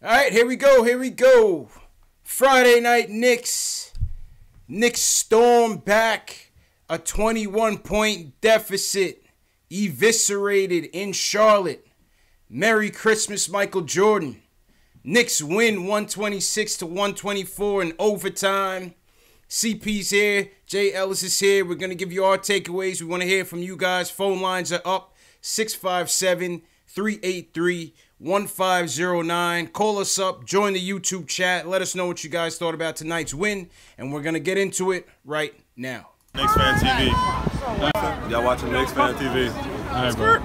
All right, here we go. Here we go. Friday night Knicks. Knicks storm back. A 21-point deficit. Eviscerated in Charlotte. Merry Christmas, Michael Jordan. Knicks win 126-124 in overtime. CP's here. Jay Ellis is here. We're going to give you our takeaways. We want to hear from you guys. Phone lines are up. 657-383-1509. Call us up. Join the YouTube chat. Let us know what you guys thought about tonight's win. And we're going to get into it right now. KnicksFanTV. Y'all watching KnicksFanTV. All right, bro.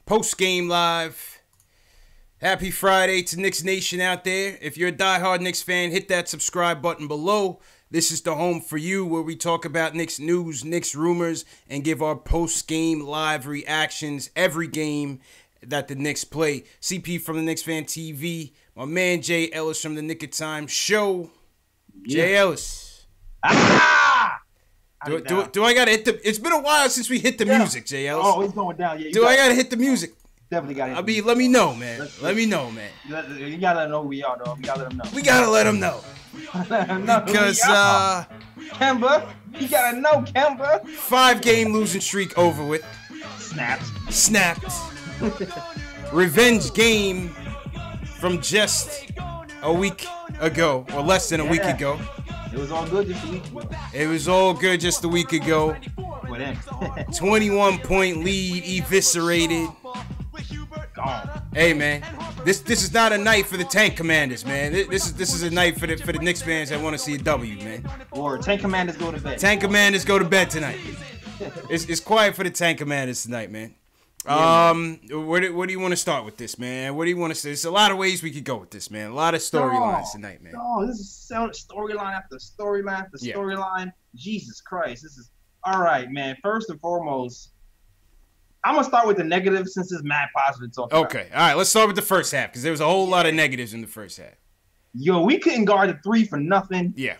Postgame live. Happy Friday to Knicks Nation out there. If you're a diehard Knicks fan, hit that subscribe button below. This is the home for you where we talk about Knicks news, Knicks rumors, and give our post-game live reactions every game that the Knicks play. CP from the KnicksFanTV, my man Jay Ellis from the Knick of Time Show. Yeah. Jay Ellis. Do I gotta hit the? It's been a while since we hit the music, Jay Ellis. Oh, it's going down. Yeah. I gotta hit the music? Definitely got it. Let me know, man. Let me know, man. You gotta let them know who we are, dog. We gotta let them know. We gotta let them know. Because Kemba, you gotta know, Kemba. 5-game losing streak over with. Snapped. Revenge game from just a week ago, or less than a week ago. It was all good just a week ago. It was all good just a week ago. 21-point lead eviscerated. Gone. Hey man, this is not a night for the Tank Commanders, man. This is a night for the Knicks fans that want to see a W, man. Or Tank Commanders go to bed. Tank Commanders go to bed tonight. It's quiet for the Tank Commanders tonight, man. Where do you want to start with this, man? What do you want to say? There's a lot of ways we could go with this, man. A lot of storylines tonight, man. Oh, this is storyline after storyline after storyline. Jesus Christ, this is all right, man. First and foremost, I'm gonna start with the negatives since it's mad positive talk. Okay, all right. Let's start with the first half because there was a whole lot of negatives in the first half. Yo, we couldn't guard the three for nothing. Yeah.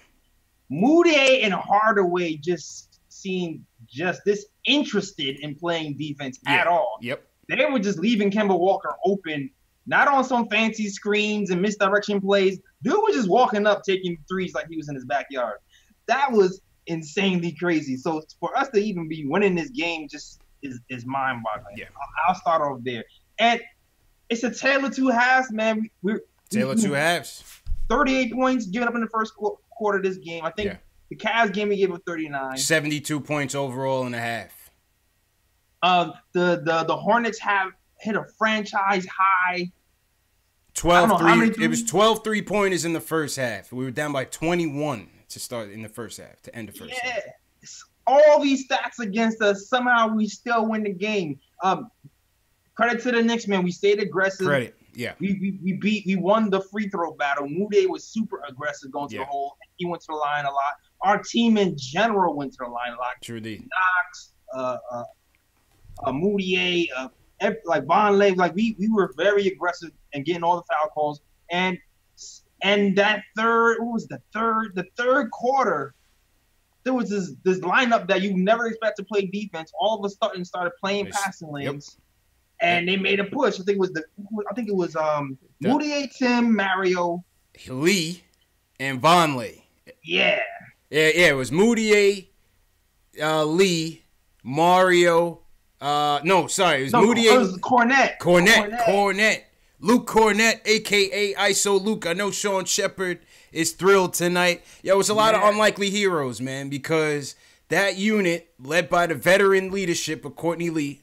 Mudiay and Hardaway just seemed just disinterested in playing defense at all. Yep. They were just leaving Kemba Walker open, not on some fancy screens and misdirection plays. Dude was just walking up, taking threes like he was in his backyard. That was insanely crazy. So for us to even be winning this game just is mind-boggling. Yeah. I'll start off there. And it's a tale of two halves, man. Tale of two halves. 38 points given up in the first quarter of this game. I think the Cavs game we gave up 39. 72 points overall in a half. The Hornets have hit a franchise high. 12 it was 12 3-pointers in the first half. We were down by 21 to start in the first half, to end the first half. All these stats against us, somehow we still win the game. Credit to the Knicks, man. We stayed aggressive. Credit, yeah. We won the free throw battle. Mudiay was super aggressive going to the hole. He went to the line a lot. Our team in general went to the line a lot. True indeed. Knox, Mudiay, like Von Lay, like we were very aggressive and getting all the foul calls. And that third quarter, there was this lineup that you never expect to play defense. All of a sudden, started playing passing lanes, and they made a push. I think it was Mudiay, Tim, Mario, Lee, and Von Lay. Yeah. It was Mudiay, Lee, Mario. It was Mudiay. It was Kornet. Luke Kornet, a.k.a. ISO Luke. I know Sean Shepard is thrilled tonight. Yo, it's a lot of unlikely heroes, man, because that unit, led by the veteran leadership of Courtney Lee,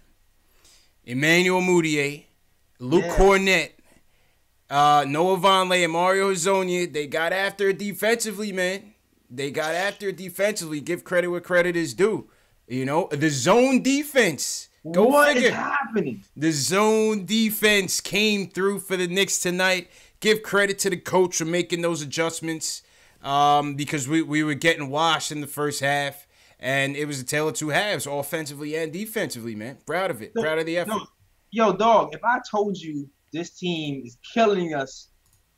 Emmanuel Mudiay, Luke Kornet, Noah Vonleh, and Mario Hezonja, they got after it defensively, man. They got after it defensively. Give credit where credit is due. You know, the zone defense. What is happening? The zone defense came through for the Knicks tonight. Give credit to the coach for making those adjustments because we were getting washed in the first half, and it was a tale of two halves, offensively and defensively, man. Proud of it. Proud of the effort. Yo, dog, if I told you this team is killing us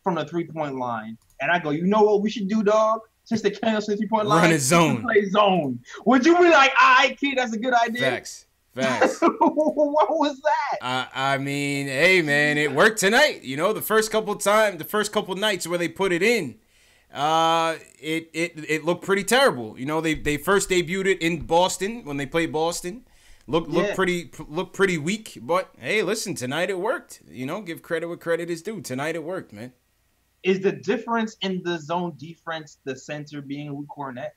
from the three-point line, and I go, you know what we should do, dog? Since they can't us from the three-point line, run a zone. Play zone. Would you be like, all right, kid, that's a good idea? Facts. Facts. What was that? I mean, hey man, it worked tonight. You know, the first couple nights where they put it in, it looked pretty terrible. You know, they first debuted it in Boston when they played Boston. Looked pretty weak, but hey, listen, tonight it worked. You know, give credit where credit is due. Tonight it worked, man. Is the difference in the zone defense the center being Luke Kornet?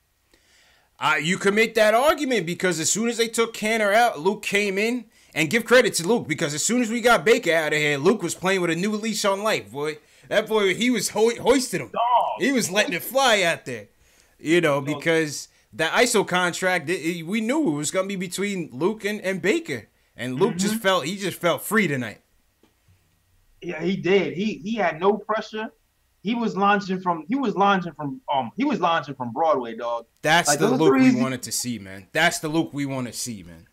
You could make that argument because as soon as they took Canner out, Luke came in. And give credit to Luke because as soon as we got Baker out of here, Luke was playing with a new leash on life, boy. That boy, he was hoisting him. He was letting it fly out there. You know, because that ISO contract, we knew it was going to be between Luke and Baker. And Luke just felt free tonight. Yeah, he did. He had no pressure. He was launching from Broadway, dog. That's like the Luke we wanted to see, man. That's the Luke we want to see, man.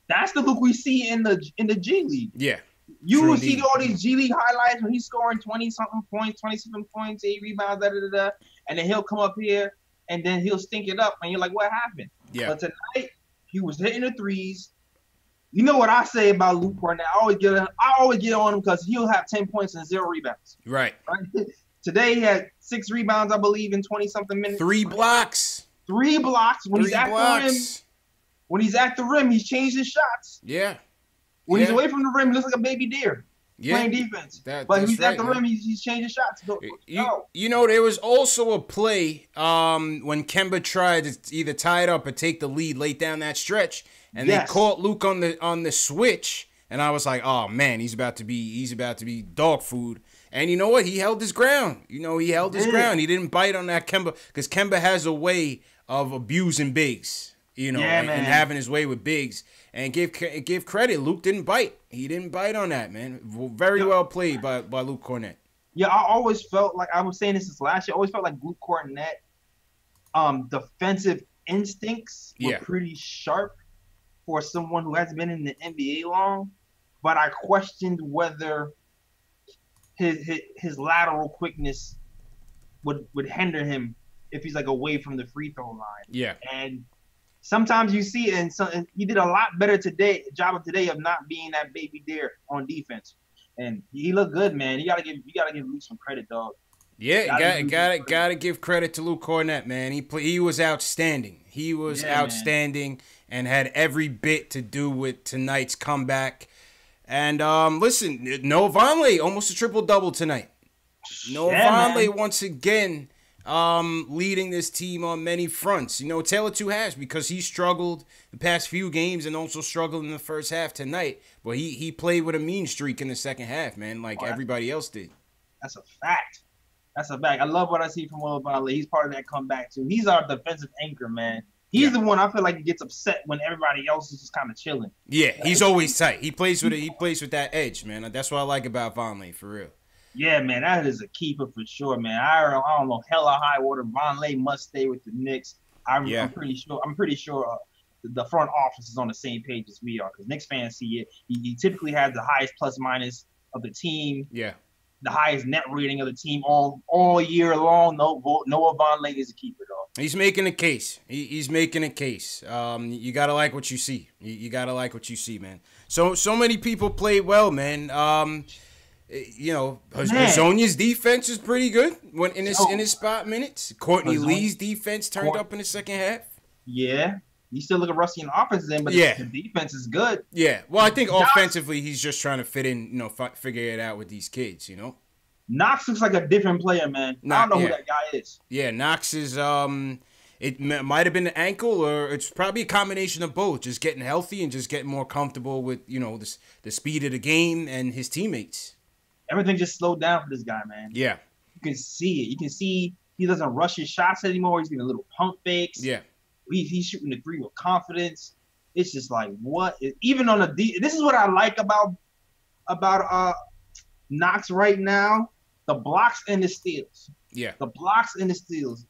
That's the Luke we see in the G League. Yeah. You will see all these G League highlights when he's scoring 20-something points, 27 points, 8 rebounds, and then he'll come up here and then he'll stink it up, and you're like, what happened? Yeah. But tonight, he was hitting the threes. You know what I say about Luke Kornet? I always get on him because he'll have 10 points and 0 rebounds. Right. Today he had 6 rebounds, I believe, in 20-something minutes. 3 blocks. 3 blocks. When he's at the rim. When he's at the rim, he's changed his shots. Yeah. When he's away from the rim, he looks like a baby deer playing defense. But when he's at the rim, he's changing shots. You know, there was also a play when Kemba tried to either tie it up or take the lead late down that stretch, and they caught Luke on the switch, and I was like, oh man, he's about to be dog food. And you know what? He held his ground. He held his ground. He didn't bite on that Kemba because Kemba has a way of abusing bigs. And having his way with bigs. And give credit. Luke didn't bite. He didn't bite on that, man. Very well played by Luke Kornet. Yeah, I always felt like, I was saying this since last year, I always felt like Luke Kornet, defensive instincts were pretty sharp for someone who hasn't been in the NBA long. But I questioned whether his lateral quickness would hinder him if he's like away from the free throw line. Yeah. And sometimes you see it, and he did a lot better job of not being that baby deer on defense, and he looked good, man. You gotta give Luke some credit, dog. Yeah, gotta give credit to Luke Kornet, man. He was outstanding. He was outstanding and had every bit to do with tonight's comeback. And listen, Noah Vonleh almost a triple-double tonight. Noah Vonleh once again. Leading this team on many fronts. Taylor too has because he struggled the past few games and also struggled in the first half tonight. But he played with a mean streak in the second half, man, like everybody else did. That's a fact. I love what I see from Will Vonleh. He's part of that comeback too. He's our defensive anchor, man. He's the one I feel like he gets upset when everybody else is just kind of chilling. Yeah, he's always tight. He plays with that edge, man. That's what I like about Vonleh, for real. Yeah, man, that is a keeper for sure, man. I don't know, hella high water. Vonleh must stay with the Knicks. I'm pretty sure the front office is on the same page as we are because Knicks fans see it. He typically has the highest plus minus of the team. Yeah. The highest net rating of the team all year long. Noah Vonleh is a keeper, dog. He's making a case. He's making a case. You gotta like what you see. You gotta like what you see, man. So many people played well, man. Hazonia's defense is pretty good in his spot minutes. Courtney Lee's defense turned up in the second half. Yeah. You still look at rusty in the offense then, but the defense is good. Yeah. Well, I think offensively he's just trying to fit in, figure it out with these kids, Knox looks like a different player, man. I don't know who that guy is. Yeah, Knox is it might have been the ankle or it's probably a combination of both, just getting healthy and just getting more comfortable with, the speed of the game and his teammates. Everything just slowed down for this guy, man. Yeah. You can see it. You can see he doesn't rush his shots anymore. He's getting a little pump fakes. Yeah. He's shooting the three with confidence. It's just like, what? Even on this is what I like about Knox right now. The blocks and the steals. Yeah. The blocks and the steals.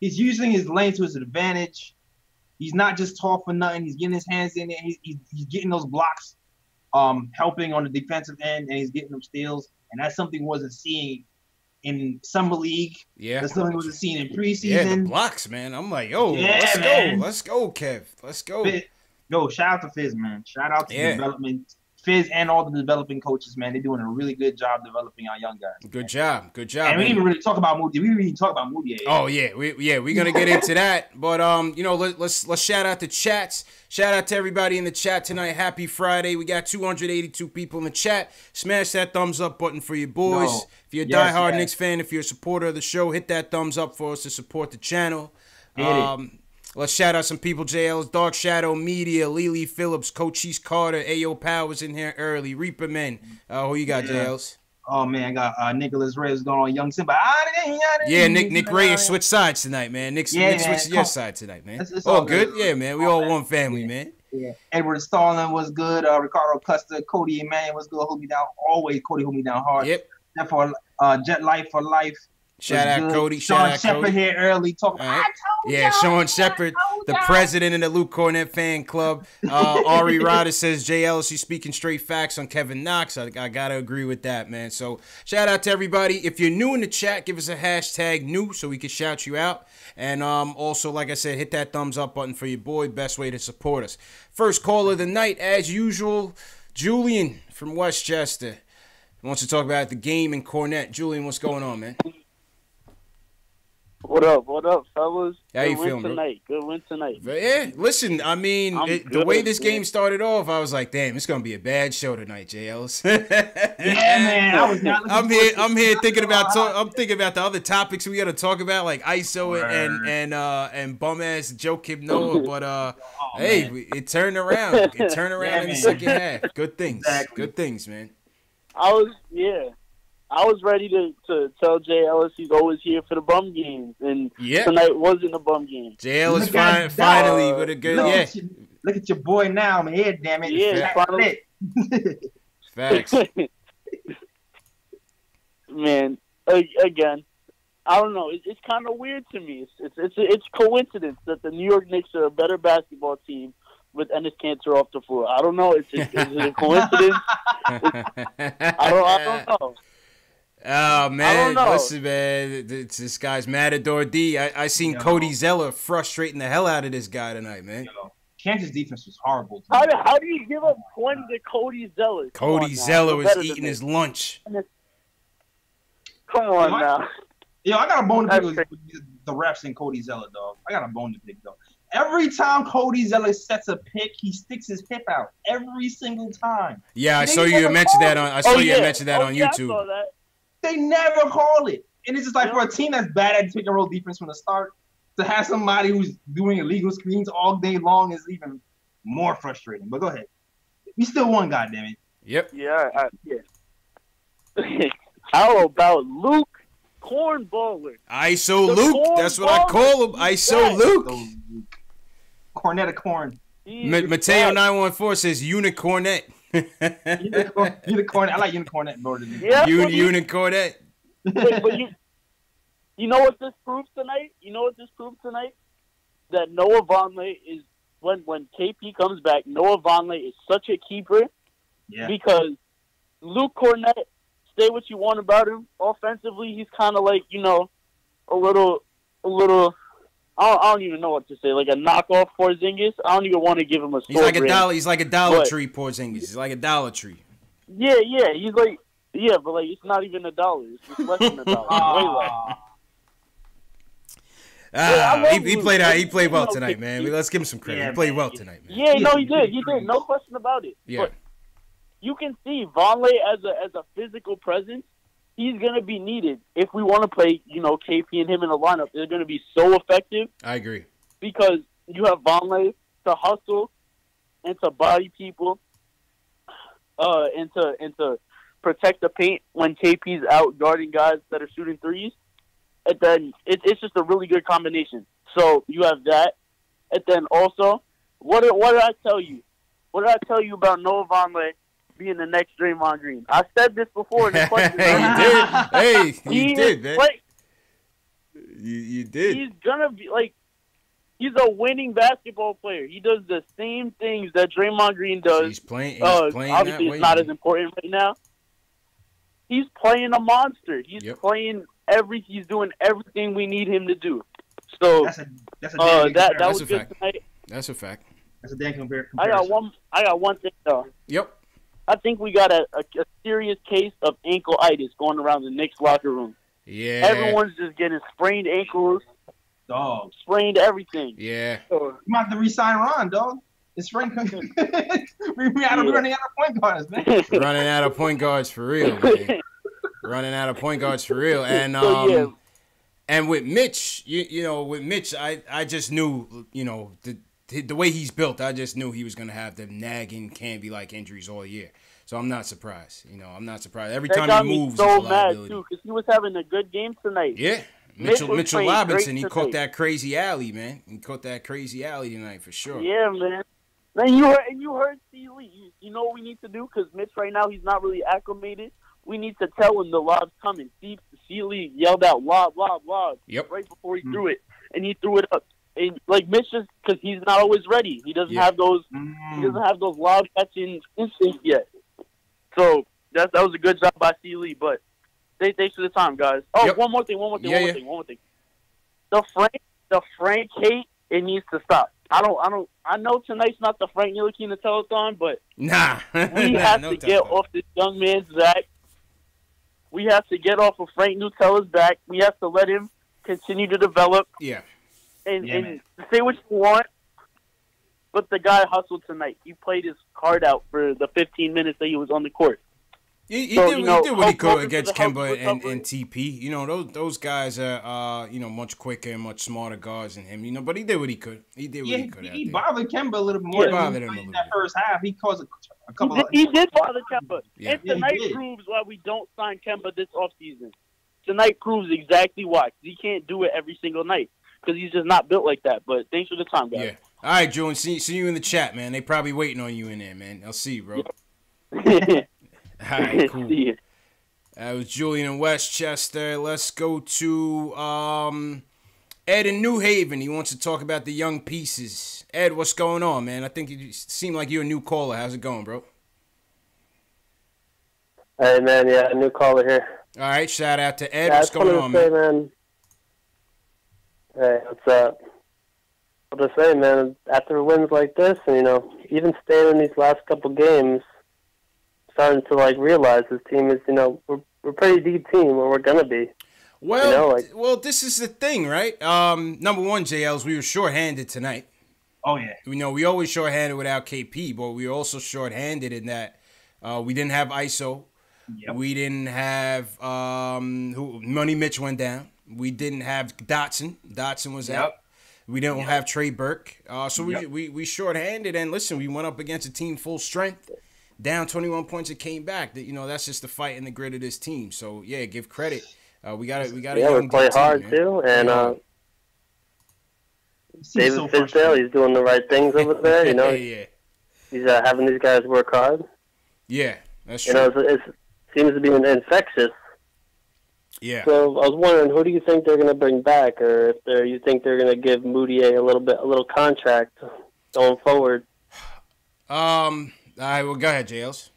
He's using his length to his advantage. He's not just tall for nothing. He's getting his hands in there. He's getting those blocks. Helping on the defensive end, and he's getting them steals, and that's something we wasn't seeing in summer league. Yeah, that's something we wasn't seeing in preseason. Yeah, the blocks, man. I'm like, let's go, Kev, let's go. Yo, shout out to Fizz, man. Shout out to development. Fizz and all the developing coaches, man. They're doing a really good job developing our young guys. Good job. Good job. And we didn't even really talk about Mudiay. We didn't even talk about Mudiay. Oh yeah, we're gonna get into that. But you know, let's shout out the chats. Shout out to everybody in the chat tonight. Happy Friday. We got 282 people in the chat. Smash that thumbs up button for your boys. No. If you're a diehard Knicks fan, if you're a supporter of the show, hit that thumbs up for us to support the channel. Let's shout out some people. JL's Dark Shadow Media, Lily Phillips, Cochise Carter, Ayo Powers in here early. Reaper Men. Who you got, JL's? Oh man, I got Nicholas Ray is going on Young Simba. Yeah, Nick Ray switched sides tonight, man. Nick switched your side tonight, man. It's all good. Yeah, man. We all one family, man. Yeah. Edward Starlin was good. Ricardo Custer, Cody Emmanuel was good. Hold me down. Always Cody hold me down hard. Yep. And for Jet Life for Life. Shout out good. Cody. Sean Shout out Shepard Cody. here early. Sean Shepard, the president of the Luke Kornet fan club. Ari Ryder says JL, she's speaking straight facts on Kevin Knox. I gotta agree with that, man. So shout out to everybody. If you're new in the chat, give us a hashtag new so we can shout you out. And also, like I said, hit that thumbs up button for your boy. Best way to support us. First call of the night, as usual, Julian from Westchester wants to talk about the game in Kornet. Julian, what's going on, man? What up, fellas? How you feeling, tonight? Good win tonight. Yeah, listen, I mean, the way this game started off, I was like, damn, it's gonna be a bad show tonight, JLs. Man, I was not. I'm here thinking about the other topics we gotta talk about, like ISO and bum ass Joakim Noah. But it turned around. It turned around in the second half. Good things. Exactly. Good things, man. I was ready to tell Jay Ellis he's always here for the bum games, and tonight wasn't a bum game. Jay Ellis finally with a good Look at your boy now, I'm here, damn it. Yeah, finally. Facts. Man, again, I don't know. It's kind of weird to me. It's coincidence that the New York Knicks are a better basketball team with Enes Kanter off the floor. I don't know. Is it a coincidence? I don't know. Oh, man. Listen, man. This guy's Matador D. I seen Cody Zeller frustrating the hell out of this guy tonight, man. Kanter's defense was horrible. How do you give up 20 to Cody Zeller? Cody Zeller was eating his lunch. Come on now. Yo, I got a bone to pick with the refs and Cody Zeller, dog. I got a bone to pick, though. Every time Cody Zeller sets a pick, he sticks his hip out. Every single time. Yeah, I saw you mention that on YouTube. I saw that. They never call it. And it's just like for a team that's bad at pick and roll defense from the start, to have somebody who's doing illegal screens all day long is even more frustrating. But go ahead. We still won, goddammit. Yep. Yeah. How about Luke Cornballer? ISO Luke. That's what I call him. ISO Luke. Kornet of corn. Mateo 914 says Unicornet. Unicorn. I like Unicornet more than Unicornet. But you know what this proves tonight? That Noah Vonleh is when KP comes back. Noah Vonleh is such a keeper. Yeah. Because Luke Kornet, say what you want about him. Offensively, he's kind of like a little. I don't even know what to say. Like a knockoff Porzingis. I don't even want to give him a score. He's like a Dollar Tree Porzingis. He's like a Dollar Tree. Yeah. He's like but like it's not even $1. It's just less than $1. Way less. He played well tonight, man. Let's give him some credit. He played well tonight, man. Yeah, no, he did. No question about it. Yeah. But you can see Vonleh as a physical presence. He's going to be needed if we want to play, KP and him in the lineup. They're going to be so effective. I agree. Because you have Vonleh to hustle and to body people and to protect the paint when KP's out guarding guys that are shooting threes. And then it's just a really good combination. So you have that. And then also, what did I tell you? What did I tell you about Noah Vonleh being the next Draymond Green? I said this before in the question. You did, man. You did. He's gonna be he's a winning basketball player. He does the same things that Draymond Green does. He's playing obviously, it's not as important right now. He's playing a monster. He's playing he's doing everything we need him to do. So that's a that was good tonight. That's a fact. That's a damn comparison. I got one thing though. Yep. I think we got a serious case of ankle-itis going around the Knicks locker room. Yeah. Everyone's just getting sprained ankles, Dog. sprained everything. Yeah. So, You might have to re-sign Ron, dog. It's Frank. We're running out of point guards, man. Running out of point guards for real, man. Running out of point guards for real. And and with Mitch, you know, with Mitch, I just knew, you know, the way he's built, I just knew he was gonna have the nagging candy-like injuries all year. So I'm not surprised. You know, I'm not surprised. Every time he moves, so it's a mad liability. too because he was having a good game tonight. Yeah. Mitchell Robinson, he caught that crazy alley, man. He caught that crazy alley tonight for sure. Yeah, man. Then you heard C. Lee. You know what we need to do? Because Mitch right now, he's not really acclimated. We need to tell him the lob's coming. C. Lee yelled out, lob, lob, lob, right before he threw it. And he threw it up. And, like, Mitch just, because he's not always ready. He doesn't have those he doesn't have those lob catching instincts yet. So, that was a good job by C. Lee. But thanks for the time, guys. Oh, one more thing. The Frank hate, it needs to stop. I know tonight's not the Frank Ntilikina telethon, but we have to get off this young man's back. We have to get off of Frank Nutella's back. We have to let him continue to develop. Yeah. And say what you want, but the guy hustled tonight. He played his heart out for the 15 minutes that he was on the court. He did what he could against Kemba and TP. You know, those guys are, you know, much quicker and much smarter guards than him. You know, but he did what he could. He could. He bothered Kemba a little bit more. In that first half, he caused a couple. He did bother Kemba. Yeah. And tonight proves why we don't sign Kemba this offseason. Tonight proves exactly why. He can't do it every single night because he's just not built like that. But thanks for the time, guys. Yeah. All right, Julian. See you in the chat, man. They probably waiting on you in there, man. I'll see you, bro. All right, cool. That was Julian in Westchester. Let's go to Ed in New Haven. He wants to talk about the young pieces. Ed, what's going on, man? I think you seem like you're a new caller. How's it going, bro? Hey, man, a new caller here. All right, shout out to Ed. What's going on, man? Hey, what's up? I'll just say, man, after wins like this, and, you know, even staying in these last couple games, starting to like realize this team is, you know, we're a pretty deep team where we're gonna be. Well, well, this is the thing, right? Number one, JLs, we were shorthanded tonight. Oh yeah. You know, we always shorthanded without KP, but we were also shorthanded in that we didn't have ISO. Yep. We didn't have Money Mitch went down. We didn't have Dotson. Dotson was out. We didn't have Trey Burke. So we shorthanded, and listen, we went up against a team full strength. Down 21 points and came back. You know, that's just the fight and the grit of this team. So yeah, give credit. We got a young we play hard team, too, and David Fizdale, he's doing the right things over there. You know, he's having these guys work hard. Yeah, that's true. You know, it seems to be infectious. Yeah. So I was wondering, who do you think they're going to bring back, or if you think they're going to give Mudiay a little contract going forward? All right, well, go ahead, JLs.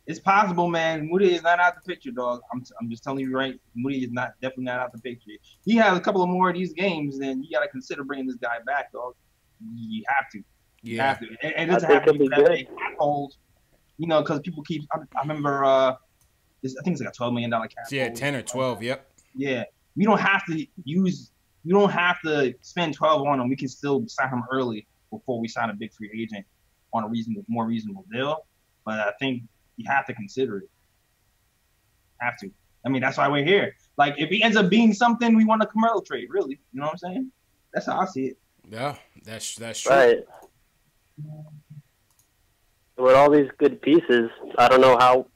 It's possible, man. Mudiay is not out the picture, dog. I'm just telling you right. Mudiay is definitely not out the picture. He has a couple of more of these games, then you got to consider bringing this guy back, dog. You have to. You have to. And it doesn't have to be that holes, you know, because people keep. I remember. I think it's like a $12 million cap. Yeah, 10 or 12. Yep. Yeah, we don't have to use. We don't have to spend 12 on him. We can still sign him early before we sign a big free agent on a more reasonable deal. But I think you have to consider it. Have to. I mean, that's why we're here. Like, if he ends up being something, we want a Carmelo trade, really. You know what I'm saying? That's how I see it. Yeah, that's true. Right. With all these good pieces, I don't know how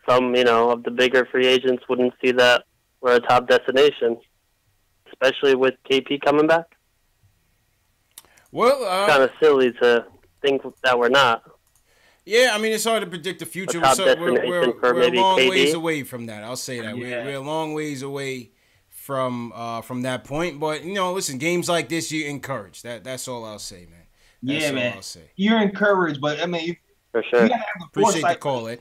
some, you know, of the bigger free agents wouldn't see that we're a top destination, especially with KP coming back. Well, it's kind of silly to think that we're not. Yeah, I mean, it's hard to predict the future. We're a long ways away from that. I'll say that. Yeah. We're a long ways away from that point. But, you know, listen, games like this, you're encouraged. That's all I'll say, man. That's all I'll say. You're encouraged, but, I mean, for sure. You gotta have the appreciate the call, Ed.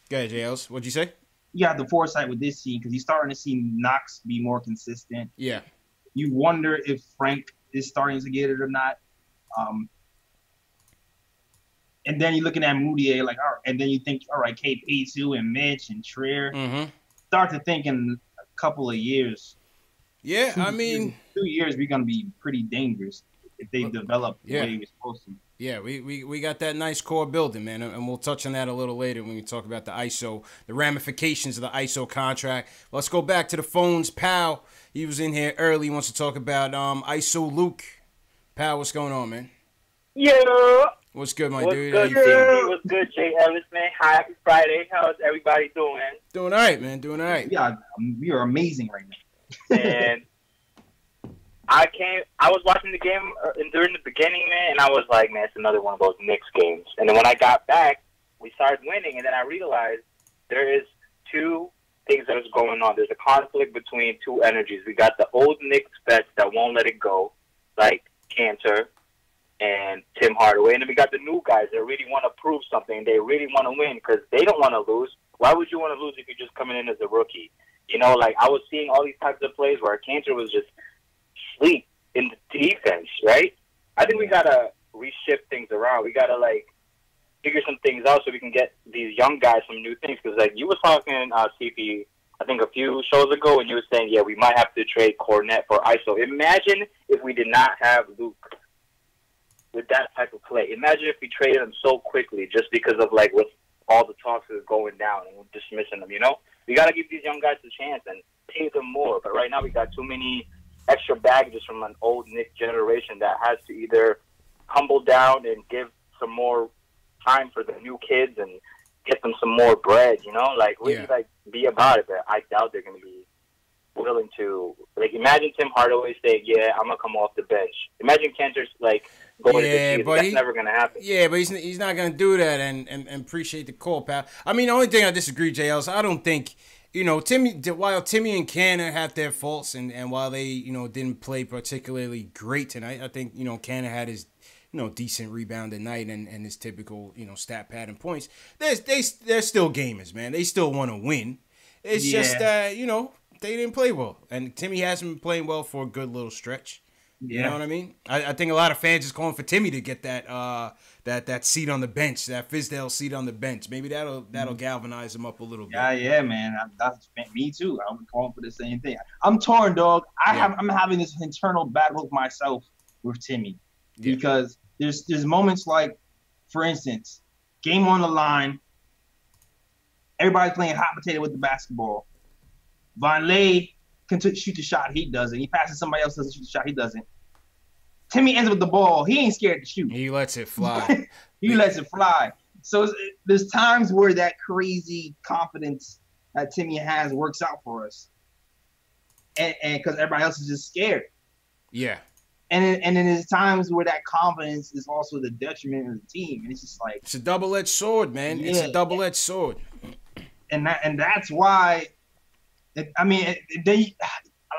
Go ahead, JLs. What'd you say? You have the foresight with this team because you're starting to see Knox be more consistent. Yeah. You wonder if Frank is starting to get it or not. And then you're looking at Mudiay, like, all right, and then you think, all right, KP2 and Mitch and Trier. Mm-hmm. Start to think in a couple of years. Yeah, 2 years, we're going to be pretty dangerous if they develop the way we're supposed to. Yeah, we got that nice core building, man, and we'll touch on that a little later when we talk about the ISO, the ramifications of the ISO contract. Let's go back to the phones. Pal, he was in here early. He wants to talk about ISO Luke. Pal, what's going on, man? Yeah. What's good, my dude? Good, How you feeling? What's good, Jay Ellis, man? Happy Friday. How's everybody doing? Doing all right, man. Doing all right. Yeah, we are amazing right now. And I was watching the game during the beginning, man, and I was like, man, it's another one of those Knicks games. And then when I got back, we started winning, and then I realized there is two things that is going on. There's a conflict between two energies. We got the old Knicks vets that won't let it go, like Cantor and Tim Hardaway. And then we got the new guys that really want to prove something. They really want to win because they don't want to lose. Why would you want to lose if you're just coming in as a rookie? You know, like I was seeing all these types of plays where Cantor was just sleep in the defense, right? I think we got to reshift things around. We got to, like, figure some things out so we can get these young guys some new things. Because, like, you was talking, CP, I think a few shows ago, and you were saying, yeah, we might have to trade Kornet for ISO. Imagine if we did not have Luke with that type of play. Imagine if we traded him so quickly just because of, like, what all the talks is going down and we're dismissing them, you know? We got to give these young guys a chance and pay them more. But right now we got too many extra baggages from an old Knicks generation that has to either humble down and give some more time for the new kids and get them some more bread, you know? Like, really, like, be about it. But I doubt they're going to be willing to. Like, imagine Tim Hardaway saying, yeah, I'm going to come off the bench. Imagine Cantor's, like, going to the season. That's never going to happen. Yeah, but he's not going to do that, and appreciate the call, pal. I mean, the only thing I disagree, JL, is I don't think, you know, while Timmy and Cannon have their faults, and while they, you know, didn't play particularly great tonight, I think, you know, Cannon had his, you know, decent rebound tonight and his typical, you know, stat pad and points. They're still gamers, man. They still want to win. It's just that, you know, they didn't play well. And Timmy hasn't been playing well for a good little stretch. You know what I mean? I think a lot of fans is calling for Timmy to get that seat on the bench, that Fizdale seat on the bench. Maybe that'll galvanize him up a little bit. Yeah, man. That's me too. I'm calling for the same thing. I'm torn, dog. I'm having this internal battle with myself with Timmy because there's moments like, for instance, game on the line. Everybody's playing hot potato with the basketball. Von Lay can shoot the shot. He doesn't. He passes somebody else doesn't shoot the shot. He doesn't. Timmy ends with the ball. He ain't scared to shoot. He lets it fly. Lets it fly. So there's times where that crazy confidence that Timmy has works out for us. And because everybody else is just scared. Yeah. And then there's times where that confidence is also the detriment of the team. And it's just like... It's a double-edged sword, man. Yeah. It's a double-edged sword. And that's why... I mean,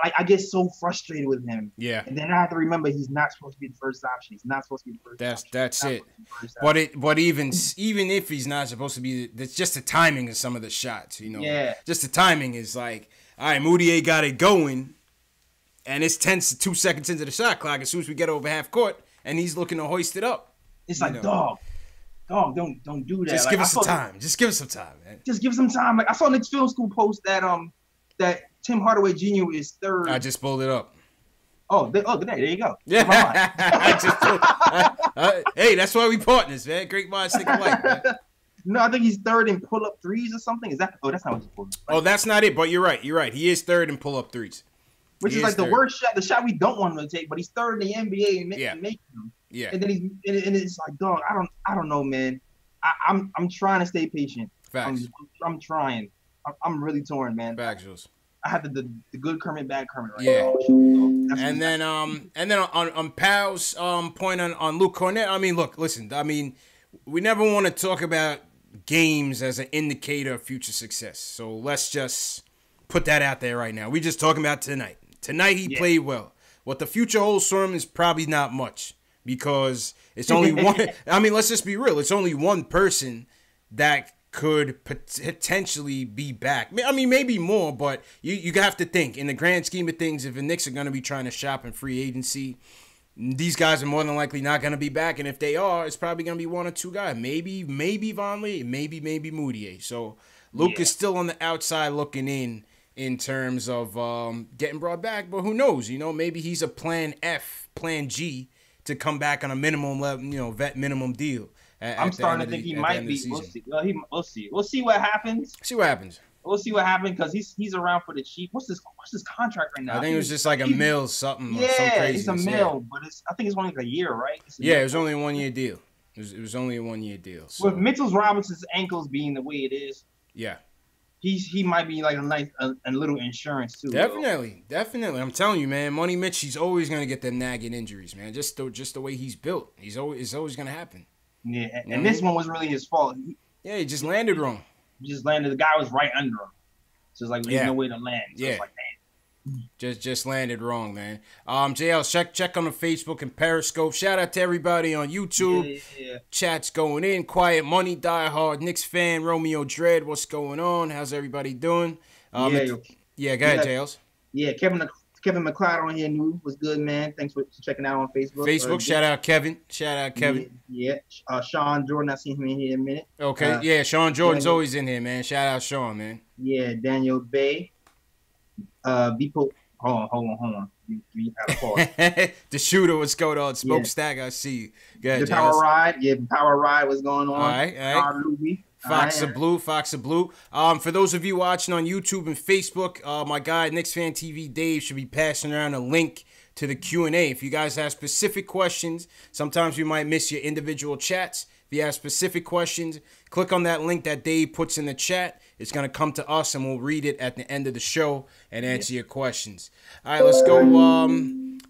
I get so frustrated with him. Yeah. And then I have to remember he's not supposed to be the first option. He's not supposed to be the first option. That's it. But even if he's not supposed to be, it's just the timing of some of the shots, you know. Yeah. Just the timing is like, all right, Mudiay got it going, and it's 2 seconds into the shot clock as soon as we get over half court, and he's looking to hoist it up. It's like, dog, don't do that. Just give us some time. Just give us some time, man. Just give some time. Like I saw Knicks Film School post that Tim Hardaway Jr. is third. I just pulled it up. There you go. Yeah. Hey, that's why we partners, man. Great minds think alike, man. No, I think he's third in pull-up threes or something. Is that? Oh, that's not what he's pulling. Oh, that's not it. But you're right. He is third in pull-up threes. Which is like the worst shot, the shot we don't want him to take. But he's third in the NBA and making them. Yeah. And then and it's like, dog, I don't know, man. I'm trying to stay patient. Facts. I'm trying. I'm really torn, man. Facts, Jules. I had the good Kermit, bad Kermit right now. So and then on Pal's point on Luke Kornet. I mean, listen. I mean, we never want to talk about games as an indicator of future success. So let's just put that out there right now. We just talking about tonight. Tonight he played well. What the future holds for him is probably not much because it's only one. I mean, let's just be real. It's only one person that could potentially be back. I mean, maybe more, but you have to think in the grand scheme of things, if the Knicks are going to be trying to shop in free agency, these guys are more than likely not going to be back, and if they are, it's probably going to be one or two guys. Maybe Vonleh, maybe Mudiay. So Luke is still on the outside looking in terms of getting brought back, but who knows? You know, maybe he's a plan F, plan G to come back on a minimum level, you know, vet minimum deal. I'm starting to think he might be. We'll see. We'll see. We'll see what happens. We'll see what happens because he's around for the cheap. What's his contract right now? I think it was just like a mil something. Yeah, some it's a mil, but I think it's only like a year, right? It was only a 1 year deal. It was only a 1 year deal. So. With Mitchell Robinson's ankles being the way it is, he might be like a nice a little insurance too. Definitely. I'm telling you, man. Money Mitch, he's always gonna get them nagging injuries, man. Just the way he's built, it's always gonna happen. Yeah, and this one was really his fault. He just landed wrong. The guy was right under him. So it's like there's no way to land. So it's like, man. Just landed wrong, man. JL, check on the Facebook and Periscope. Shout out to everybody on YouTube. Yeah. Chat's going in. Quiet Money, Die Hard, Knicks fan, Romeo Dread. What's going on? How's everybody doing? Go ahead, JLs. Yeah, Kevin McLeod on here new. Was good, man. Thanks for checking out on Facebook. Shout out Kevin. Yeah. Sean Jordan, I seen him in here in a minute. Okay, Sean Jordan's always in here, man. Shout out Sean, man. Yeah, Daniel Bay. Hold on. You have a pause. The shooter, what's going on? Smokestack, I see you. Go ahead, the Power Ride. Yeah, Power Ride was going on. All right. Fox of Blue. For those of you watching on YouTube and Facebook, my guy KnicksFanTV Dave should be passing around a link to the Q&A. If you guys have specific questions, sometimes we might miss your individual chats. If you have specific questions, click on that link that Dave puts in the chat. It's going to come to us, and we'll read it at the end of the show and answer your questions. All right, let's go.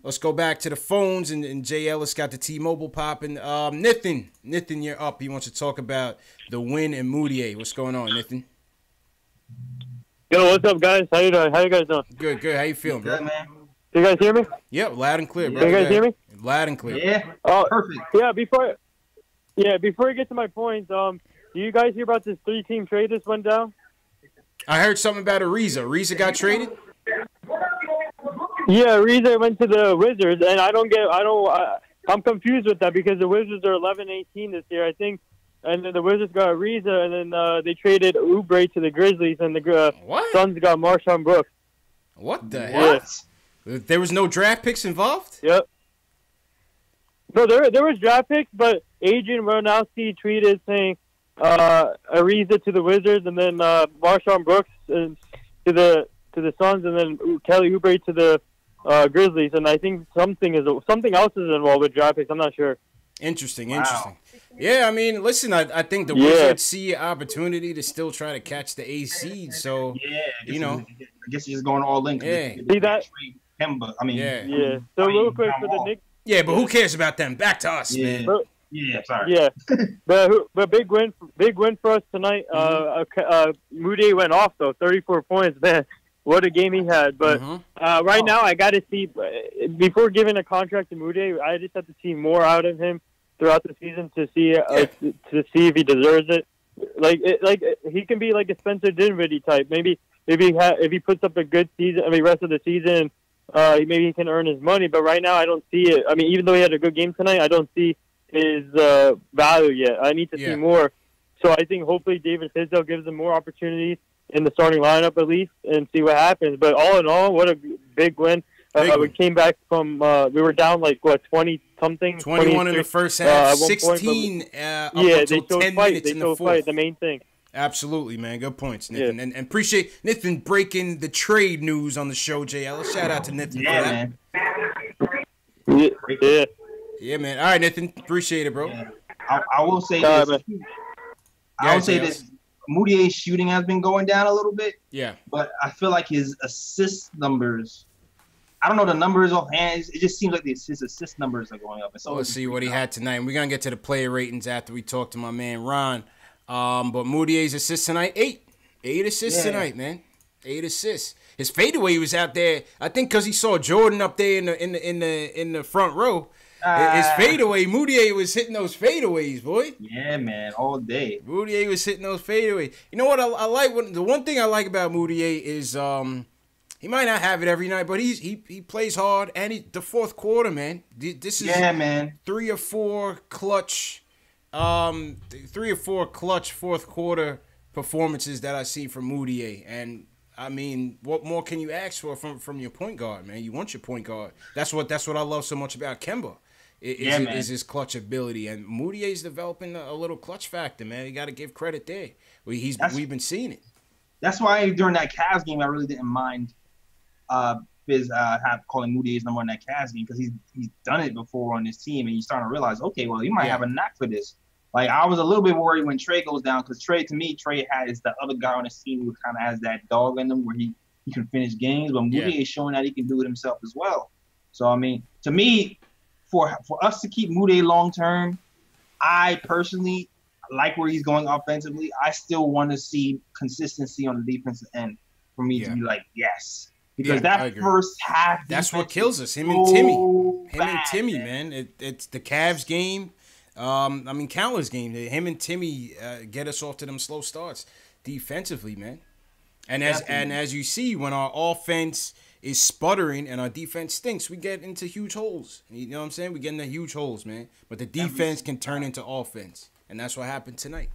Let's go back to the phones, and Jay Ellis got the T-Mobile popping. Nathan, you're up. He wants to talk about the win and Mudiay. What's going on, Nathan? Yo, what's up, guys? How you doing? How you guys doing? Good. How you feeling, bro? Good, man. You guys hear me? Yep, loud and clear, bro. You guys hear me? Loud and clear. Yeah. Perfect. Yeah. Before I get to my points, do you guys hear about this 3-team trade that went down? I heard something about Ariza. Ariza got traded? Yeah, Ariza went to the Wizards, and I'm confused with that because the Wizards are 11-18 this year, I think. And then the Wizards got Ariza, and then they traded Oubre to the Grizzlies, and the Suns got Marshawn Brooks. What the hell? There was no draft picks involved? Yep. No, there was draft picks, but Adrian Wojnarowski tweeted saying Ariza to the Wizards, and then Marshawn Brooks to the Suns, and then Kelly Oubre to the Grizzlies. And I think something else is involved with draft picks. I'm not sure. Interesting. Yeah, I mean, listen, I think the Wizards see an opportunity to still try to catch the A seed. So, I guess he's just going all in. Yeah. See that? Kemba. I mean, yeah. So real quick for the Knicks. Yeah, but who cares about them? Back to us, man. Sorry. Yeah, but big win for us tonight. Mudiay went off though, 34 points. Man, what a game he had. But right now, I got to see before giving a contract to Mudiay, I just have to see more out of him throughout the season to see if he deserves it. Like he can be like a Spencer Dinwiddie type. Maybe if he puts up a good season, rest of the season, maybe he can earn his money. But right now, I don't see it. I mean, even though he had a good game tonight, I don't see his value yet. I need to see more. So I think hopefully David Fizdale gives him more opportunities in the starting lineup at least and see what happens. But all in all, what a big win. We came back from we were down 20-something. 21 in the first half, 16 up until 10 minutes in the fourth. The main thing. Absolutely, man. Good points, Nathan. Yeah. And appreciate Nathan breaking the trade news on the show, Jay Ellis. Shout out to Nathan for that. Man. Yeah, man. All right, Nathan. Appreciate it, bro. Yeah. I will say this. I will say this. Mudiay's shooting has been going down a little bit. Yeah. But I feel like his assist numbers, I don't know the numbers offhand. It just seems like his assist numbers are going up. So let's see what he had tonight. And we're going to get to the player ratings after we talk to my man Ron. But Mudiay's assists tonight, 8. 8 assists tonight, man. 8 assists. His fadeaway was out there, I think because he saw Jordan up there in the front row. His fadeaway, Mudiay was hitting those fadeaways, boy. Yeah, man, all day. Mudiay was hitting those fadeaways. You know what I like? The one thing I like about Mudiay is He might not have it every night, but he plays hard. And the fourth quarter, man. This is man. 3 or 4 clutch fourth quarter performances that I see from Mudiay. And I mean, what more can you ask for from your point guard, man? You want your point guard. That's what I love so much about Kemba. Is his clutch ability, and Mudiay's developing a little clutch factor, man. You got to give credit there. We've been seeing it. That's why during that Cavs game, I really didn't mind calling Mudiay's number in that Cavs game, because he's done it before on this team, and you're starting to realize, okay, well, he might have a knack for this. Like, I was a little bit worried when Trey goes down, because Trey is the other guy on his team who kind of has that dog in him where he can finish games, but Mudiay is showing that he can do it himself as well. So, I mean, to me, for us to keep Mudiay long term, I personally like where he's going offensively. I still want to see consistency on the defensive end for me to be like, yes. Because that first half, that's what kills us. Him and Timmy, man. It's the Cavs game. I mean, countless games. Him and Timmy get us off to them slow starts defensively, man. And as you see, when our offense is sputtering and our defense stinks, we get into huge holes. You know what I'm saying? We get into huge holes, man. But the defense can turn into offense, and that's what happened tonight.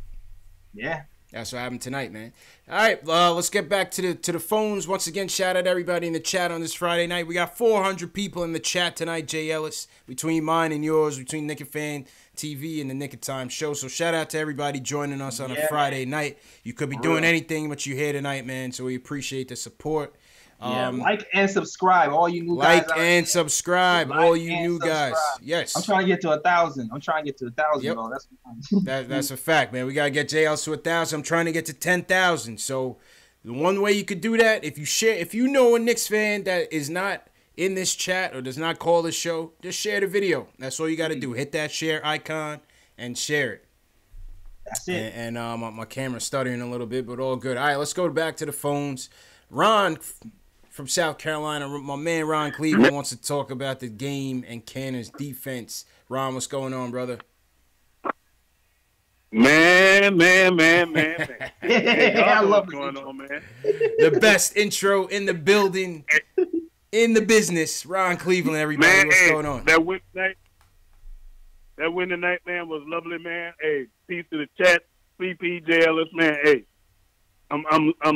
Yeah. That's what happened tonight, man. All right, let's get back to the phones. Once again, shout out everybody in the chat on this Friday night. We got 400 people in the chat tonight, Jay Ellis, between mine and yours, between KnicksFanTV and the Nick of Time show. So shout out to everybody joining us on a Friday night. You could be doing anything, but you're here tonight, man, so we appreciate the support. Like and subscribe, all you new guys. All you new guys. Yes. I'm trying to get to 1,000. Yep. Bro. That's a fact, man. We gotta get JL to 1,000. I'm trying to get to 10,000. So the one way you could do that, if you know a Knicks fan that is not in this chat or does not call this show, just share the video. That's all you gotta do. Hit that share icon and share it. That's it. And my camera's stuttering a little bit, but all good. All right, let's go back to the phones. Ron from South Carolina, my man Ron Cleveland wants to talk about the game and Canner's defense. Ron, what's going on, brother? Man. I love what's going on, man. The best intro in the building, in the business. Ron Cleveland, everybody, man, what's going on? That win tonight, man, was lovely, man. Hey, peace to the chat, CP, JLS, man. Hey, I'm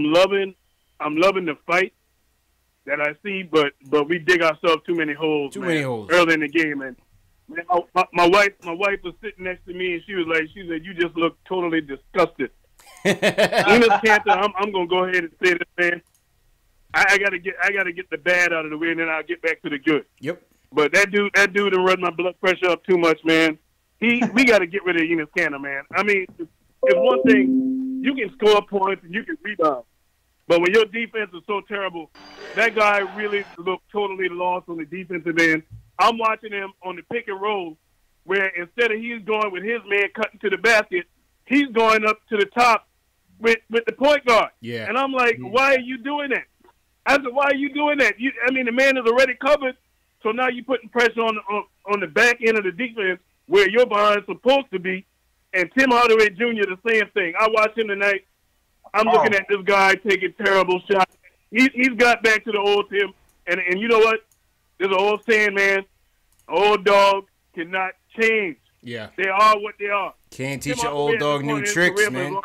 loving the fight that I see, but we dig ourselves too many holes. Early in the game, and man, my wife was sitting next to me, and she said, "You just look totally disgusted." Enes Kanter, I'm gonna go ahead and say this, man. I gotta get the bad out of the way, and then I'll get back to the good. Yep. But that dude done run my blood pressure up too much, man. We got to get rid of Enes Kanter, man. I mean, it's one thing, you can score points and you can rebound. But when your defense is so terrible, that guy really looked totally lost on the defensive end. I'm watching him on the pick and roll, where instead of he's going with his man cutting to the basket, he's going up to the top with the point guard. Yeah. And I'm like, why are you doing that? I said, why are you doing that? The man is already covered, so now you're putting pressure on the back end of the defense where your behind is supposed to be. And Tim Hardaway Jr., the same thing. I watched him tonight. I'm looking at this guy taking terrible shots. He's got back to the old Tim. And you know what? There's an old saying, man. Old dog cannot change. Yeah. They are what they are. Can't teach an old dog new tricks, man.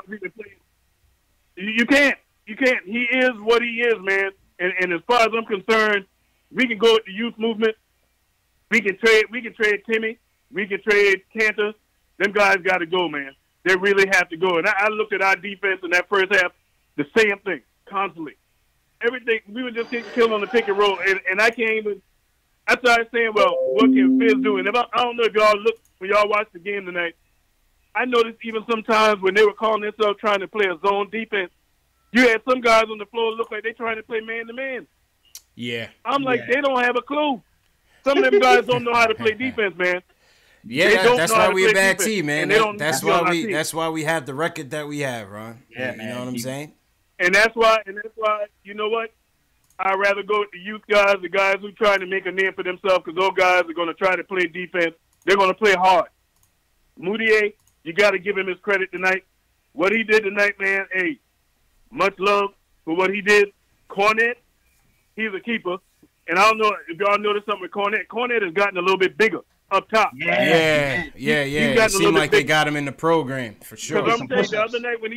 You can't. You can't. He is what he is, man. And as far as I'm concerned, we can go with the youth movement. We can trade Timmy. We can trade Kanter. Them guys got to go, man. They really have to go. And I looked at our defense in that first half, the same thing, constantly. Everything, we were just getting killed on the pick and roll. And I can't even, I started saying, well, what can Fizz do? And I don't know if y'all look, when y'all watched the game tonight, I noticed even sometimes when they were calling themselves trying to play a zone defense, you had some guys on the floor look like they trying to play man-to-man. Yeah. I'm like, they don't have a clue. Some of them guys don't know how to play defense, man. Yeah, that's why we're a bad team, man. That's why we have the record that we have, Ron. Yeah, you know what I'm saying? And that's why, you know what? I'd rather go with the youth guys, the guys who trying to make a name for themselves, because those guys are going to try to play defense. They're going to play hard. Mudiay, you got to give him his credit tonight. What he did tonight, man, hey, much love for what he did. Kornet, he's a keeper. And I don't know if y'all noticed something with Kornet. Kornet has gotten a little bit bigger up top. Yeah. It seemed like they got him in the program for sure. Because I'm telling you, the other night when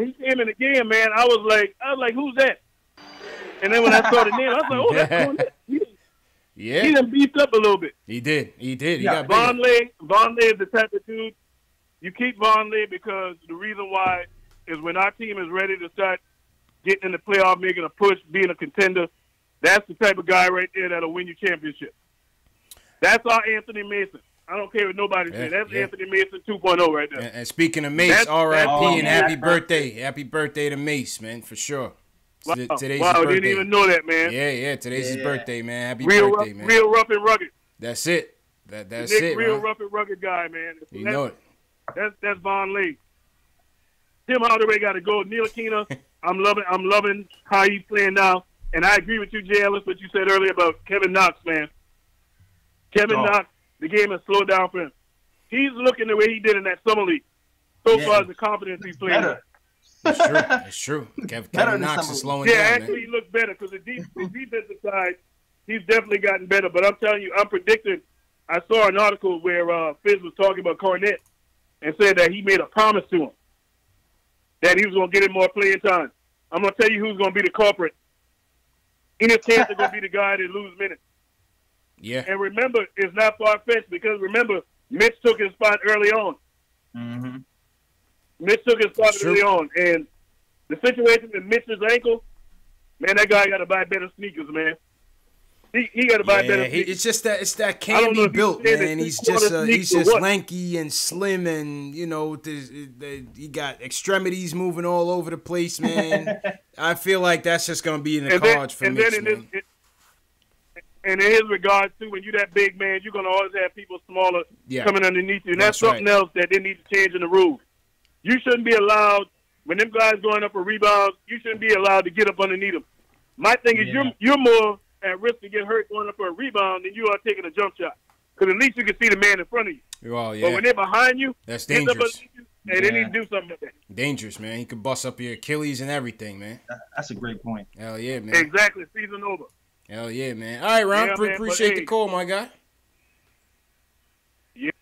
he came in the game, man, I was like, who's that? And then when I saw the name, I was like, oh, that's Kornet. He done beefed up a little bit. He did. He got Vonleh is the type of dude. You keep Vonleh because the reason why is when our team is ready to start getting in the playoff, making a push, being a contender, that's the type of guy right there that'll win you championship. That's our Anthony Mason. I don't care what nobody says. That's Anthony Mason 2.0 right there. And speaking of Mace, R.I.P. and happy birthday. Happy birthday to Mace, man, for sure. Today's his birthday. I didn't even know that, man. Yeah, today's his birthday, man. Happy birthday, man. Real rough and rugged. That's it. That's Nick, it, real man. rough and rugged guy, man. You know it. That's Vonleh. Tim Hardaway got to go. Ntilikina, I'm loving how he's playing now. And I agree with you, Jay Ellis, what you said earlier about Kevin Knox, man. Kevin Knox, the game has slowed down for him. He's looking the way he did in that summer league. So far as the confidence he's playing. It's true. Kevin Knox is slowing down, actually, man. he looks better because the defensive side, he's definitely gotten better. But I'm telling you, I'm predicting. I saw an article where Fizz was talking about Kornet and said that he made a promise to him that he was going to get him more playing time. I'm going to tell you who's going to be the culprit. Enes Kanter going to be the guy that lose minutes. Yeah. And remember, it's not far-fetched because, remember, Mitch took his spot early on. Mm-hmm. Mitch took his spot early on. And the situation with Mitch's ankle, man, that guy got to buy better sneakers, man. He got to buy better sneakers. It's that can't be built, man. He's just lanky and slim, and you know he got extremities moving all over the place, man. I feel like that's just gonna be in the cards for Mitch, man. And in his regard too, when you're that big man, you're gonna always have people smaller coming underneath you, and that's something else that they need to change in the rules. You shouldn't be allowed when them guys going up for rebounds. You shouldn't be allowed to get up underneath them. My thing is you're more at risk to get hurt going up for a rebound than you are taking a jump shot. Because at least you can see the man in front of you. Well, yeah. But when they're behind you, that's dangerous. They need to do something with that. Dangerous, man. He could bust up your Achilles and everything, man. That's a great point. Hell yeah, man. Exactly. Season over. Hell yeah, man. All right, Ron. Appreciate the call, my guy. Yeah.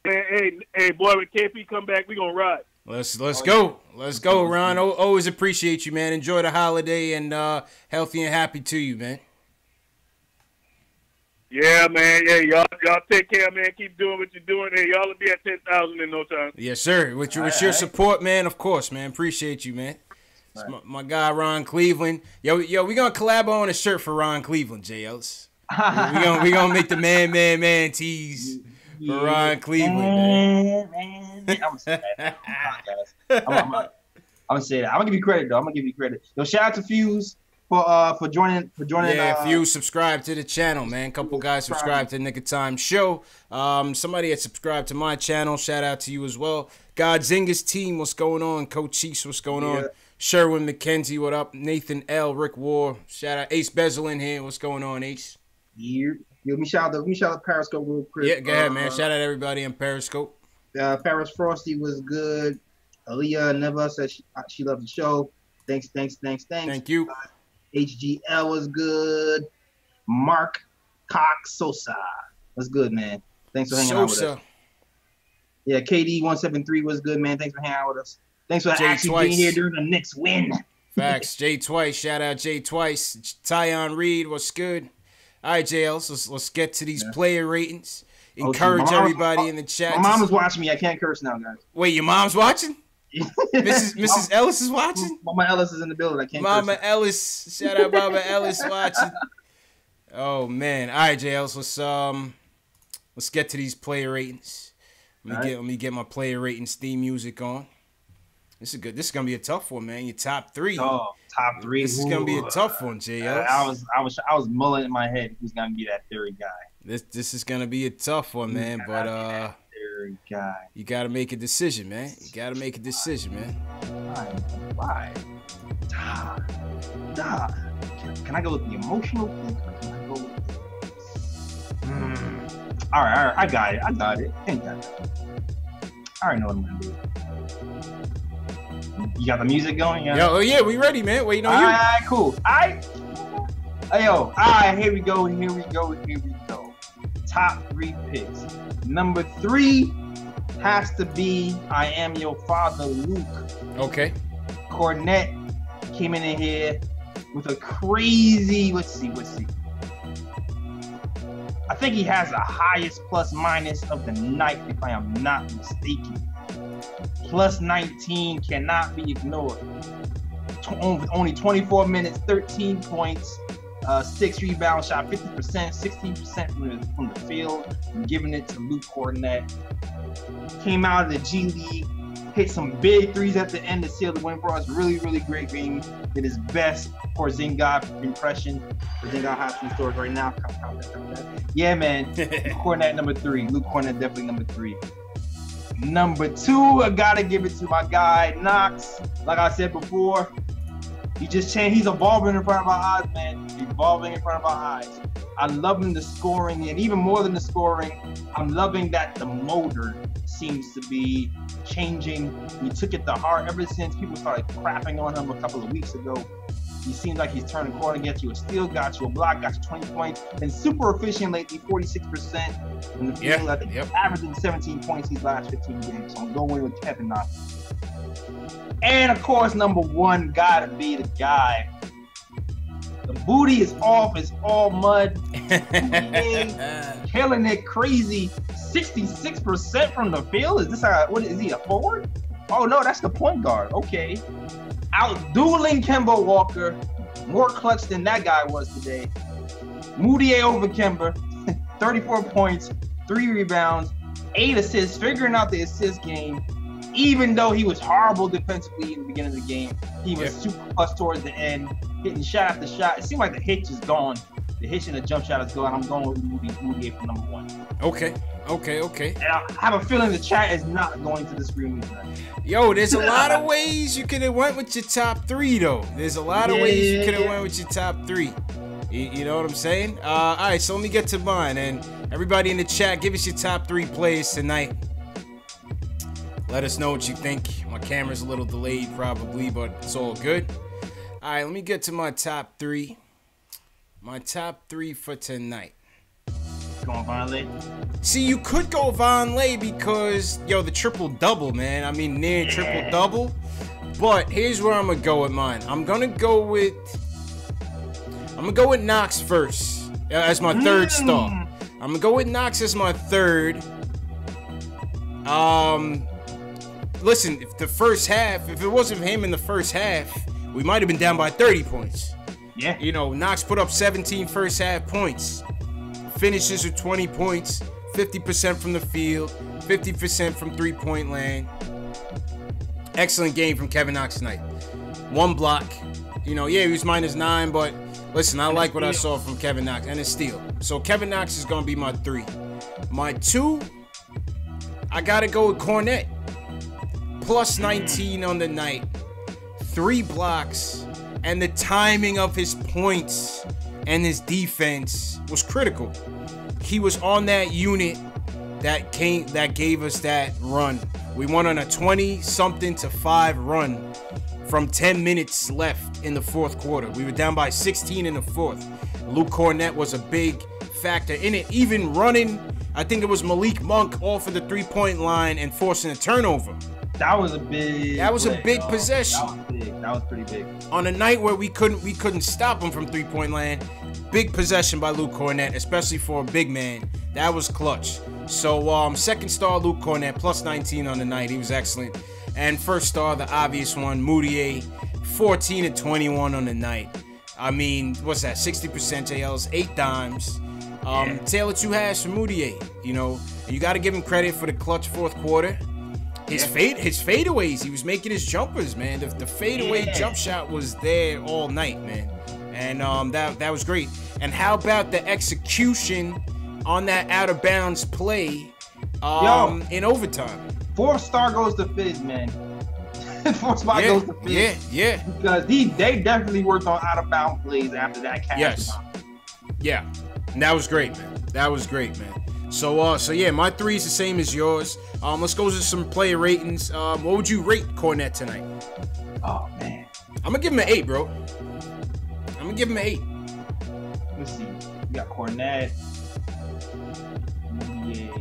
Hey, boy, when KP come back, we going to ride. Let's go. Let's go, Ron. Always appreciate you, man. Enjoy the holiday and healthy and happy to you, man. Yeah, man. Yeah, y'all take care, man. Keep doing what you're doing. Hey, y'all will be at 10,000 in no time. Yes, sir. With your support, man, of course, man. Appreciate you, man. It's my guy, Ron Cleveland. Yo, we going to collab on a shirt for Ron Cleveland, J. Ellis. we gonna make the man tees for Ron Cleveland, man. I'm going to say that. I'm going to say that. I'm going to give you credit, though. I'm going to give you credit. Yo, shout out to Fuse. For joining. Yeah, if you subscribe to the channel, man. Couple guys subscribed to the Nick of Time show. Somebody had subscribed to my channel. Shout out to you as well. Godzinga's team, what's going on? Coach Chiefs, what's going on? Sherwin McKenzie, what up? Nathan L. Rick War. Shout out Ace Bezel in here. What's going on, Ace? Yo, let me shout out Periscope real quick. Yeah, go ahead, man. Shout out everybody in Periscope. Paris Frosty was good. Aaliyah Neva said she loved the show. Thanks. Thank you. HGL was good. Mark Cox Sosa was good, man. Thanks for hanging out with us. Yeah, KD173 was good, man. Thanks for hanging out with us. Thanks for actually being here during the Knicks win. Facts. Jay Twice. Shout out Jay Twice. Tyon Reed, what's good? All right, JL, let's get to these player ratings. Encourage everybody in the chat. My mom is watching me. I can't curse now, guys. Wait, your mom's watching? Mrs. Ellis is watching? Mama Ellis is in the building. I can't Mama Ellis. Shout out Mama Ellis watching. Oh man. All right, JL. Let's get to these player ratings. Let me get my player ratings theme music on. This is good. This is gonna be a tough one, man. Your top three. Oh, top three. This is gonna be a tough one, JL. I was mulling in my head who's gonna be that third guy. This is gonna be a tough one, man. But guy. You gotta make a decision, man. Why? Can I go with the emotional thing? Or can I go with All right. I got it. Ain't that? I already know what I'm gonna do. You got the music going? Yeah, we ready, man. Waiting on you. All right, cool. Hey, yo, all right, here we go. Top 3 picks. Number 3 has to be I Am Your Father, Luke. Okay. Kornet came in here with a crazy, let's see. I think he has the highest plus minus of the night, if I am not mistaken. Plus 19 cannot be ignored. Only 24 minutes, 13 points, 6 rebounds, shot 50%, 16% from the field, and giving it to Luke Kornet. Came out of the G League, hit some big threes at the end to seal the win for us. Really, really great game. Did his best Porzingis impression. Porzingis has some stores right now. Yeah, man. Luke Kornet number 3. Luke Kornet definitely number 3. Number 2, I gotta give it to my guy Knox. Like I said before, he just changed. He's evolving in front of our eyes, man. Evolving in front of our eyes. I'm loving the scoring, and even more than the scoring, I'm loving that the motor seems to be changing. He took it to heart ever since people started crapping on him a couple of weeks ago. He seems like he's turning the corner, gets you a steal, got you a block, got you 20 points. Been super efficient lately, 46% in the field. I think averaging 17 points these last 15 games. So I'm going with Kevin Knox. And of course, number 1 gotta be the guy. The booty is off, it's all mud. Killing it crazy. 66% from the field. Is this what is he, a forward? Oh no, that's the point guard. Okay. Out-dueling Kemba Walker. More clutch than that guy was today. Mudiay over Kemba. 34 points, 3 rebounds, 8 assists, figuring out the assist game. Even though he was horrible defensively in the beginning of the game, he was super clutch towards the end, hitting shot after shot. It seemed like the hitch is gone. The hitch and the jump shot is gone. I'm going with Mudiay for number 1. Okay. And I have a feeling the chat is not going to disagree with me tonight. Yo, there's a lot of ways you could have went with your top 3, though. There's a lot of ways you could have went with your top 3. You know what I'm saying? All right, so let me get to mine. And everybody in the chat, give us your top 3 players tonight. Let us know what you think. My camera's a little delayed probably, but it's all good. All right, let me get to my top 3. My top 3 for tonight. Going Vonleh? See, you could go Vonleh because, yo, the triple-double, man. I mean, near triple-double. But here's where I'm going to go with mine. I'm going to go with Knox first as my 3rd star. I'm going to go with Knox as my 3rd. Listen, if the first half, if it wasn't him in the first half, we might have been down by 30 points. Yeah. You know, Knox put up 17 first half points. Finishes with 20 points, 50% from the field, 50% from three-point land. Excellent game from Kevin Knox tonight. 1 block. You know, yeah, he was -9, but listen, I like what I saw from Kevin Knox, and a steal. So Kevin Knox is going to be my 3. My 2, I got to go with Kornet. Plus 19 on the night. 3 blocks. And the timing of his points and his defense was critical. He was on that unit that gave us that run. We went on a 20-something to 5 run from 10 minutes left in the 4th quarter. We were down by 16 in the 4th. Luke Kornet was a big factor in it. Even running, I think it was Malik Monk off of the 3-point line and forcing a turnover. That was a big. That was a big possession. That was big. That was pretty big. On a night where we couldn't stop him from 3-point land, big possession by Luke Kornet, especially for a big man. That was clutch. So 2nd star Luke Kornet, plus 19 on the night. He was excellent. And 1st star, the obvious one, Mudiay, 14 and 21 on the night. I mean, what's that? 60% JLs, 8 dimes. Taylor 2 halves for Mudiay. You know, you got to give him credit for the clutch 4th quarter. His fadeaways, he was making his jumpers, man. The fadeaway jump shot was there all night, man. And that was great. And how about the execution on that out of bounds play in overtime? 4th star goes to Fizz, man. 4th spot goes to Fizz. Yeah. Because they definitely worked on out of bounds plays after that catch. Yes. Yeah. And that was great, man. That was great, man. So yeah, my 3 is the same as yours. Let's go to some player ratings. What would you rate Kornet tonight? Oh man, I'm gonna give him an 8, bro. I'm gonna give him an 8. Let's see. We got Kornet. Mudiay.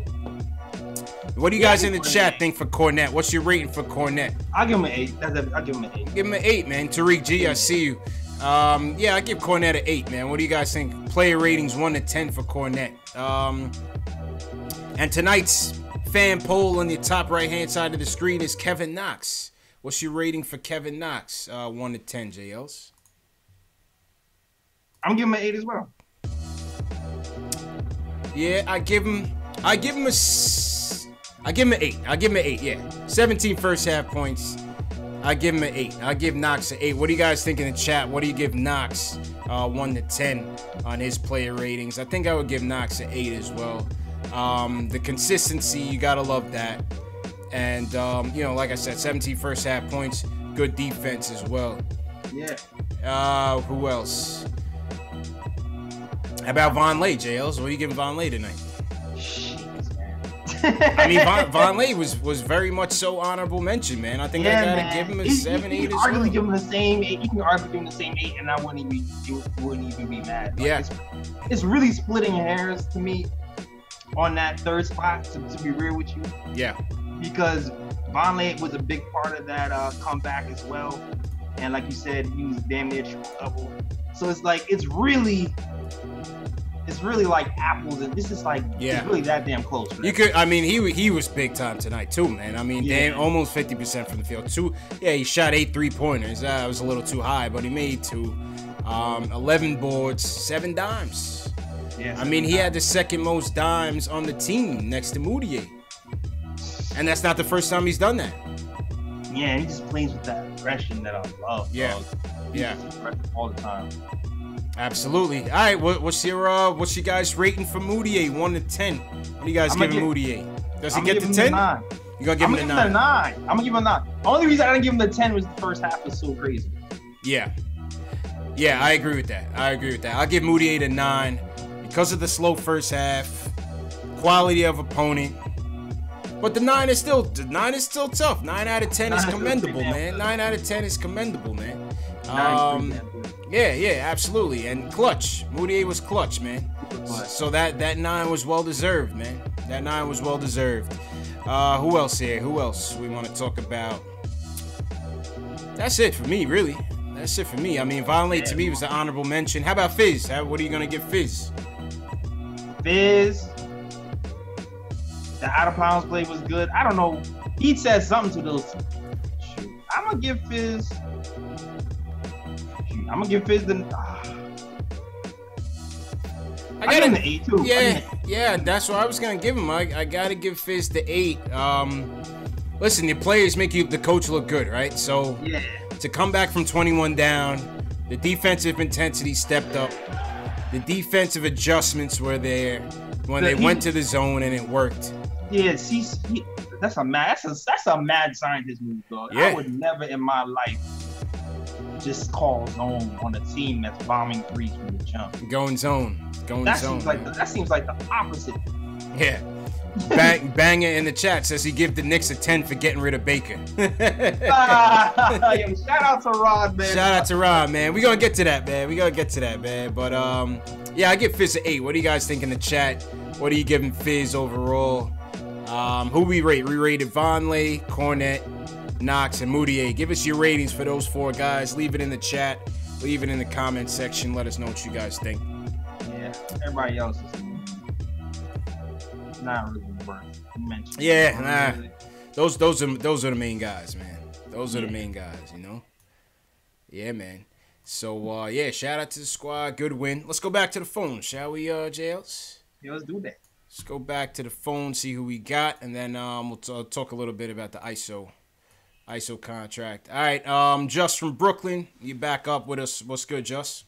What do you guys in the chat think for Kornet? What's your rating for Kornet? I'll give him an 8. I'll give him an 8. Give him an 8, man. Tariq G, I see you. Yeah, I give Kornet an 8, man. What do you guys think? Player ratings 1 to 10 for Kornet. And tonight's fan poll on the top right-hand side of the screen is Kevin Knox. What's your rating for Kevin Knox? 1 to 10, JLs. I'm giving him an 8 as well. Yeah, I give him an 8. Yeah. 17 first half points. I give him an 8. I give Knox an 8. What do you guys think in the chat? What do you give Knox 1 to 10 on his player ratings? I think I would give Knox an 8 as well. The consistency, you gotta love that. And you know, like I said, 17 first half points, good defense as well. Yeah. Who else? How about Vonleh, JLs? What are you giving Vonleh tonight? Jeez, man. I mean, Vonleh was very much so honorable mention, man. I think I gotta give him a 7, 8 as well. Arguably give him the same 8. You can argue give him the same 8, and I wouldn't even be mad. Like, Yeah. It's really splitting hairs to me on that third spot, to be real with you. Yeah. Because Vonleh was a big part of that comeback as well. And like you said, he was damn near triple double. So it's like, it's really like apples, and this is like, it's really that damn close. You could, I mean, he was big time tonight too, man. I mean, damn, almost 50% from the field. He shot 8 3-pointers. That was a little too high, but he made 2. 11 boards, 7 dimes. Yeah, I mean, he had the second most dimes on the team next to Mudiay. And that's not the first time he's done that. Yeah, he just plays with that aggression that I love. Yeah. Dog. Yeah. All the time. Absolutely. All right, what's your guys rating for Mudiay? 1 to 10. What do you guys giving Mudiay? Does he get to 10? You gonna give him a 9? I'm gonna give him a 9. The only reason I didn't give him the 10 was the first half was so crazy. Yeah. Yeah, I agree with that. I'll give Mudiay a 9 because of the slow first half, quality of opponent. But the 9 is still tough. 9 out of 10 is commendable, man. 9 out of 10 is commendable, man. Yeah, absolutely. And clutch. Mudiay was clutch, man. So that 9 was well deserved, man. That 9 was well deserved. Who else here? Who else we want to talk about? That's it for me, really. That's it for me. I mean, Vonleh to me was the honorable mention. How about Fizz? What are you gonna give Fizz? Fizz, the out of bounds play was good. I don't know. He said something to those. Shoot, I'm gonna give Fizz the. I got him the 8 too. Yeah, that's what I was gonna give him. I gotta give Fizz the 8. Listen, the players make the coach look good, right? So to come back from 21 down, the defensive intensity stepped up. The defensive adjustments were there when they went to the zone and it worked. Yeah, that's a mad scientist move, dog. Yeah. I would never in my life just call zone on a team that's bombing threes from the jump. Going zone. That seems like the opposite. Yeah. Banger in the chat says he give the Knicks a 10 for getting rid of Baker. Yo, shout out to Rod, man. Shout out to Rod, man. We gonna get to that, man. But yeah, I give Fizz an 8. What do you guys think in the chat? What are you giving Fizz overall? Who we rate? We rated Vonleh, Kornet, Knox, and Mudiay. Give us your ratings for those 4 guys. Leave it in the chat. Leave it in the comment section. Let us know what you guys think. Yeah, everybody else is not really worth mentioning. Yeah, nah. Those are the main guys, man. Those are the main guys, you know. Yeah, man. So yeah, shout out to the squad. Good win. Let's go back to the phone, shall we, JLs? Yeah, let's do that. Let's go back to the phone, see who we got, and then we'll talk a little bit about the ISO contract. All right, Just from Brooklyn, you back up with us. What's good, Just?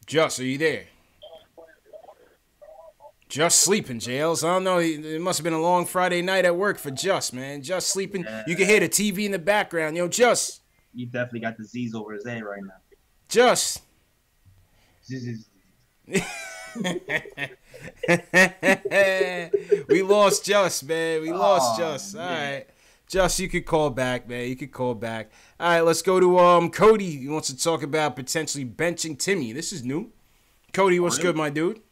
Just, are you there? Just sleeping, JLs. I don't know. It must have been a long Friday night at work for Just, man. Just sleeping. You can hear the TV in the background. Yo, Just. You definitely got the Z's over his head right now. Just. We lost Just, man. We lost Just. All right. Just, you could call back, man. You could call back. All right, let's go to Cody. He wants to talk about potentially benching Timmy. This is new. Cody, what's good, my dude?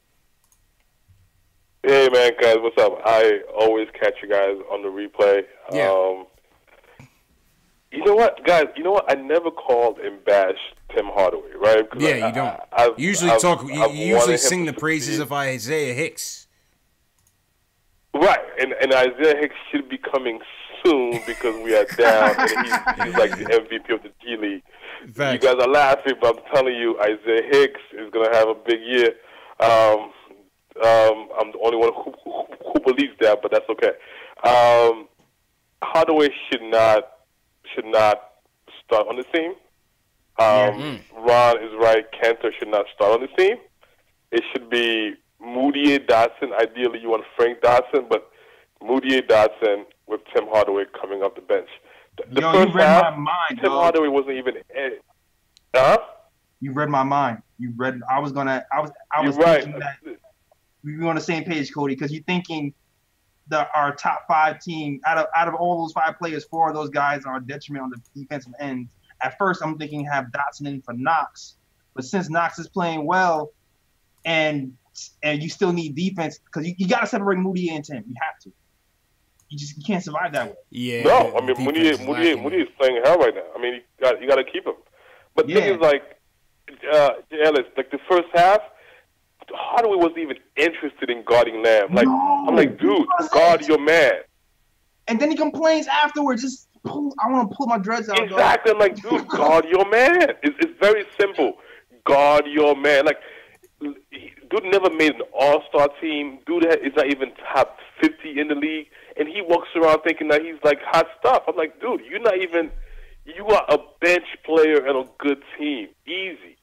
Hey, man, guys, what's up? I always catch you guys on the replay. Yeah. You know what, guys? You know what? I never called and bashed Tim Hardaway, right? Yeah, you don't. You usually sing the praises of Isaiah Hicks. Right, and Isaiah Hicks should be coming soon because we are down, and he's like the MVP of the G League. Facts. You guys are laughing, but I'm telling you, Isaiah Hicks is going to have a big year. I'm the only one who believes that, but that's okay. Hardaway should not start on the team. Ron is right. Cantor should not start on the team. It should be Mudiay, Dotson. Ideally, you want Frank Dotson, but Mudiay, Dotson with Tim Hardaway coming off the bench. The Yo, first you read half, my mind, Tim Hardaway wasn't even. You read my mind. You read. I was You're thinking right. that we were on the same page, Cody, because you're thinking that our top 5 team out of all those 5 players, 4 of those guys are a detriment on the defensive end. At first, I'm thinking have Dotson in for Knox, but since Knox is playing well, and you still need defense because you got to separate Mudiay and Tim. You have to. You can't survive that way. Yeah. No, I mean Mudiay is playing hell right now. I mean you got to keep him. But the thing is, like, Ellis, like the first half, Hardaway wasn't even interested in guarding Lamb. Like, no, I'm like, dude, guard your man. And then he complains afterwards. Just I want to pull my dreads out. Exactly. I'm like, dude, guard your man. It's very simple. Guard your man. Like, dude never made an all-star team. Dude is not even top 50 in the league. And he walks around thinking that he's, like, hot stuff. I'm like, dude, you're not even – you are a bench player and a good team. Easy.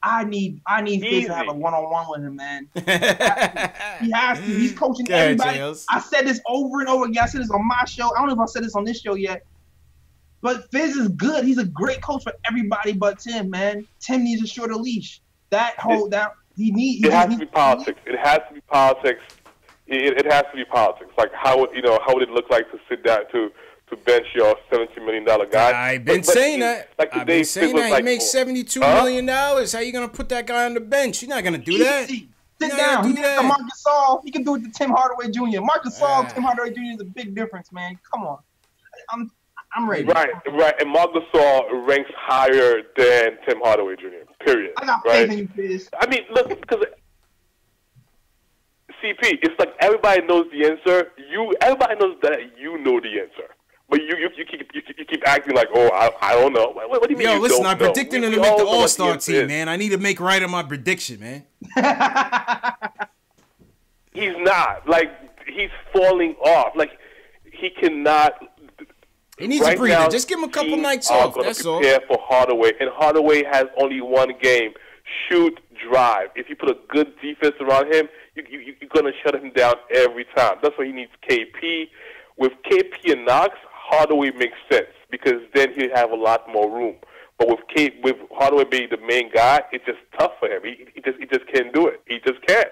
I need Fizz to have a one-on-one with him, man. He has to. He's coaching everybody. Tails. I said this over and over again. I said this on my show. I don't know if I said this on this show yet. But Fizz is good. He's a great coach for everybody but Tim, man. Tim needs a shorter leash. It has to be politics. It has to be politics. It has to be politics. Like how would it look like to sit down to bench your $17 million guy? I've been saying that. I've been saying that. He makes $72 million. How you gonna put that guy on the bench? You're not gonna do that. Sit down. He can do Marc Gasol. He can do it to Tim Hardaway Jr. Marc Gasol, Tim Hardaway Jr. is a big difference, man. Come on. I'm ready. Right. And Marc Gasol ranks higher than Tim Hardaway Jr. Period. I got faith in you, Fizz. I mean, look, because CP, it's like everybody knows the answer. Everybody knows that you know the answer. But you keep acting like, oh, I don't know. What do you mean? Yo, listen, I predicted him to make the All-Star team, is. man. I need to make right on my prediction, man. He's not. Like, he's falling off. Like, he cannot. He needs a breather. Just give him a couple nights off. That's all. Prepare for Hardaway, and Hardaway has only one game: shoot, drive. If you put a good defense around him, you're gonna shut him down every time. That's why he needs KP. With KP and Knox, Hardaway makes sense because then he'll have a lot more room. But with Hardaway being the main guy, it's just tough for him. He just can't do it. He just can't.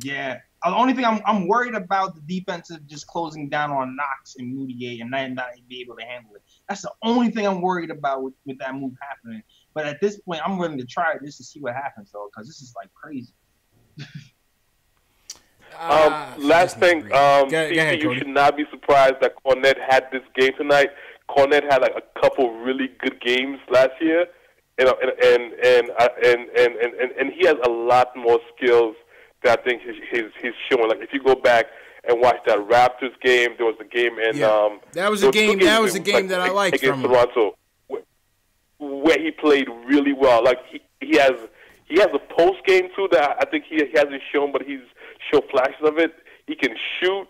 Yeah. The only thing I'm worried about the defensive just closing down on Knox and Mudiay and not be able to handle it. That's the only thing I'm worried about with that move happening. But at this point, I'm willing to try it just to see what happens, though, because this is like crazy. Last thing, you should not be surprised that Kornet had this game tonight. Kornet had like a couple really good games last year, and he has a lot more skills that I think he's showing. Like if you go back and watch that Raptors game, there was a game in that was a game. That was a game that I liked against from Toronto, where he played really well. Like he has a post game too that I think he hasn't shown, but he's shown flashes of it. He can shoot.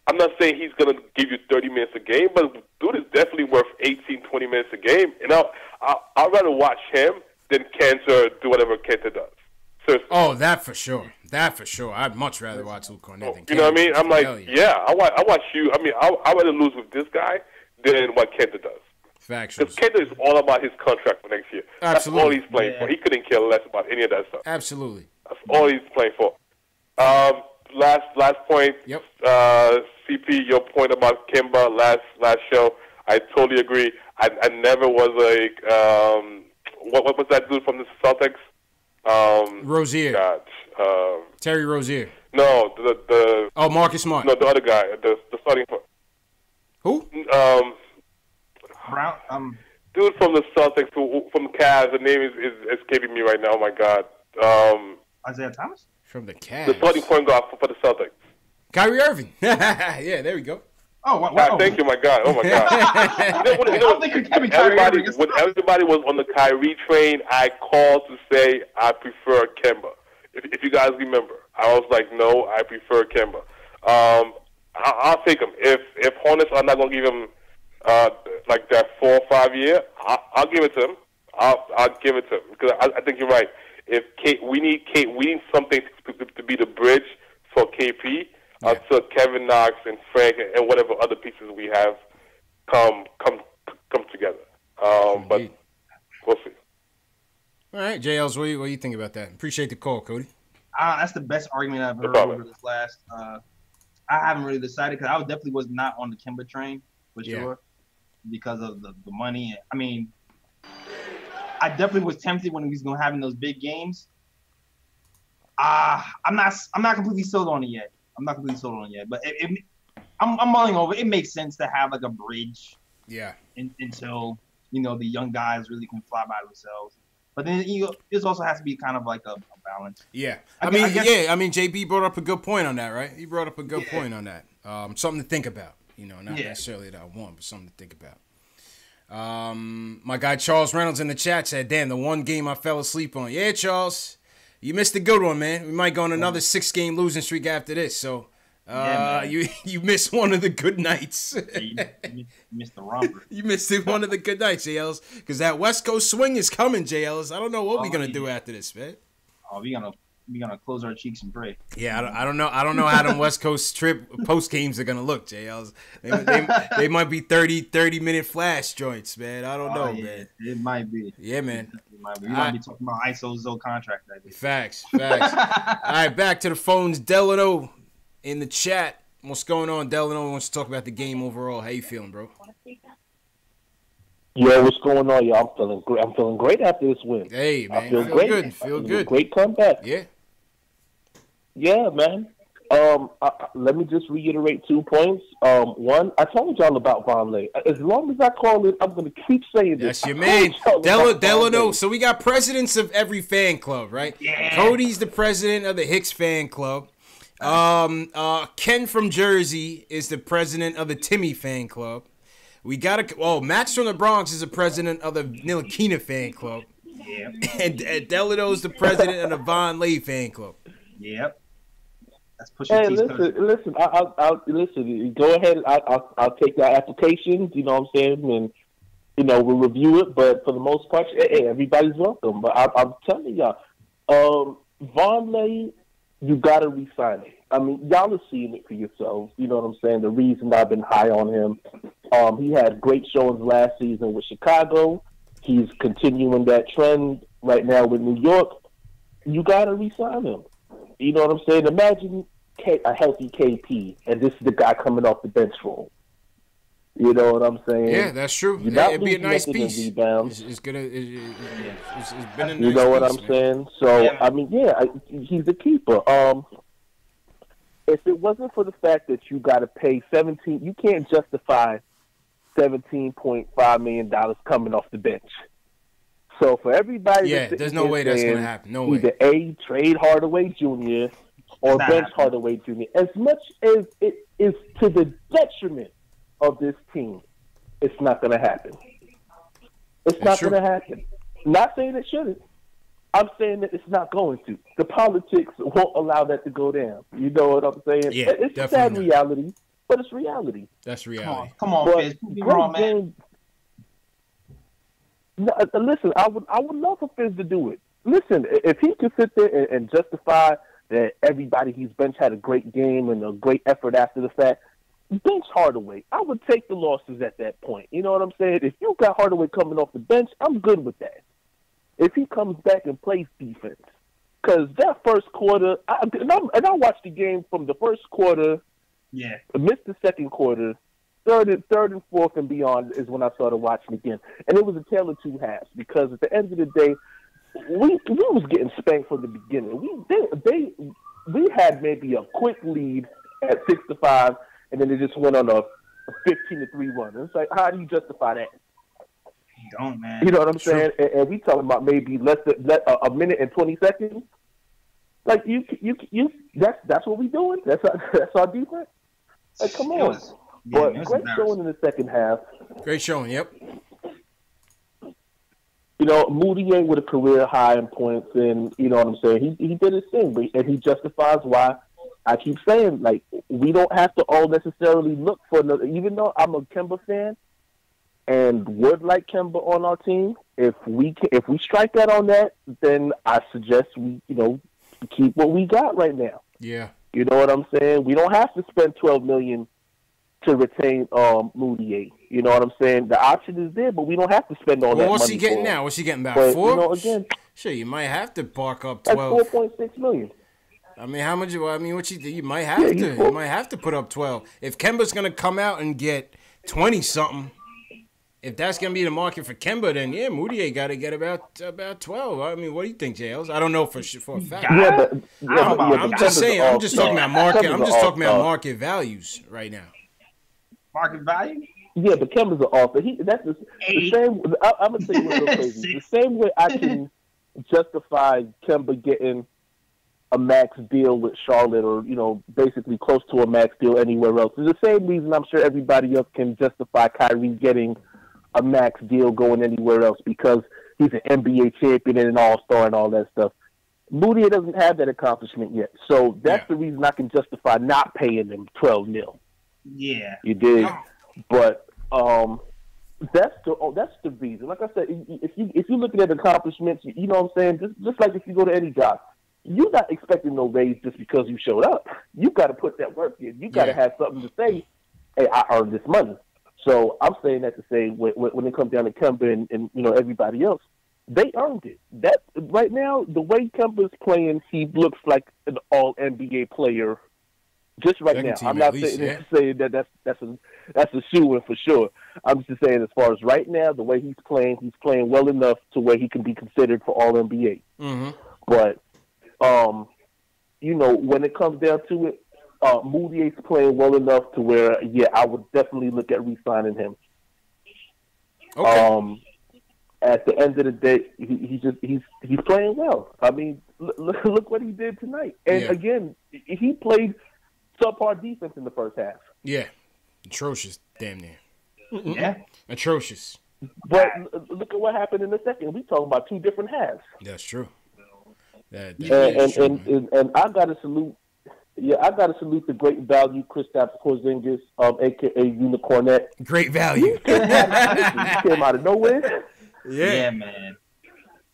I'm not saying he's going to give you 30 minutes a game, but dude is definitely worth 18, 20 minutes a game. And I'd rather watch him than Cantor do whatever Cantor does. Seriously. Oh, that for sure. That for sure. I'd much rather watch Luke Kornet than Cantor. You know what I mean? I'm like, I watch you. I mean, I'd rather lose with this guy than what Cantor does. Factual. Because Cantor is all about his contract for next year. Absolutely. That's all he's playing for. He couldn't care less about any of that stuff. Absolutely. That's all he's playing for. Last point. Yep. CP, your point about Kimba last show, I totally agree. I never was what was that dude from the Celtics? Rozier. God, Terry Rozier. No, the Marcus Smart. No, the other guy, the starting point. Who? Brown. Dude from the Celtics, from the Cavs. The name is escaping me right now. Oh my God. Isaiah Thomas. From the Cavs. The starting point guard for the Celtics. Kyrie Irving. Yeah, there we go. Oh, wow. Thank you, my God. Oh my God. When everybody was on the Kyrie train, I called to say I prefer Kemba. If you guys remember, I was like, no, I prefer Kemba. I'll take him. If Hornets are not going to give him like that 4 or 5 year, I'll give it to him. I'll give it to him because I think you're right. We need something to be the bridge for KP until Kevin Knox and Frank and whatever other pieces we have come together. But we'll see. All right, JLs, what do you think about that? Appreciate the call, Cody. That's the best argument I've heard over this last. I haven't really decided because I definitely was not on the Kemba train for sure because of the money. I mean, I definitely was tempted when he was going to have those big games. I'm not completely sold on it yet. But I'm mulling over. It makes sense to have like a bridge. Yeah. Until the young guys really can fly by themselves. But then this also has to be kind of like a balance. Yeah. I mean, JB brought up a good point on that, right? He brought up a good point on that. Something to think about. Not necessarily that I want, but something to think about. My guy Charles Reynolds in the chat said, damn, the one game I fell asleep on. Yeah, Charles, you missed a good one, man. We might go on another 6-game losing streak after this. So you missed one of the good nights. You missed the romper. You missed one of the good nights, JLs, because that West Coast swing is coming, JLs. I don't know what we're going to do after this, man. Oh, we're gonna close our cheeks and pray. Yeah, I don't know how them West Coast trip post games are gonna look, JLs. They might be 30-minute flash joints, man. I don't know, man. It might be. Yeah, man. We might be talking about ISO contract that day. Facts. All right, back to the phones. Delano in the chat. What's going on? Delano wants to talk about the game overall. How you feeling, bro? Yo, what's going on, y'all? I'm feeling great after this win. Hey, man. I feel great. Feel good. Great comeback. Yeah. Yeah, man. Let me just reiterate 2 points. One, I told y'all about Vonleh. As long as I call it, I'm going to keep saying this. That's your man. Delano. So we got presidents of every fan club, right? Yeah. Cody's the president of the Hicks fan club. Ken from Jersey is the president of the Timmy fan club. We got Max from the Bronx is the president of the Nilakina fan club. Yeah. And Delano's the president of the Von Lay fan club. Yep. That's pushing. Hey, listen. I'll listen. Go ahead. I'll take your applications. You know what I'm saying, and we'll review it. But for the most part, hey, everybody's welcome. But I'm telling y'all, Von Lay, you gotta re-sign him. I mean, y'all are seeing it for yourselves. You know what I'm saying? The reason I've been high on him. He had great showings last season with Chicago. He's continuing that trend right now with New York. You got to re-sign him. You know what I'm saying? Imagine a healthy KP, and this is the guy coming off the bench role. You know what I'm saying? Yeah, that's true. It'd be a nice piece. It's been a nice You know what piece, I'm saying? So, yeah. I mean, he's a keeper. If it wasn't for the fact that you got to pay you can't justify $17.5 million coming off the bench. So for everybody, there's no way that's going to happen. No way. Either A, trade Hardaway Jr. or bench Hardaway Jr. As much as it is to the detriment of this team, it's not going to happen. It's not going to happen. Not saying it shouldn't. I'm saying that it's not going to. The politics won't allow that to go down. You know what I'm saying? Yeah, it's a sad reality, but it's reality. That's reality. Come on, Fizz. Be wrong, man. No, listen, I would love for Fizz to do it. Listen, if he could sit there and justify that everybody he's bench had a great game and a great effort after the fact, bench Hardaway. I would take the losses at that point. You know what I'm saying? If you got Hardaway coming off the bench, I'm good with that. If he comes back and plays defense. Because that first quarter, I watched the game from the first quarter Yeah. Missed the second quarter. Third and fourth and beyond is when I started watching again. And it was a tale of two halves because at the end of the day, we was getting spanked from the beginning. We had maybe a quick lead at 6-5, and then they just went on a 15-3 run. And it's like, how do you justify that? You don't, man. You know what I'm saying? And we talking about maybe less than a minute and 20 seconds. Like you that's what we doing? That's our defense? Like, come on. But great showing in the second half. Great showing, yep. You know, Mudiay with a career high in points, and you know what I'm saying? He did his thing, and he justifies why I keep saying, like, we don't have to all necessarily look for another, even though I'm a Kemba fan and would like Kemba on our team, if we strike out on that, then I suggest we, you know, keep what we got right now. Yeah. You know what I'm saying? We don't have to spend $12 million to retain Mudiay. You know what I'm saying? The option is there, but we don't have to spend all that money. What's he getting now? What's he getting about? But, 4? You know, again, sure, you might have to bark up 12. That's $4.6 million. I mean, how much? I mean, what you might have to. You might have to put up 12. If Kemba's gonna come out and get 20 something, if that's gonna be the market for Kemba, then yeah, Mudiay got to get about 12. I mean, what do you think, JLs? I don't know for a fact. Yeah, but I'm just saying. I'm just talking about market. I'm just talking about market values right now. Market value? Yeah, but Kemba's an author. That's the same. I'm gonna tell you what's so crazy. The same way I can justify Kemba getting a max deal with Charlotte, or you know, basically close to a max deal anywhere else. It's the same reason I'm sure everybody else can justify Kyrie getting a max deal going anywhere else, because he's an NBA champion and an all-star and all that stuff. Mudiay doesn't have that accomplishment yet, so that's the reason I can justify not paying him $12 million. Yeah, you did, but that's the reason. Like I said, if you're looking at accomplishments, you know what I'm saying. Just like if you go to any job, you're not expecting no raise just because you showed up. You got to put that work in. You got to have something to say. Hey, I earned this money. So I'm saying that to say when it comes down to Kemba and you know everybody else, they earned it. That right now, the way Kemba's playing, he looks like an All NBA player. Just right now, I'm not saying that that's a shoo-in for sure. I'm just saying, as far as right now, the way he's playing well enough to where he can be considered for All NBA. Mm-hmm. But you know, when it comes down to it, Mudiay's playing well enough to where, I would definitely look at re-signing him. Okay. At the end of the day, he's playing well. I mean, look what he did tonight. And again, he played subpar defense in the first half. Yeah, atrocious, damn near. Yeah, atrocious. But look at what happened in the second. We talking about two different halves. That's true. And I gotta salute. Yeah, I gotta salute the great value Kristaps Porzingis, aka Kornet. Great value. He came out of nowhere. Yeah, man.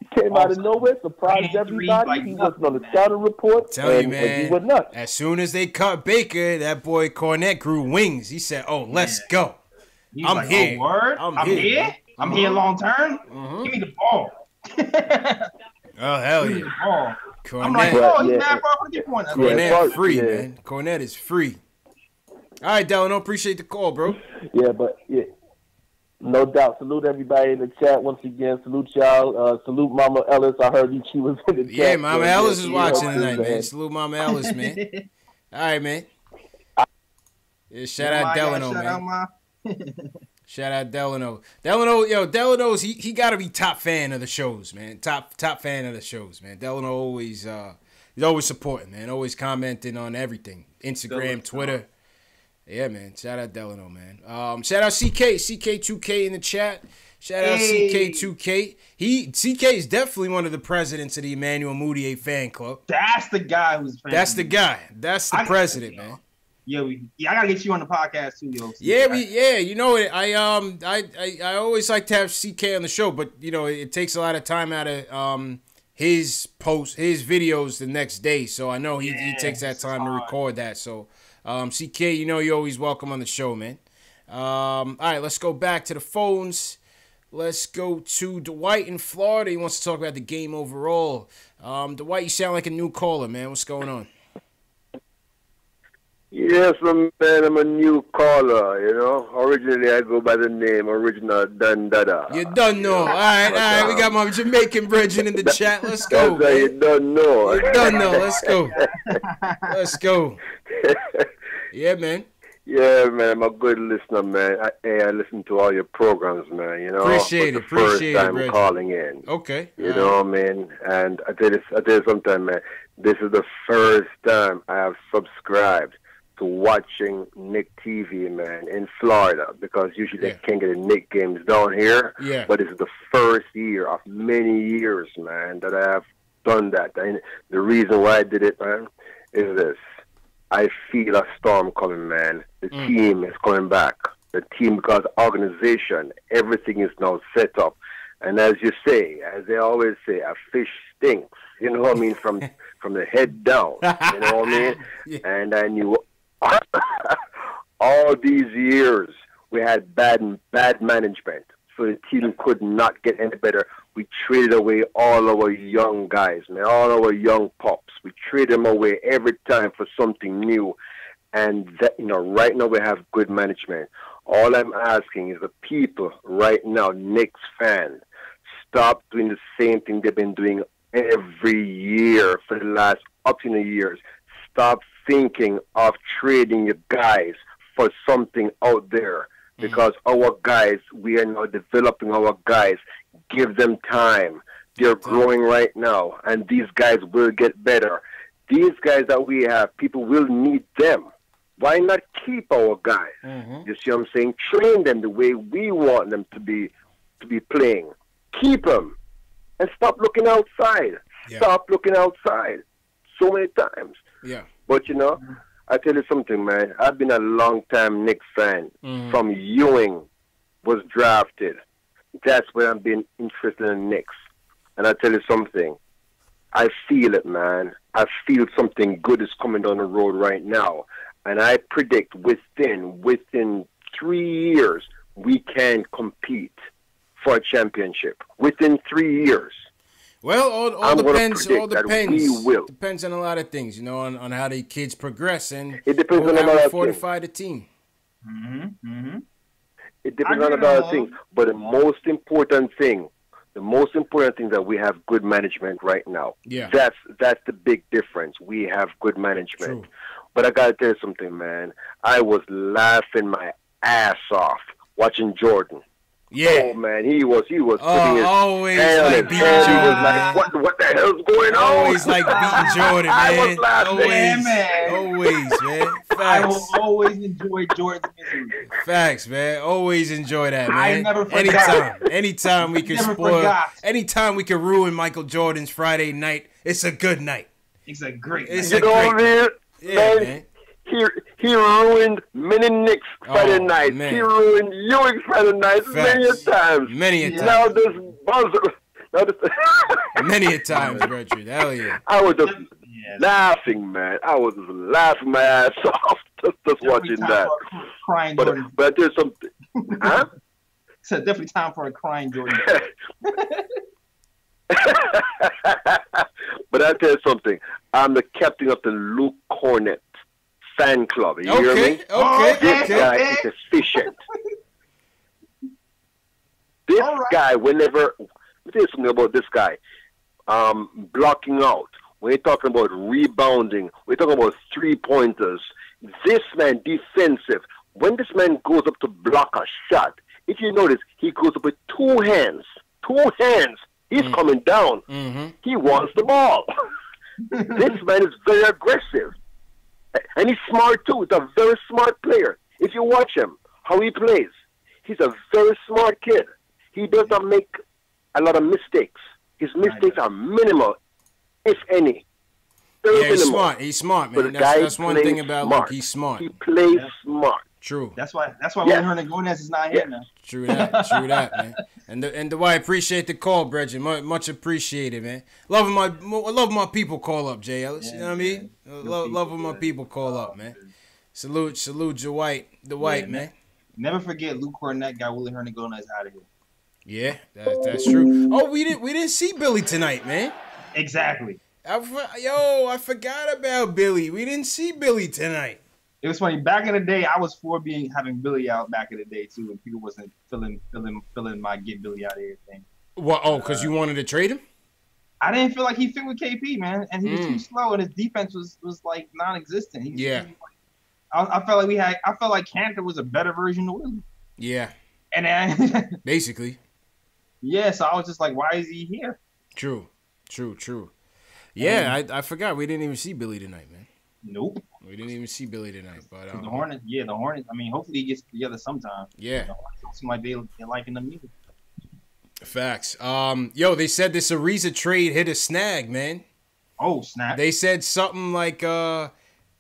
He came out of nowhere, surprised everybody. He wasn't on the scouting report. Tell you, man. He was nuts. As soon as they cut Baker, that boy Kornet grew wings. He said, "Oh, let's go. I'm here. Oh, word? I'm here. I'm here long term. Give me the ball." Oh, hell yeah. Kornet. I'm like, he's mad far from the point. Kornet free, man. Kornet is free. All right, Delano, appreciate the call, bro. Yeah, but no doubt. Salute everybody in the chat once again. Salute y'all. Salute Mama Ellis. I heard she was in the chat. Yeah, Mama Ellis is watching tonight, man. Salute Mama Ellis, man. All right, man. Shout out Delano, man. Shout out Delano. Delano's he gotta be top fan of the shows, man. Top fan of the shows, man. Delano always he's always supporting, man. Always commenting on everything. Instagram, Twitter. Yeah, man. Shout out Delano, man. Shout out CK2K in the chat. Shout out CK2K. CK is definitely one of the presidents of the Emmanuel Mudiay fan club. That's the guy who's. That's the guy. That's the president, man. Yeah, I gotta get you on the podcast too, yo. You know it. I always like to have CK on the show, but you know it takes a lot of time out of his videos the next day. So I know he takes that time to record that. So CK, you know you're always welcome on the show, man. All right, let's go back to the phones. Let's go to Dwight in Florida. He wants to talk about the game overall. Dwight, you sound like a new caller, man. What's going on? Yes, man, I'm a new caller, you know. Originally, I go by the name Original Dan Dada. You don't know. All right. We got my Jamaican brethren in the chat. Let's go, man. You don't know. You don't know. Let's go. Let's go. Yeah, man. Yeah, man, I'm a good listener, man. I listen to all your programs, man. You know, appreciate it. First time calling in. Okay. You know what I mean? And I tell you sometime, man. This is the first time I have subscribed to watching Knick TV, man, in Florida, because usually they can't get the Knick games down here. Yeah. But this is the first year of many years, man, that I have done that. And the reason why I did it, man, is this. I feel a storm coming, man. The team is coming back. The team, because organization, everything is now set up. And as you say, as they always say, a fish stinks. You know what I mean? From the head down. You know what I mean? Yeah. And I knew all these years we had bad management. So the team could not get any better. We traded away all our young guys, man, all our young pups. We traded them away every time for something new. And that, you know, right now we have good management. All I'm asking is the people right now, Knicks fans, stop doing the same thing they've been doing every year for the last up to the years. Stop thinking of trading your guys for something out there. Because our guys, we are now developing our guys. Give them time. They're growing right now, and these guys will get better. These guys that we have, people will need them. Why not keep our guys? You see what I'm saying? Train them the way we want them to be playing. Keep them, and stop looking outside. Yeah. Stop looking outside. So many times. Yeah. But, you know, I tell you something, man. I've been a long-time Knicks fan. From Ewing was drafted. That's when I've been interested in Knicks. And I tell you something. I feel it, man. I feel something good is coming down the road right now. And I predict within 3 years, we can compete for a championship. Within 3 years. Well, all depends. All depends. We will. Depends on a lot of things, you know, on how the kids progress and it depends on a lot of fortify the team. It depends on a lot of things, but the most important thing that we have good management right now. Yeah, that's the big difference. We have good management. True. But I gotta tell you something, man. I was laughing my ass off watching Jordan. Yeah. Oh man, he was putting his always hand on like his head. He was like, Jordan, what the hell's going on? Always like beating Jordan, man. I was laughing. Always, man. Facts. I will always enjoy Jordan's misery. Facts, man. Always enjoy that, man. I never forgot. Anytime we can anytime we can ruin Michael Jordan's Friday night, it's a good night. It's a great night. You know what I mean? Yeah, man. He ruined many Knicks Friday nights. Man. He ruined Ewing Friday nights many a times. Many a times. Now this buzzer. Many a times, Bertrand. Hell yeah. I was just laughing, man. I was just laughing my ass off just watching that. Crying Jordan. But there's something. Huh? It's definitely time for a crying Jordan. But I'll tell you something. I'm the captain of the Luke Kornet fan club. You hear me? This guy is efficient. This guy, whenever... Let me tell you something about this guy. Blocking out. When you're talking about rebounding, we're talking about three-pointers. This man, defensive. When this man goes up to block a shot, if you notice, he goes up with two hands. Two hands. He's coming down. He wants the ball. This man is very aggressive. And he's smart, too. He's a very smart player. If you watch him, how he plays, he's a very smart kid. He does not make a lot of mistakes. His mistakes are minimal, if any. Very he's minimal. smart. He's smart, man. But That's one thing about smart. Luke. He's smart. He plays smart. True. That's why Willie Hernan Gomez is not here now. True that, man. And the way I appreciate the call, Brethren. Much appreciated, man. Love my people call up, Jay Ellis. You know what I mean? Love when my people call up, man. Salute the white man. Never forget Luke Kornet got Willie Hernan Gomez out of here. Yeah, that's true. Oh, we didn't see Billy tonight, man. Exactly. I forgot about Billy. We didn't see Billy tonight. It was funny. Back in the day, I was for having Billy out back in the day too, and people wasn't feeling my get Billy out of here thing. What? Oh, because you wanted to trade him? I didn't feel like he fit with KP, man, and he was too slow, and his defense was like non-existent. I felt like Cantor was a better version of Willie. Yeah. And then basically. Yeah, so I was just like, why is he here? True. Yeah, I forgot we didn't even see Billy tonight, man. Nope. We didn't even see Billy tonight, but the Hornets. I mean, hopefully he gets together sometime. Yeah. The Hornets don't seem like they're liking them either. Facts. They said this Ariza trade hit a snag, man. Oh, snap. They said something like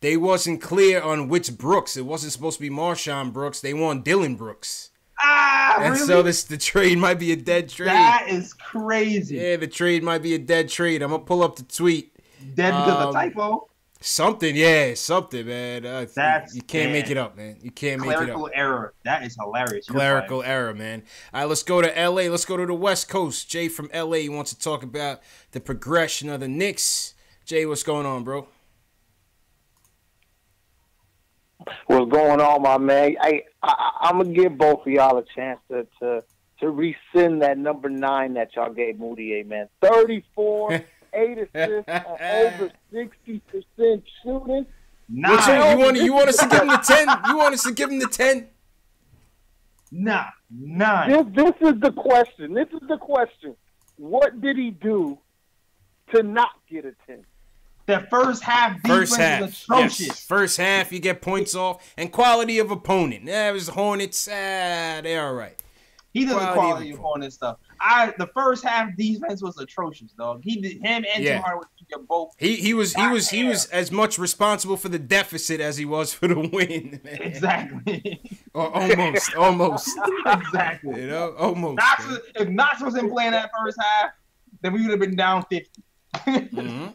they wasn't clear on which Brooks. It wasn't supposed to be Marshawn Brooks. They want Dylan Brooks. And really? So the trade might be a dead trade. That is crazy. Yeah, the trade might be a dead trade. I'm gonna pull up the tweet. Dead because of typo. Something, man. You can't make it up, man. You can't make it up. Clerical error. That is hilarious. Clerical error, man. All right, let's go to L.A. Let's go to the West Coast. Jay from L.A. wants to talk about the progression of the Knicks. Jay, what's going on, bro? What's going on, my man? I'm gonna give both of y'all a chance to rescind that number 9 that y'all gave Mudiay, man. 34, 8 assists, over 60% shooting. You want us to give him the 10? You want us to give him the 10? Nah, 9. This is the question. What did he do to not get a 10? The first half defense was atrocious. Yes. First half, you get points off. And quality of opponent. It was the Hornets. They're all right. He does the quality of opponent stuff. The first half defense was atrocious, dog. Him and Tim Hardaway both. He was as much responsible for the deficit as he was for the win. Man. Exactly. Or almost. Exactly. You know, almost. If Knox wasn't playing that first half, then we would have been down 50. Mm-hmm.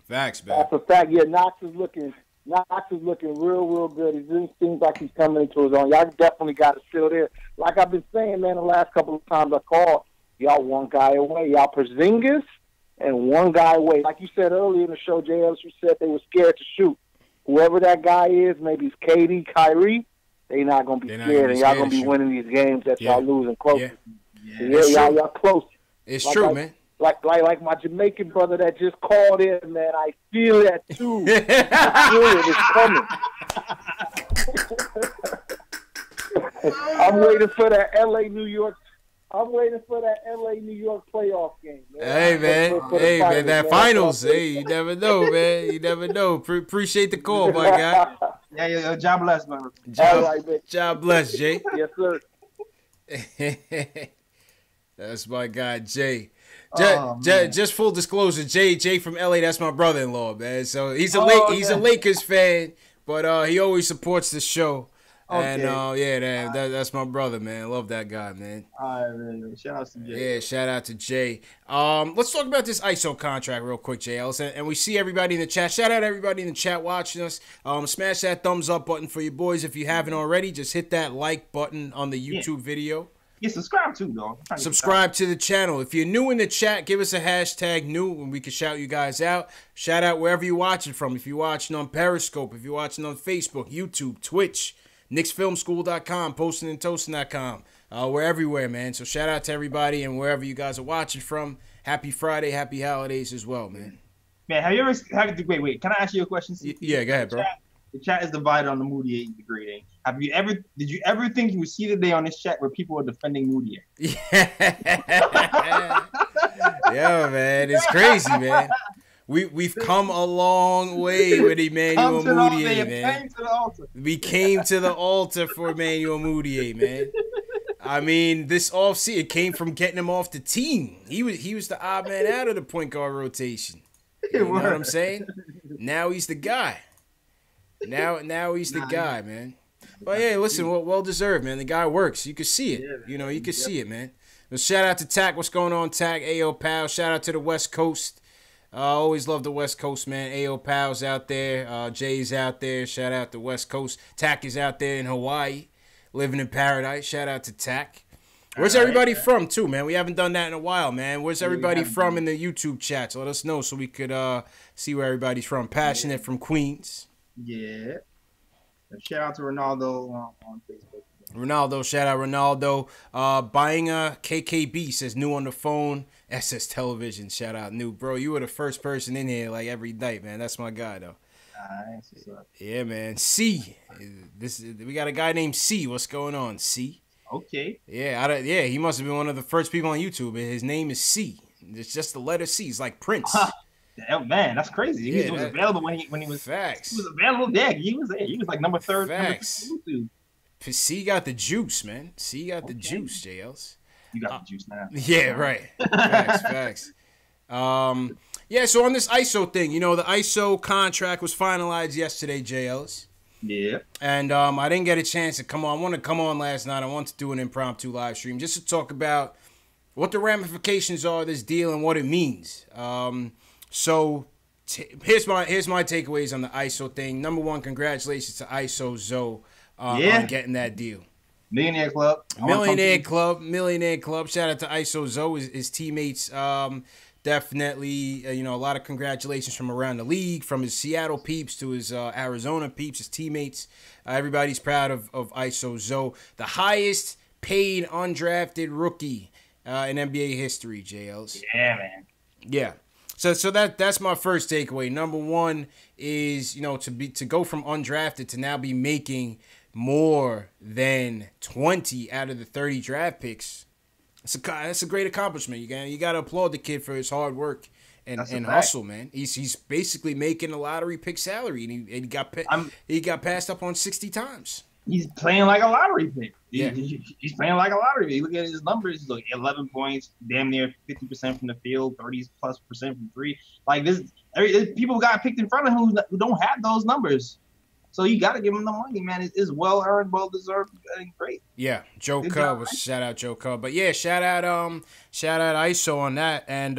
Facts, man. That's a fact. Yeah, Knox is looking real good. It seems like he's coming into his own. Y'all definitely got to still there. Like I've been saying, man, the last couple of times I called, y'all one guy away. Y'all Porzingis and one guy away. Like you said earlier in the show, JL, you said they were scared to shoot. Whoever that guy is, maybe it's KD, Kyrie, they not going to be scared, and y'all going to be winning these games that y'all losing close. Y'all close. It's true, man. Like my Jamaican brother that just called in, man. I feel that too. I feel it is coming. I'm waiting for that LA New York playoff game. Man. Hey man, that finals. Hey, you never know, man. You never know. Appreciate the call, my guy. Yeah. God bless, man. God bless, Jay. Yes, sir. That's my guy, Jay. Just full disclosure, Jay from LA, that's my brother-in-law, man. So he's a Lakers fan, but he always supports the show. Okay. And that's my brother, man. Love that guy, man. All right, man. Shout out to Jay. Yeah, shout out to Jay. Let's talk about this ISO contract real quick, JL. And we see everybody in the chat. Shout out everybody in the chat watching us. Smash that thumbs up button for you boys. If you haven't already, just hit that like button on the YouTube video. Yeah, subscribe too, dog. Subscribe to the channel. If you're new in the chat, give us a hashtag new and we can shout you guys out. Shout out wherever you're watching from. If you're watching on Periscope, if you're watching on Facebook, YouTube, Twitch, KnicksFilmSchool.com, PostingandToasting.com. We're everywhere, man. So shout out to everybody and wherever you guys are watching from. Happy Friday, happy holidays as well, man. Man, have you ever wait, can I ask you a question? Yeah, go ahead, bro. The chat is divided on the Mudiay degrading. Did you ever think you would see the day on this chat where people are defending Mudiay? Yeah, man, it's crazy, man. We've come a long way with Emmanuel Mudiay, man. We came to the altar for Emmanuel Mudiay, man. I mean, this offseason, it came from getting him off the team. He was the odd man out of the point guard rotation. You know what I'm saying? Now he's the guy. Now he's the guy, man. But yeah, listen, well deserved, man. The guy works. You can see it. You know, you can see it, man. Well, shout out to Tack. What's going on, Tack? Ayo, pal. Shout out to the West Coast. Always love the West Coast, man. Ayo, pal's out there. Jay's out there. Shout out to West Coast. Tack is out there in Hawaii, living in paradise. Shout out to Tack. Where's everybody from, too, man? We haven't done that in a while, man. Where's everybody from in the YouTube chats? Let us know so we could see where everybody's from. Passionate from Queens. Yeah. Shout out to Ronaldo on Facebook. Ronaldo, shout out Ronaldo. Buying a KKB says new on the phone. SS Television, shout out new. Bro, you were the first person in here like every night, man. That's my guy, though. Nice. What's up? Yeah, man. C. We got a guy named C. What's going on, C? Okay. Yeah, he must have been one of the first people on YouTube. His name is C. It's just the letter C. It's like Prince. Man, that's crazy. He was available when he was facts. He was available. Yeah, he was like number third. Facts. Number two. C got the juice, man. C got the juice, JLs. You got the juice now. Yeah, right. Facts. Yeah, so on this ISO thing, the ISO contract was finalized yesterday, JLs. Yeah. And I didn't get a chance to come on. I wanted to come on last night. I wanted to do an impromptu live stream just to talk about what the ramifications are of this deal and what it means. So here's my takeaways on the ISO thing. Number one, congratulations to ISO Zoe on getting that deal. Millionaire Club. Millionaire Club. Shout out to ISO Zoe, his teammates. Definitely, a lot of congratulations from around the league, from his Seattle peeps to his Arizona peeps, his teammates. Everybody's proud of ISO Zoe. The highest paid undrafted rookie in NBA history, JLs. Yeah, man. Yeah. So that's my first takeaway. Number one is, to go from undrafted to now be making more than 20 out of the 30 draft picks. That's a great accomplishment. You got to applaud the kid for his hard work and hustle, man. He's basically making a lottery pick salary, and he got passed up on 60 times. He's playing like a lottery pick. Yeah. He's playing like a lottery pick. Look at his numbers. He's like 11 points, damn near 50% from the field, 30+% from three. Like this, people got picked in front of him who don't have those numbers. So you got to give him the money, man. It's well earned, well deserved, and great. Yeah, Joe Cub shout out Joe Cub, but yeah, shout out ISO on that, and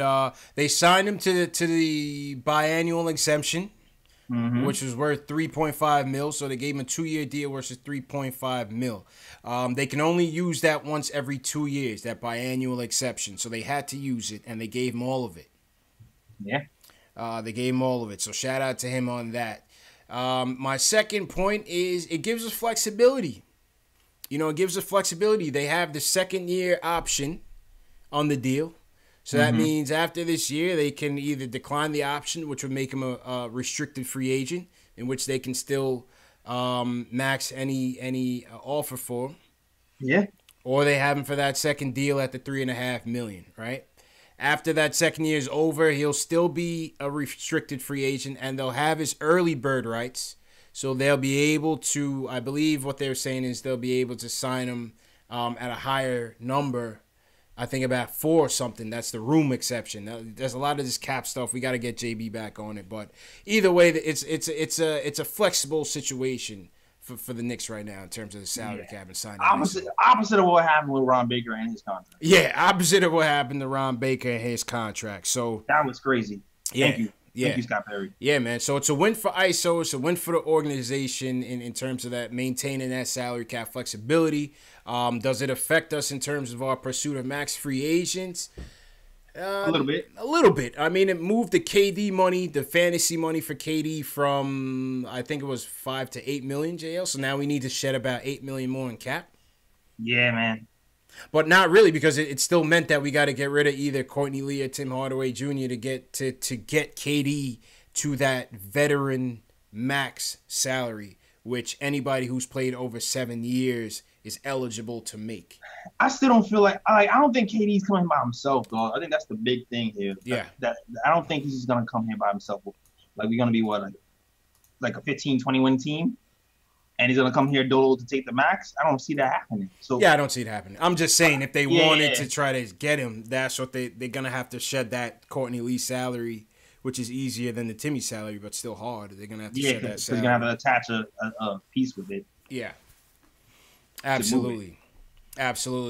they signed him to the biannual exemption, which was worth $3.5 million. So they gave him a 2-year deal versus $3.5 million. They can only use that once every 2 years, that biannual exception. So they had to use it, and they gave him all of it. Yeah, they gave him all of it. So shout out to him on that. My second point is it gives us flexibility. It gives us flexibility. They have the second year option on the deal. So that means after this year, they can either decline the option, which would make him a restricted free agent, in which they can still max any offer for him. Yeah. Or they have him for that second deal at the $3.5 million, right? After that second year is over, he'll still be a restricted free agent, and they'll have his early bird rights. So they'll be able to, I believe what they're saying is they'll be able to sign him at a higher number. I think about 4 or something. That's the room exception. There's a lot of this cap stuff. We got to get JB back on it. But either way, it's a flexible situation for the Knicks right now in terms of the salary cap and signing. Opposite of what happened with Ron Baker and his contract. Yeah, opposite of what happened to Ron Baker and his contract. So that was crazy. Yeah. Thank you. Yeah. Thank you, Scott Perry. Yeah, man. So it's a win for ISO. It's a win for the organization in terms of that maintaining that salary cap flexibility. Does it affect us in terms of our pursuit of max free agents? A little bit. A little bit. I mean, it moved the KD money, the fantasy money for KD from, I think it was 5 to 8 million, JL. So now we need to shed about 8 million more in cap. Yeah, man. But not really, because it still meant that we got to get rid of either Courtney Lee or Tim Hardaway Jr. to get KD to that veteran max salary, which anybody who's played over 7 years is eligible to make. I still don't feel like I don't think KD's coming by himself, dog. I think that's the big thing here. Yeah. That I don't think he's just gonna come here by himself. Like we're gonna be like a 15-20 win team, and he's gonna come here dolo to take the max. I don't see that happening. So yeah, I don't see it happening. I'm just saying if they wanted to try to get him, that's what they're gonna have to shed that Courtney Lee salary, which is easier than the Timmy salary, but still hard. They're gonna have to shed that salary. They're gonna have to attach a piece with it. Yeah. Absolutely.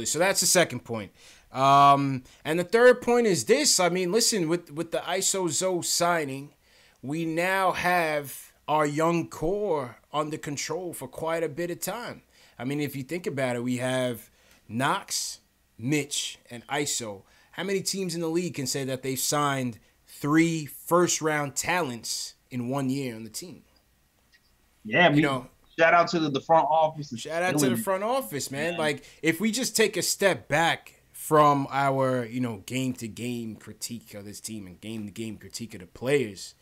So that's the second point. And the third point is this. I mean, listen, with the ISO Zoe signing, we now have our young core under control for quite a bit of time. I mean, if you think about it, we have Knox, Mitch, and ISO. How many teams in the league can say that they've signed 3 first-round talents in 1 year on the team? Yeah, shout out to the front office. Shout out to the front office, man. Yeah. Like, if we just take a step back from our, game-to-game critique of this team and game-to-game critique of the players,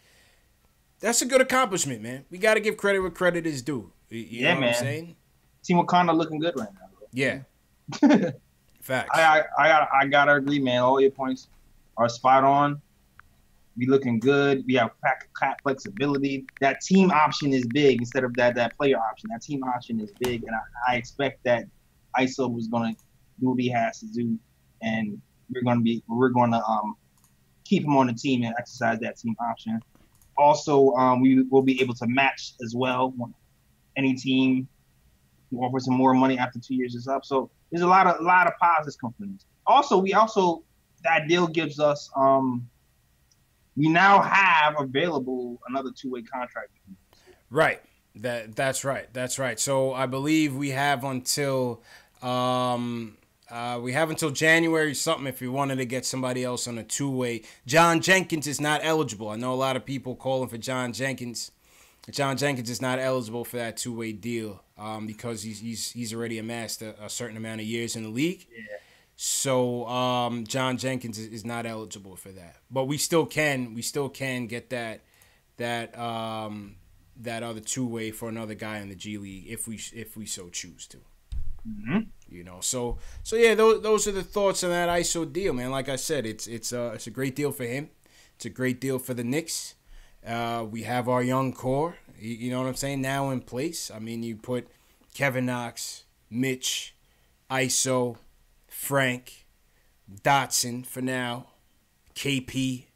that's a good accomplishment, man. We got to give credit where credit is due. You know what I'm saying? Team Wakanda looking good right now, bro. Yeah. Facts. I gotta agree, man. All your points are spot on. We looking good. We have flexibility. That team option is big instead of that player option. That team option is big, and I expect that ISO was gonna do what he has to do, and we're gonna keep him on the team and exercise that team option. Also, we will be able to match as well. Any team who offers some more money after 2 years is up. So there's a lot of positives come from this. Also, that deal gives us we now have available another 2-way contract. Right. That's right. That's right. So I believe we have until January something if we wanted to get somebody else on a 2-way. John Jenkins is not eligible. I know a lot of people calling for John Jenkins. John Jenkins is not eligible for that 2-way deal because he's already amassed a certain amount of years in the league. Yeah. So John Jenkins is not eligible for that, but we still can get that other 2-way for another guy in the G League if we so choose to. Mm-hmm. So yeah, those are the thoughts on that ISO deal, man. Like I said, it's a great deal for him. It's a great deal for the Knicks. We have our young core, you know what I'm saying, now in place. I mean, you put Kevin Knox, Mitch, ISO, Frank, Dotson for now, KP.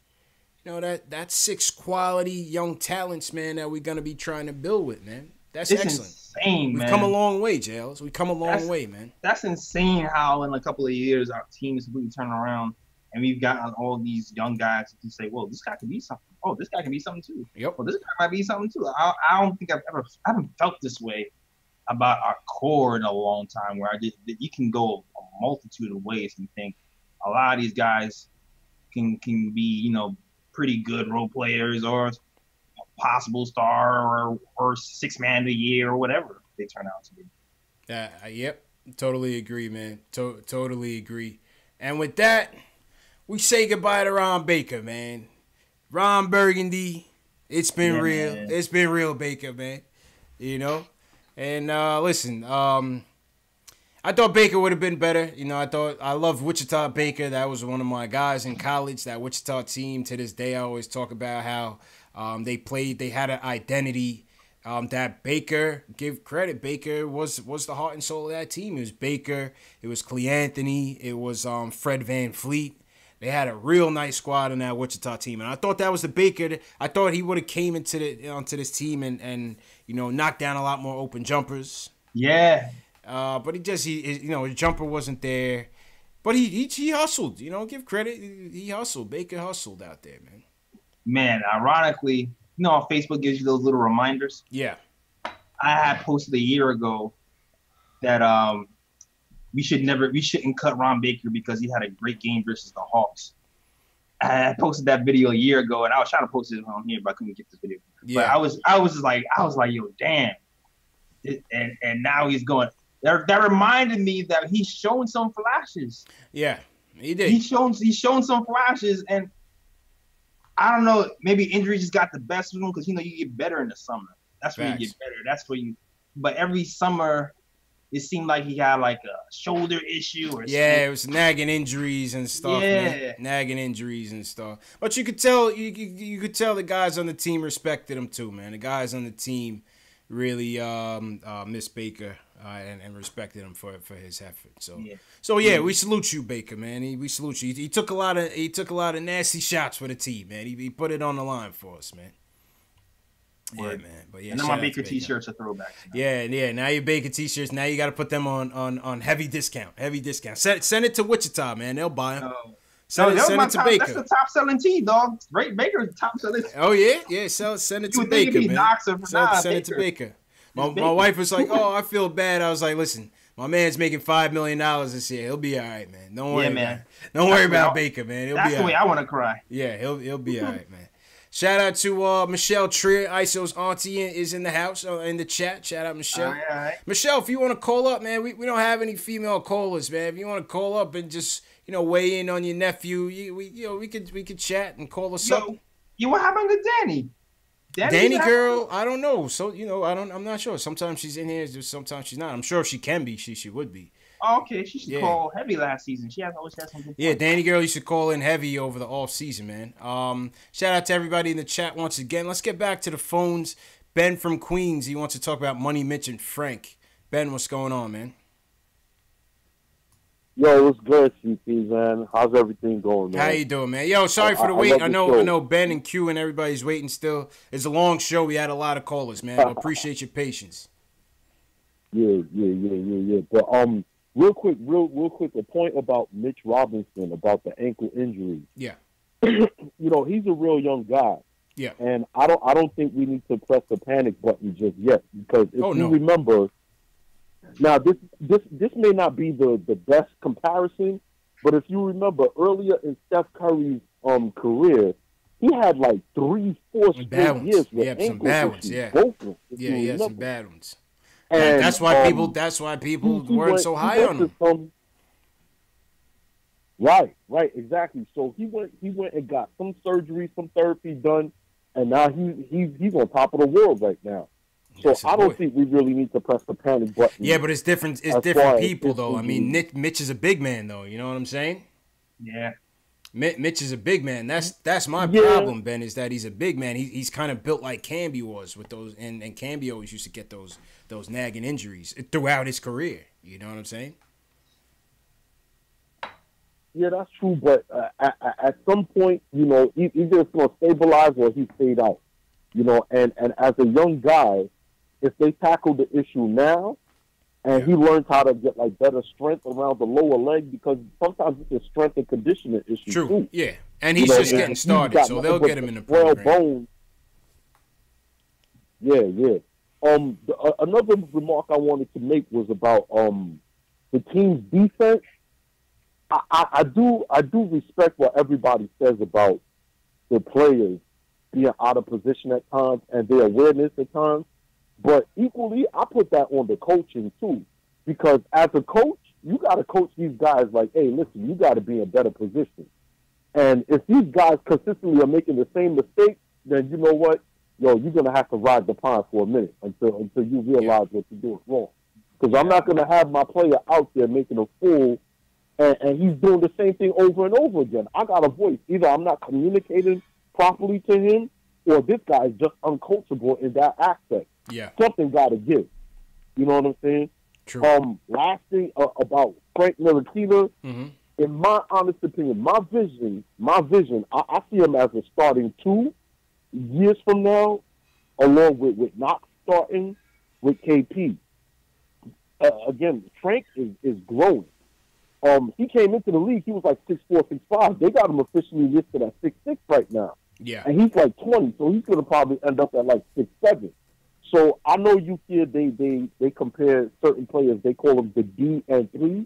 That's 6 quality young talents, man, that we're going to be trying to build with, man. That's excellent. Insane, We've come a long way, Jails. We've come a long way, man. That's insane how in a couple of years our team is completely turning around and we've gotten all these young guys to say, well, this guy can be something. Oh, this guy can be something too. Yep. Well, this guy might be something too. I don't think I haven't felt this way about our core in a long time, where you can go a multitude of ways and think a lot of these guys can be, pretty good role players or a possible star or 6 man of the year or whatever they turn out to be. Yep. Totally agree, man. Totally agree. And with that, we say goodbye to Ron Baker, man. Ron Burgundy, it's been real. Man. It's been real, Baker, man. And listen, I thought Baker would have been better. I loved Wichita Baker. That was one of my guys in college. That Wichita team, to this day, I always talk about how they had an identity. That Baker, give credit, Baker was the heart and soul of that team. It was Baker, it was Cleanthony, it was Fred VanVleet. They had a real nice squad in that Wichita team, and I thought that was the Baker. I thought he would have came into this team and knocked down a lot more open jumpers. Yeah. But his jumper wasn't there. But he hustled. Give credit. He hustled. Baker hustled out there, man. Man, ironically, how Facebook gives you those little reminders. Yeah. I had posted a year ago that we shouldn't cut Ron Baker because he had a great game versus the Hawks. I posted that video a year ago, and I was trying to post it on here, but I couldn't get this video. Yeah. But I was like, yo, damn. And now he's going. That reminded me that he's showing some flashes. Yeah, he did. He's shown some flashes, and I don't know, maybe injuries just got the best of him because you get better in the summer. That's where you get better. That's where but every summer it seemed like he had like a shoulder issue or something. It was nagging injuries and stuff. Yeah, man. Nagging injuries and stuff. But you could tell you could tell the guys on the team respected him too, man. The guys on the team really missed Baker and respected him for his effort. So we salute you, Baker, man. We salute you. He took a lot of nasty shots for the team, man. He put it on the line for us, man. Word. Yeah, man. But yeah, and then my Baker t-shirts are throwbacks. Yeah. Now your Baker t-shirts. Now you got to put them on heavy discount. Send it to Wichita, man. They'll buy them. Send it to Baker. That's the top selling tee, dog. Right, Baker's top selling. Oh yeah. Send it to Baker, man. Send it to Baker. My wife was like, "Oh, I feel bad." I was like, "Listen, My man's making $5 million this year. He'll be all right, man. Don't worry, man. Don't worry about Baker, man. He'll That's be the way right. I want to cry. Yeah, he'll be all right, man. Shout out to Michelle Trier, ISO's auntie, is in the house, in the chat. Shout out, Michelle. All right. Michelle, if you want to call up, man, we don't have any female callers, man. If you want to call up and just weigh in on your nephew, we could chat and call us up. What happened to Danny? Danny girl, I don't know. So I'm not sure. Sometimes she's in here, sometimes she's not. I'm sure if she can be, she would be. Oh, okay, she should call heavy last season. She always had some good points. Yeah, Danny girl, you should call in heavy over the off season, man. Shout out to everybody in the chat once again. Let's get back to the phones. Ben from Queens, he wants to talk about Money Mitch and Frank. Ben, what's going on, man? Yo, what's good, CP, man? How's everything going, man? How you doing, man? Yo, sorry for the wait. I know Ben and Q and everybody's waiting still. It's a long show. We had a lot of callers, man. I appreciate your patience. Yeah. But real quick, a point about Mitch Robinson about the ankle injury. Yeah. He's a real young guy. Yeah. And I don't think we need to press the panic button just yet, because if you remember. Now, this may not be the best comparison, but if you remember earlier in Steph Curry's career, he had like 3-4 straight years with ankle issues. Yeah, both of them, he had some bad ones. And that's why people weren't so high on him. Right, exactly. So he went and got some surgery, some therapy done, and now he's on top of the world right now. So I don't think we really need to press the panic button. Yeah, but it's different. It's different people, though. I mean, Mitch is a big man, though. You know what I'm saying? Yeah. Mitch is a big man. That's my problem, Ben, is that he's a big man. He's kind of built like Camby was with those, and Camby always used to get those nagging injuries throughout his career. You know what I'm saying? Yeah, that's true. But at some point, either it's going to stabilize or he fade out. And as a young guy, if they tackle the issue now, and he learns how to get like better strength around the lower leg, because sometimes it's a strength and conditioning issue too. Yeah, and he's just getting started, so they'll get him in the program. Bones. Yeah. Another remark I wanted to make was about the team's defense. I do respect what everybody says about the players being out of position at times and their awareness at times. But equally, I put that on the coaching too, because as a coach, you got to coach these guys like, hey, listen, you got to be in a better position. And if these guys consistently are making the same mistakes, then you know what? You're going to have to ride the pond for a minute until you realize what you're doing wrong. Because I'm not going to have my player out there making a fool, and he's doing the same thing over and over again. I got a voice. Either I'm not communicating properly to him, or this guy is just uncoachable in that aspect. Yeah. Something got to give. You know what I'm saying? True. Last thing about Frank Ntilikina, in my honest opinion, my vision, I see him as a starting 2 years from now, along with Knox starting with KP. Again, Frank is growing. He came into the league, he was like 6'4", 6'5". They got him officially listed at 6'6" right now. Yeah. And he's like 20, so he's going to probably end up at like 6'7". So I know you hear they compare certain players, they call them the D and 3.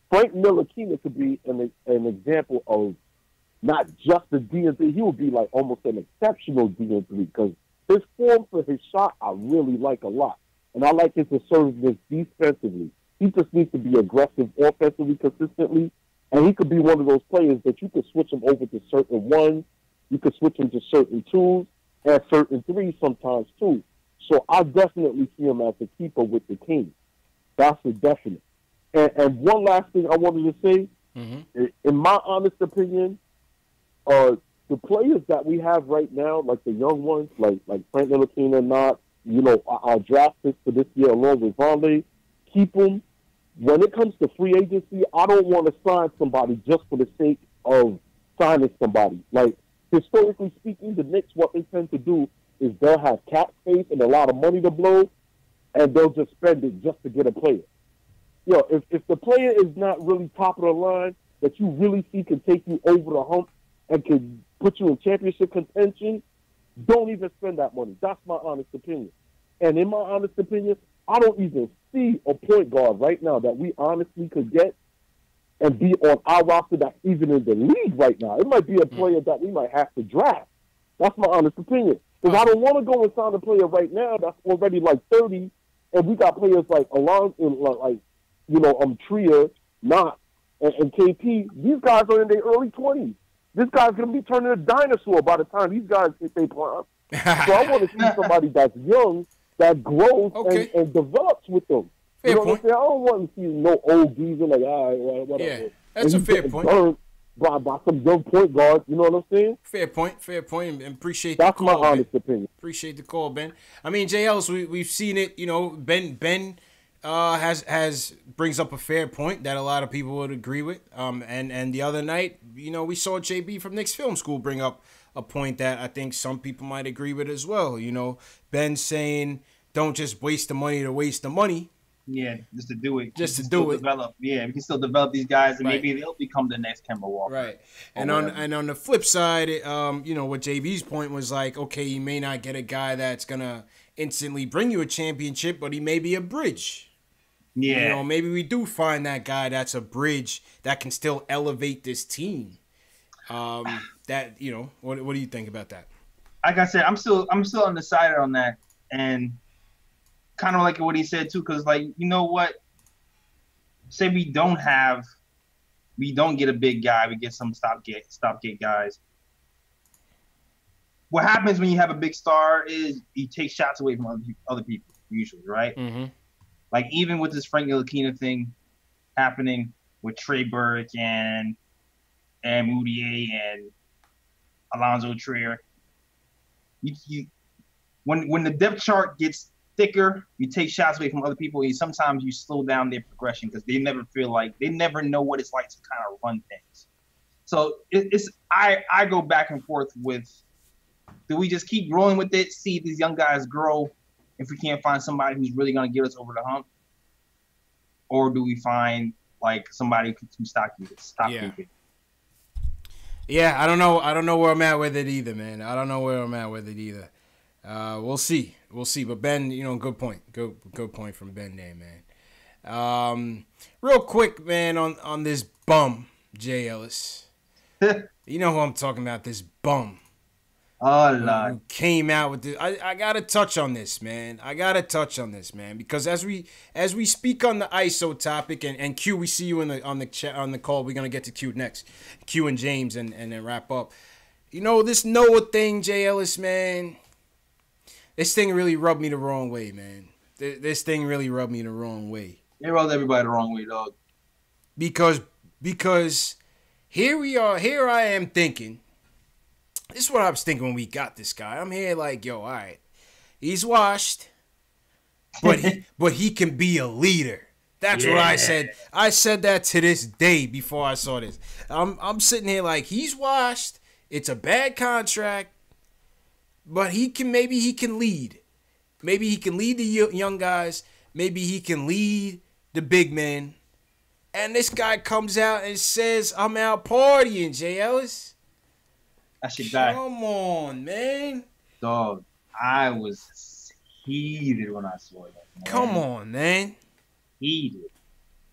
Frank Ntilikina could be an example of not just the D and 3. He would be like almost an exceptional D and 3, because his form for his shot I really like a lot. And I like his assertiveness defensively. He just needs to be aggressive offensively consistently, and he could be one of those players that you could switch him over to certain ones, you could switch him to certain 2s, and certain 3s sometimes too. So I definitely see him as a keeper with the team. That's a definite. And one last thing I wanted to say, in my honest opinion, the players that we have right now, like the young ones, like Frank Ntilikina, not, our draft picks for this year along with Vonleh, keep them. When it comes to free agency, I don't want to sign somebody just for the sake of signing somebody. Like, historically speaking, the Knicks, what they tend to do is they'll have cap space and a lot of money to blow, and they'll just spend it just to get a player. If the player is not really top of the line, that you really see can take you over the hump and can put you in championship contention, don't even spend that money. That's my honest opinion. And in my honest opinion, I don't even see a point guard right now that we honestly could get and be on our roster that's even in the league right now. It might be a player that we might have to draft. That's my honest opinion. Because I don't want to go and sign a player right now that's already like 30, and we got players like Alon, Trier, Knott, and KP. These guys are in their early 20s. This guy's going to be turning a dinosaur by the time these guys hit their prime. So I want to see somebody that's young, that grows and develops with them. Fair you know point. What I'm saying? I don't want to see no old geezer like, all right, whatever. Yeah, that's a fair point. By some young point guards, you know what I'm saying? Fair point, and appreciate that's the call, my honest opinion. Appreciate the call, Ben. I mean, Jay Ellis, we've seen it. You know, Ben has brings up a fair point that a lot of people would agree with. And the other night, you know, we saw JB from Knicks Film School bring up a point that I think some people might agree with as well. You know, Ben saying, don't just waste the money to waste the money. Yeah, just to do it. Just to do it. Develop. Yeah, we can still develop these guys, and Right. maybe they'll become the next Kemba Walker. Right. And on the flip side, you know, what JB's point was like, okay, you may not get a guy that's gonna instantly bring you a championship, but he may be a bridge. Yeah. You know, maybe we do find that guy that's a bridge that can still elevate this team. That, you know, what do you think about that? Like I said, I'm still undecided on that, and kind of like what he said too, because like, you know what? Say we don't get a big guy, we get some stopgate guys. What happens when you have a big star is you take shots away from other people usually, right? Mm-hmm. Like even with this Frank Ntilikina thing happening with Trey Burke and Mudiay and Alonzo Trier, when the depth chart gets thicker, you take shots away from other people, and sometimes you slow down their progression because they never know what it's like to kind of run things. So I go back and forth with, do we just keep rolling with it, see these young guys grow if we can't find somebody who's really going to get us over the hump, or do we find like somebody who stop keeping? Yeah, I don't know where I'm at with it either, man. I don't know where I'm at with it either. We'll see. But Ben, you know, good point. Good point from Ben there, man. Real quick, man, on this bum, Jay Ellis. You know who I'm talking about, this bum. Oh, Lord. Who came out with this. I gotta touch on this, man. Because as we speak on the ISO topic, and Q, we see you on the call. We're gonna get to Q next. Q and James, and then wrap up. You know, this Noah thing, Jay Ellis, man. This thing really rubbed me the wrong way, man. This thing really rubbed me the wrong way. It rubbed everybody the wrong way, dog. Because here I am thinking. This is what I was thinking when we got this guy. I'm here like, yo, all right. He's washed, but he can be a leader. That's what I said. I said that to this day before I saw this. I'm sitting here like, he's washed. It's a bad contract. But maybe he can lead. Maybe he can lead the young guys. Maybe he can lead the big men. And this guy comes out and says, I'm out partying, Jay Ellis. That shit died. Come on, man. Dog, I was heated when I saw that, man. Come on, man. Heated.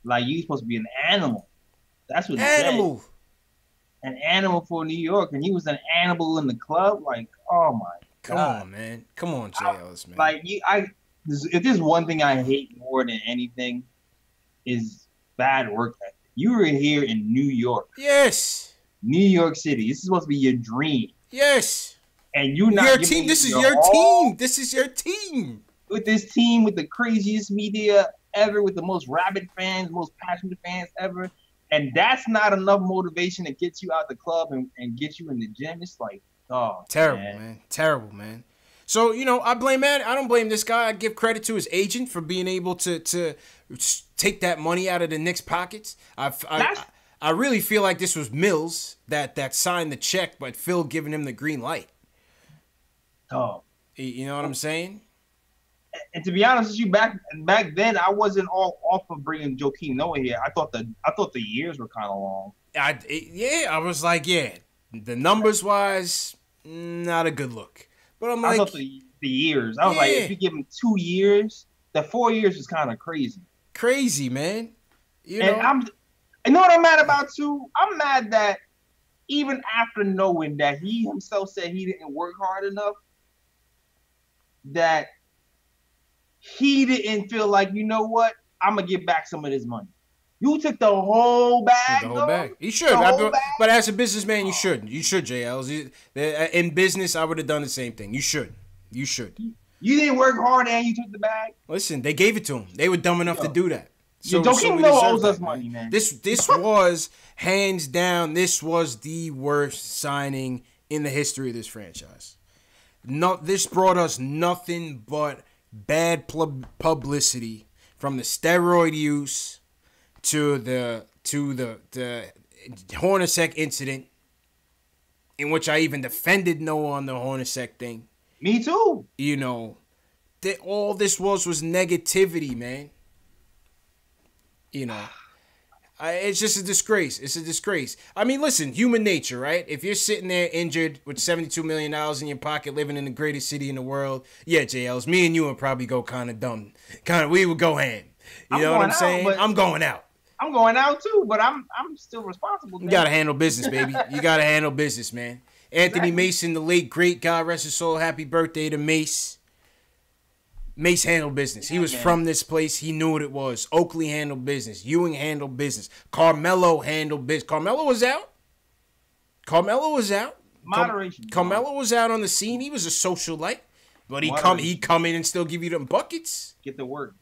Like, you supposed to be an animal. That's what he Animal. said. An animal for New York, and he was an animal in the club. Like, oh my God. Come on, man. Come on, Jay Ellis, man. Like, if there's one thing I hate more than anything, is bad work ethic. You were here in New York. Yes. New York City. This is supposed to be your dream. Yes. And you're not your team. This is your team. This is your team. With this team, with the craziest media ever, with the most rabid fans, most passionate fans ever. And that's not enough motivation to get you out the club and get you in the gym. It's like, oh, terrible, man. Terrible, man. So, you know, I don't blame this guy. I give credit to his agent for being able to take that money out of the Knicks' pockets. I really feel like this was Mills that signed the check, but Phil giving him the green light. Oh. You know what I'm saying? And to be honest with you, back then I wasn't all off of bringing Joakim Noah here. I thought the years were kind of long. I was like, the numbers wise, not a good look. But I'm like, I thought the years. I was like, if you give him 2 years, the 4 years is kind of crazy. Crazy, man. You know what I'm mad about too? I'm mad that even after knowing that he himself said he didn't work hard enough, that he didn't feel like, you know what, I'm gonna get back some of this money. You took the whole bag. The whole bag. You should. But as a businessman, you should. You should, JL. In business, I would have done the same thing. You should. You didn't work hard and you took the bag? Listen, they gave it to him. They were dumb enough to do that. So Joakim Noah owes us money, man. This was, hands down, this was the worst signing in the history of this franchise. This brought us nothing but bad publicity, from the steroid use to the Hornacek incident, in which I even defended Noah on the Hornacek thing. Me too. You know, all this was negativity, man. You know, it's just a disgrace. It's a disgrace. I mean, listen, human nature, right? If you're sitting there injured with $72 million in your pocket, living in the greatest city in the world, yeah, JLs, me and you would probably go kind of dumb. We would go ham. You know what I'm saying? I'm going out. I'm going out too, but I'm still responsible. You got to handle business, baby. You got to handle business, man. Anthony Mason, the late, great, God rest his soul, happy birthday to Mace. Mace handled business. He was from this place. He knew what it was. Oakley handled business. Ewing handled business. Carmelo handled business. Carmelo was out. Moderation. Carmelo was out on the scene. He was a socialite. But he come in and still give you them buckets. Get to work.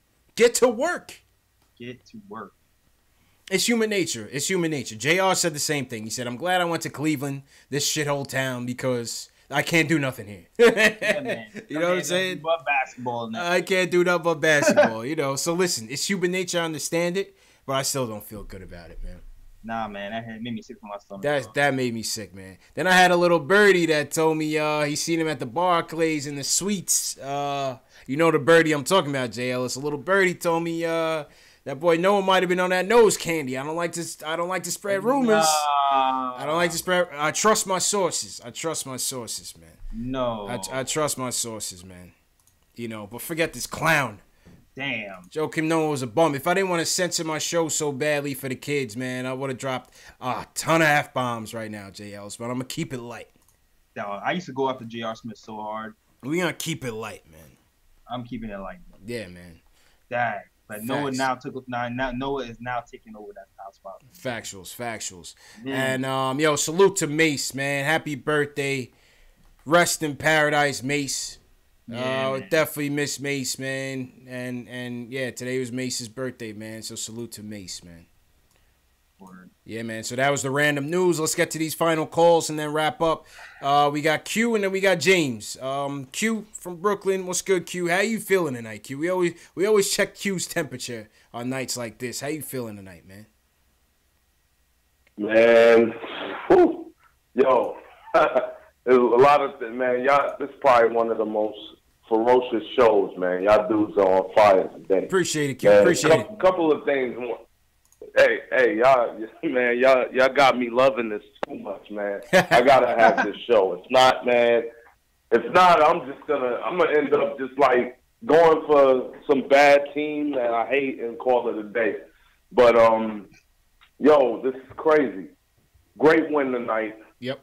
It's human nature. JR said the same thing. He said, I'm glad I went to Cleveland, this shithole town, because I can't do nothing here. Yeah, man. You know what I'm saying? But basketball now. I can't do nothing but basketball, you know. So listen, it's human nature. I understand it, but I still don't feel good about it, man. Nah, man, that made me sick to my stomach. That made me sick, man. Then I had a little birdie that told me he seen him at the Barclays in the suites. You know the birdie I'm talking about, JL. It's a little birdie told me that boy Noah might have been on that nose candy. I don't like to spread rumors. I don't like to spread. I trust my sources. Man. No. I trust my sources, man. You know, but forget this clown. Damn. Joakim Noah was a bum. If I didn't want to censor my show so badly for the kids, man, I would have dropped a ton of F-bombs right now, JLs. But I'm going to keep it light. No, I used to go after J.R. Smith so hard. We're going to keep it light, man. I'm keeping it light. Man. Yeah, man. Dang. But Noah Noah is now taking over that top spot. Factuals. And salute to Mace, man. Happy birthday. Rest in paradise, Mace. Yeah, definitely miss Mace, man. And yeah, today was Mace's birthday, man. So salute to Mace, man. Word. Yeah, man. So that was the random news. Let's get to these final calls and then wrap up. We got Q and then we got James. Q from Brooklyn. What's good, Q? How you feeling tonight, Q? We always check Q's temperature on nights like this. How you feeling tonight, man? Man, whew. Yo, there's a lot of man. Y'all, this is probably one of the most ferocious shows, man. Y'all dudes are on fire today. Appreciate it, Q. Appreciate it. A couple of things. Hey, y'all, man, y'all got me loving this too much, man. I gotta have this show. If not, I'm gonna end up just like going for some bad team that I hate and call it a day. But yo, this is crazy. Great win tonight. Yep.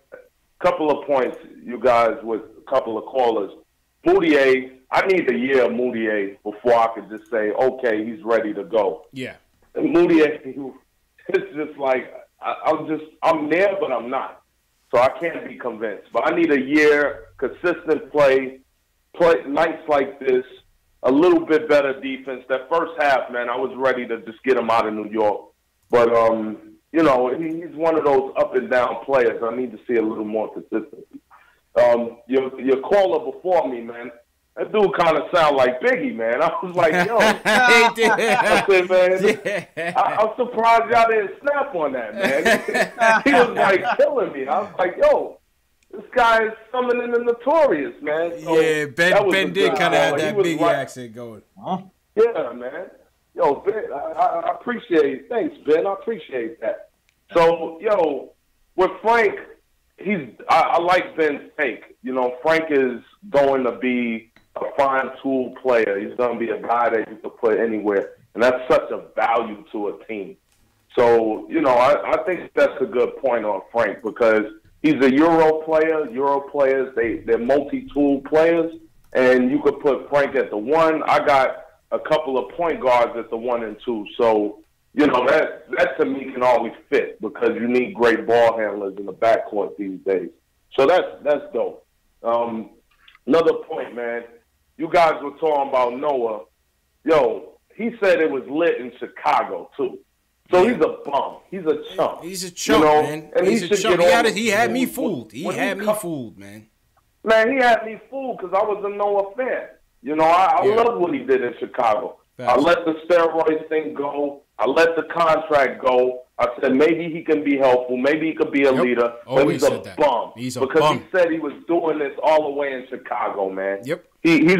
Couple of points, you guys, with a couple of callers. Mudiay, I need a year of Mudiay before I could just say, okay, he's ready to go. Yeah. And Mudiay, it's just like, I'm there, but I'm not. So I can't be convinced. But I need a year, consistent play nights like this, a little bit better defense. That first half, man, I was ready to just get him out of New York. But, he's one of those up and down players. I need to see a little more consistency. Your caller before me, man, that dude kind of sound like Biggie, man. I was like, yo. I said, man, I'm surprised y'all didn't snap on that, man. He was like killing me. I was like, yo, this guy is summoning the Notorious, man. So yeah, Ben did kind of have that Biggie accent going. Huh? Yeah, man. Yo, Ben, I appreciate it. Thanks, Ben. I appreciate that. So, yo, with Frank, I like Ben's take. You know, Frank is going to be a fine tool player. He's going to be a guy that you can put anywhere, and that's such a value to a team. So, you know, I think that's a good point on Frank because he's a Euro player. Euro players, they're multi-tool players, and you could put Frank at the 1. I got a couple of point guards at the 1 and 2. So, you know, that to me can always fit because you need great ball handlers in the backcourt these days. So that's dope. Another point, man. You guys were talking about Noah. Yo, he said it was lit in Chicago, too. So he's a bum. He's a chump. He's a chump, you know? man. And he's a chump. He had me fooled. He had me fooled, man. Man, he had me fooled because I was a Noah fan. You know, I love what he did in Chicago. I let the steroids thing go. I let the contract go. I said maybe he can be helpful. Maybe he could be a leader. But he's a bum. He's a because bum. He said he was doing this all the way in Chicago, man. Yep. He's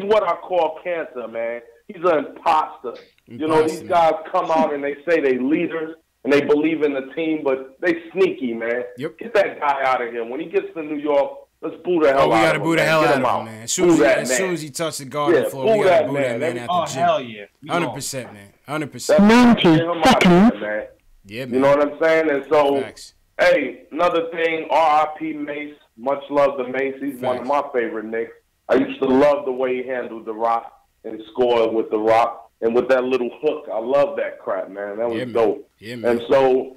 what I call cancer, man. He's an imposter. You know, these guys come out and they say they leaders and they believe in the team, but they sneaky, man. Yep. Get that guy out of here. When he gets to New York, let's boo the hell out of him. We got to boo the hell out of him, man. As soon as he touched the garden floor, we got to boo that man out the gym. Hell yeah. 100%, man. 100%. 90 seconds. Man. Yeah, man. You know what I'm saying? And so, hey, another thing, R.I.P. Mace. Much love to Mace. He's one of my favorite Knicks. I used to love the way he handled the rock and scored with the rock and with that little hook. I love that crap, man. That was dope. Yeah, man. And so,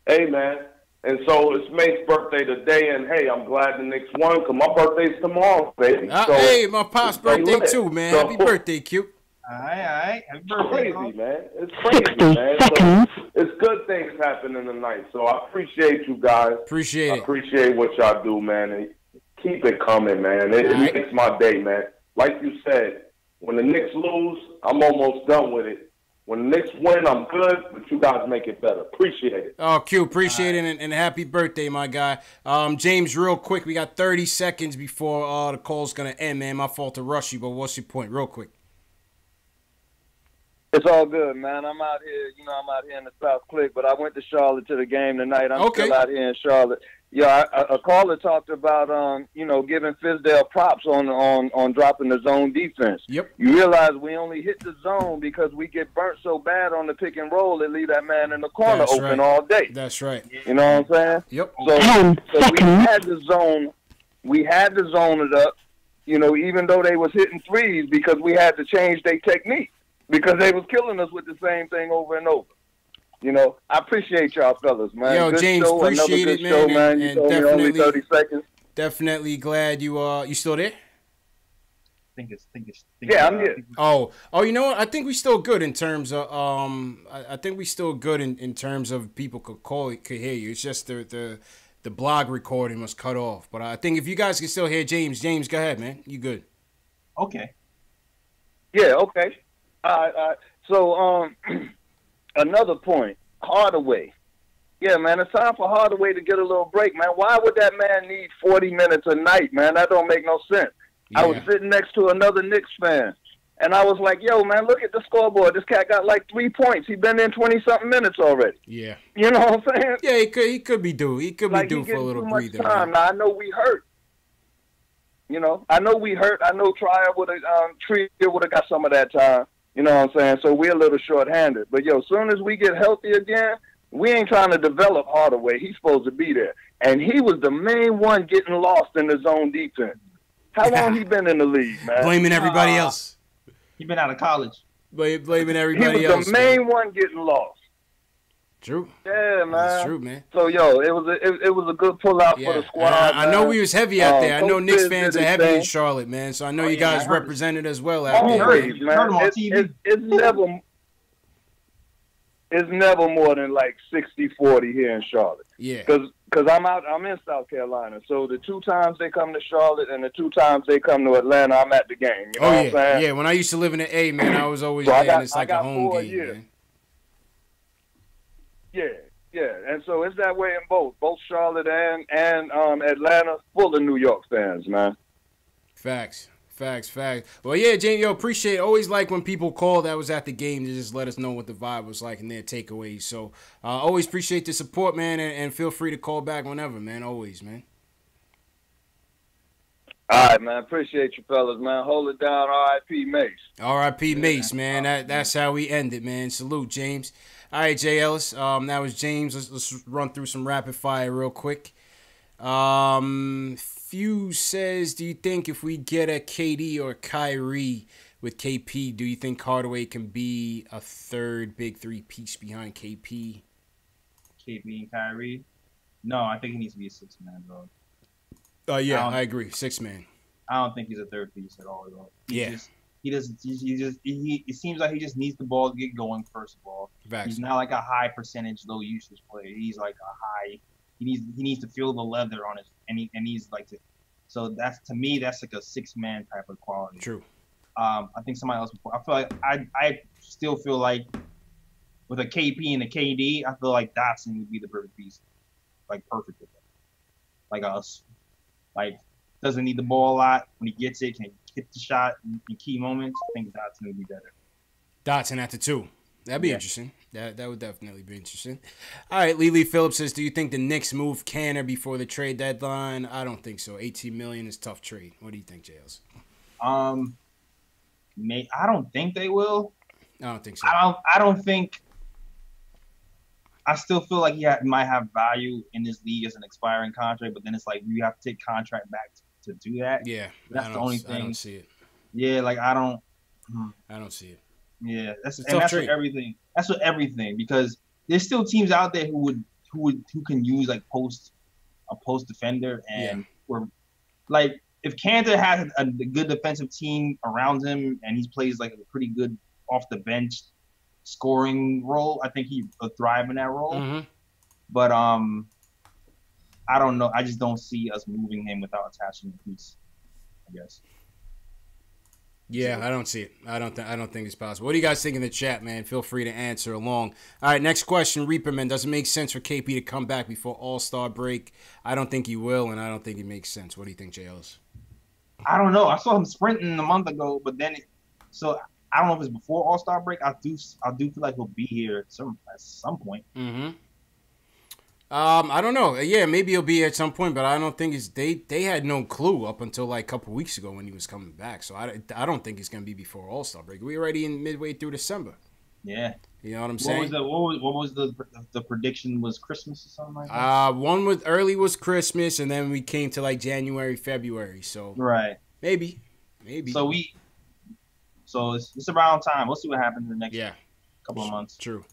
hey, man. And so it's Mace's birthday today, and hey, I'm glad the Knicks won because my birthday's tomorrow, baby. Hey, my pop's birthday too, man. So, happy birthday, Q. All right. Happy birthday, crazy, man. It's crazy, man. So it's good things happening tonight. So I appreciate you guys. Appreciate it. I appreciate what y'all do, man. And keep it coming, man. It makes my day, man. Like you said, when the Knicks lose, I'm almost done with it. When the Knicks win, I'm good, but you guys make it better. Appreciate it. Oh, Q, appreciate it, and happy birthday, my guy. James, real quick, we got 30 seconds before the call's going to end, man. My fault to rush you, but what's your point? Real quick. It's all good, man. I'm out here, I'm out here in the South Click, but I went to Charlotte to the game tonight. I'm still out here in Charlotte. Yeah, a caller talked about, giving Fizdale props on dropping the zone defense. Yep. You realize we only hit the zone because we get burnt so bad on the pick and roll that leave that man in the corner open all day. That's right. You know what I'm saying? Yep. So we had the zone. We had to zone it up, even though they was hitting threes because we had to change their technique because they was killing us with the same thing over and over. I appreciate y'all fellas, man. Yo, good James, show, appreciate it, man. Show, man. You and told me only 30 seconds. Definitely glad you still there? Yeah, I'm here. Oh, you know what? I think we still good in terms of I think we still good in terms of people could hear you. It's just the blog recording was cut off. But I think if you guys can still hear James, go ahead, man. You good? Okay. Yeah. Okay. So another point, Hardaway. Yeah, man, it's time for Hardaway to get a little break, man. Why would that man need 40 minutes a night, man? That don't make no sense. Yeah. I was sitting next to another Knicks fan, and I was like, yo, man, look at the scoreboard. This cat got like 3 points. He been in 20-something minutes already. Yeah. You know what I'm saying? Yeah, he could be due. He could be due for a little breather. Now, I know we hurt. I know we hurt. I know Trier would have got some of that time. You know what I'm saying? So we're a little short-handed. But, as soon as we get healthy again, we ain't trying to develop Hardaway. He's supposed to be there. And he was the main one getting lost in the zone defense. How long he been in the league, man? Blaming everybody else. He been out of college. Blaming everybody else. He was the main one getting lost. True. Yeah, man. That's true, man. So, it was a good pullout for the squad. I know we was heavy out there. I know Knicks fans are heavy in Charlotte, man. So I know you guys represented as well out there. Always, man. It's never more than like 60-40 here in Charlotte. Yeah. Because I'm in South Carolina. So the 2 times they come to Charlotte and the 2 times they come to Atlanta, I'm at the game. You know what I'm saying? Yeah, when I used to live in the A, man, I was always there, and it's like a home game, man. Yeah. And so it's that way in both Charlotte and Atlanta, full of New York fans, man. Facts. Well, yeah, James, appreciate it. Always like when people call that was at the game to just let us know what the vibe was like and their takeaways. So always appreciate the support, man, and feel free to call back whenever, man. Always, man. All right, man. Appreciate you, fellas, man. Hold it down. R.I.P. Mace. R.I.P. Mace, man. That's how we end it, man. Salute, James. All right, Jay Ellis. That was James. Let's run through some rapid fire real quick. Fuse says, do you think if we get a KD or Kyrie with KP, do you think Hardaway can be a third big three piece behind KP? KP and Kyrie? No, I think he needs to be a six-man, bro. Yeah, I agree. Six-man. I don't think he's a third piece at all, though. It seems like he just needs the ball to get going, first of all. Facts. He's not like a high percentage, low usage player. He's like a high. He needs to feel the leather on his, and he's like to. So that's, to me, that's like a six-man type of quality. True. I think somebody else before. I feel like I still feel like with a KP and a KD, I feel like Dotson would be the perfect piece, like perfect with it. Like us, like doesn't need the ball a lot. When he gets it, can hit the shot in key moments. I think Dotson would be better. Dotson at the two. That'd be interesting. That would definitely be interesting. All right, Lee Phillips says, do you think the Knicks move Canner before the trade deadline? I don't think so. $18 million is a tough trade. What do you think, Jails? I don't think they will. I don't think so. I don't think. I still feel like he might have value in this league as an expiring contract, but then it's like you have to take contract back to do that. Yeah, that's the only thing. I don't see it. Yeah, like I don't see it. Yeah, that's for everything. That's for everything, because there's still teams out there who can use like a post defender, and or like if Cantor has a good defensive team around him and he plays like a pretty good off the bench scoring role, I think he would thrive in that role. Mm-hmm. But I don't know. I just don't see us moving him without attaching a piece, I guess. Yeah, I don't see it. I don't think it's possible. What do you guys think in the chat, man? Feel free to answer along. All right, next question, Reaperman. Does it make sense for KP to come back before All-Star break? I don't think he will, and I don't think it makes sense. What do you think, J. Ellis? I don't know. I saw him sprinting a month ago, but then so I don't know if it's before All-Star break. I do feel like he'll be here at some point. Mm-hmm. I don't know. Yeah, maybe he'll be at some point, but I don't think they had no clue up until like a couple weeks ago when he was coming back. So I don't think it's gonna be before All-Star break. We're already in midway through December. Yeah. You know what I'm saying? What was the prediction? Was Christmas or something like that? One with early was Christmas, and then we came to like January, February. So right. Maybe. So it's around time. We'll see what happens in the next couple of months. True.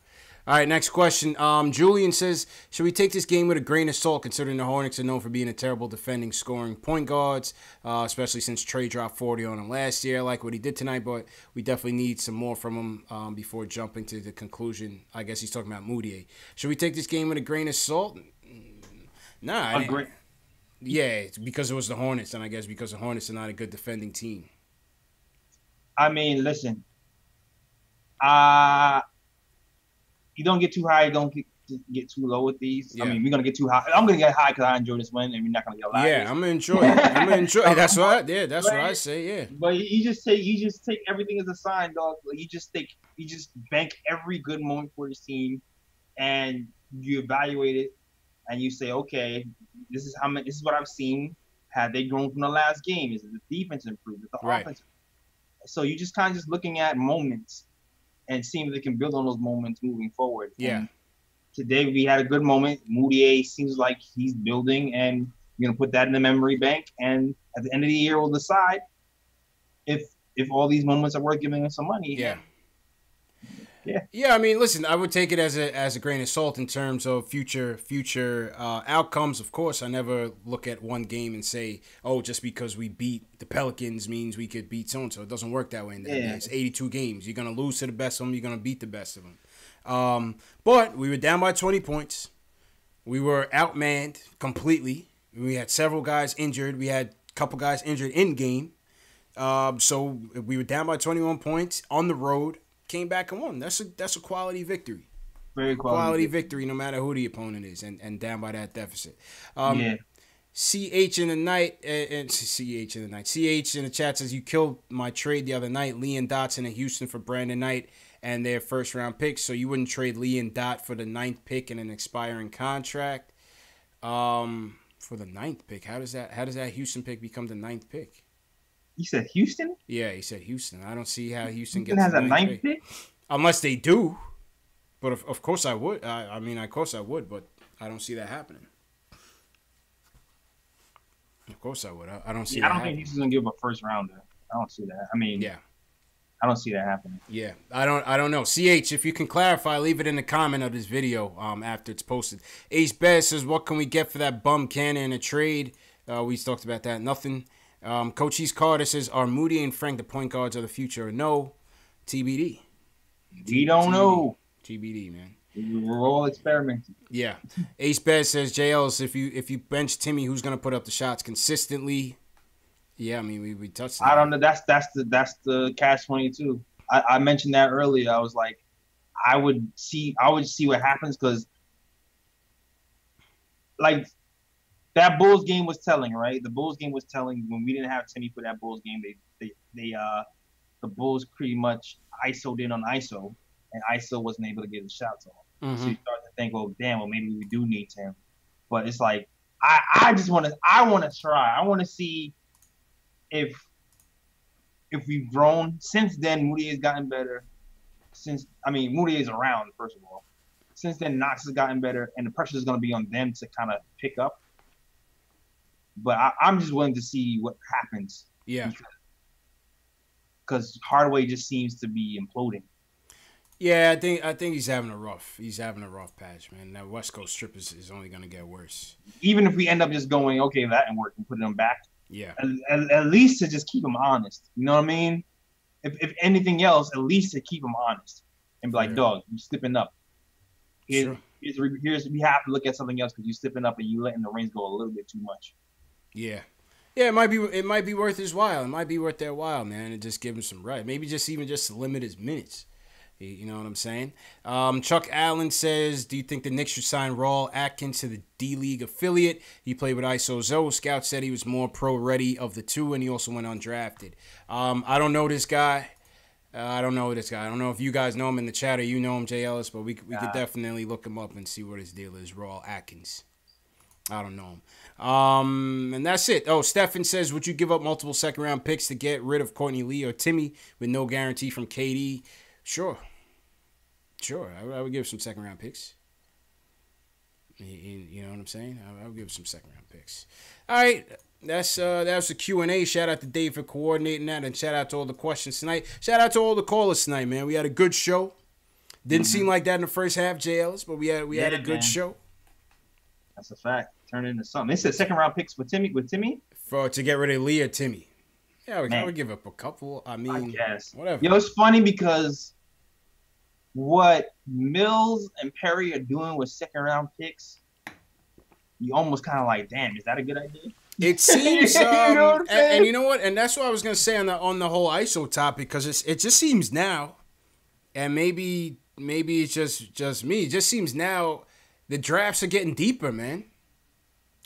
All right, next question. Julian says, should we take this game with a grain of salt, considering the Hornets are known for being a terrible defending scoring point guards, especially since Trey dropped 40 on him last year. I like what he did tonight, but we definitely need some more from him before jumping to the conclusion. I guess he's talking about Mudiay. Should we take this game with a grain of salt? Nah. Yeah, it's because it was the Hornets, and I guess because the Hornets are not a good defending team. I mean, listen. You don't get too high, you don't get too low with these. Yeah. I mean, we're gonna get too high. I'm gonna get high because I enjoy this win, and we're not gonna get low. Yeah, I'm gonna enjoy it. That's what I say. Yeah. But you just take everything as a sign, dog. Like you just bank every good moment for this team, and you evaluate it, and you say, okay, this is what I've seen. Had they grown from the last game? Is it the defense improved? Is the offense? So you just kind of looking at moments and seeing if they can build on those moments moving forward. Yeah. And today we had a good moment. Mudiay seems like he's building, and you're gonna put that in the memory bank. And at the end of the year, we'll decide if all these moments are worth giving us some money. Yeah. Yeah. I mean, listen, I would take it as a grain of salt in terms of future outcomes. Of course, I never look at one game and say, oh, just because we beat the Pelicans means we could beat so-and-so. It doesn't work that way in the NBA. It's 82 games. You're going to lose to the best of them. You're going to beat the best of them. But we were down by 20 points. We were outmanned completely. We had several guys injured. We had a couple guys injured in game. So we were down by 21 points on the road. Came back and won. That's a quality victory. Very quality victory, no matter who the opponent is, and down by that deficit. CH in the night, CH in the chat says, you killed my trade the other night. Lee and Dotson in Houston for Brandon Knight and their first round picks. So you wouldn't trade Lee and Dot for the 9th pick and an expiring contract. For the 9th pick. How does that Houston pick become the 9th pick? You said Houston? Yeah, he said Houston. I don't see how Houston Houston gets has the a 9th pick? Unless they do. But of course I would. I mean, of course I would, but I don't see that happening. Of course I would. I don't see that I don't happening. think Houston's going to give a first rounder. I don't see that. I mean, yeah. I don't see that happening. Yeah, I don't know. CH, if you can clarify, leave it in the comment of this video after it's posted. Ace Bez says, what can we get for that bum Cannon in a trade? We talked about that. Nothing. Coach East Carter says, are Mudiay and Frank the point guards of the future? No. TBD. We don't know. TBD, man. We're all experimenting. Yeah. Ace Bez says, JLs, if you bench Timmy, who's going to put up the shots consistently? Yeah, I mean, we touched that. I don't know. That's the catch-22. I mentioned that earlier. I was like, I would see what happens because, like, that Bulls game was telling, right? The Bulls game was telling when we didn't have Timmy for that Bulls game. The Bulls pretty much ISO'd in on ISO, and ISO wasn't able to get the shots off. Mm-hmm. So you start to think, well, damn, well maybe we do need Tim. But it's like I want to try. I want to see if we've grown since then. Mudiay has gotten better. Mudiay is around, first of all. Since then, Knox has gotten better, and the pressure is going to be on them to kind of pick up. But I'm just willing to see what happens. Yeah. Because Hardaway just seems to be imploding. Yeah, I think he's having a rough patch, man. That West Coast trip is only going to get worse. Even if we end up just going, okay, that didn't work, and putting him back. Yeah. At least to just keep him honest. You know what I mean? If anything else, at least to keep him honest and be like, dog, you slipping up. Here's we have to look at something else because you're slipping up and you letting the reins go a little bit too much. Yeah. Yeah, it might be worth his while. It might be worth their while, man, and just give him some right. Maybe just to limit his minutes. You know what I'm saying? Chuck Allen says, do you think the Knicks should sign Raul Atkins to the D-League affiliate? He played with ISO Zoe. Scouts said he was more pro-ready of the two, and he also went undrafted. I don't know this guy. I don't know if you guys know him in the chat or you know him, Jay Ellis, but we could definitely look him up and see what his deal is. Raul Atkins. I don't know him. And that's it. Oh, Stefan says, would you give up multiple second-round picks to get rid of Courtney Lee or Timmy with no guarantee from KD? Sure, I would give some second-round picks. You know what I'm saying? I would give some second-round picks. All right, that was the Q&A. Shout out to Dave for coordinating that, and shout out to all the questions tonight. Shout out to all the callers tonight, man. We had a good show. Didn't seem like that in the first half, JLs, but we had a good show. That's a fact. Turned into something. They said second-round picks with Timmy. To get rid of Lee or Timmy. Yeah, I would give up a couple. I mean, I guess. Whatever. It's funny because what Mills and Perry are doing with second-round picks, you almost kind of like, damn, is that a good idea? It seems, you know what I'm saying? And you know what? And that's what I was gonna say on the whole ISO topic, because it just seems now, and maybe it's just me. It just seems now the drafts are getting deeper, man.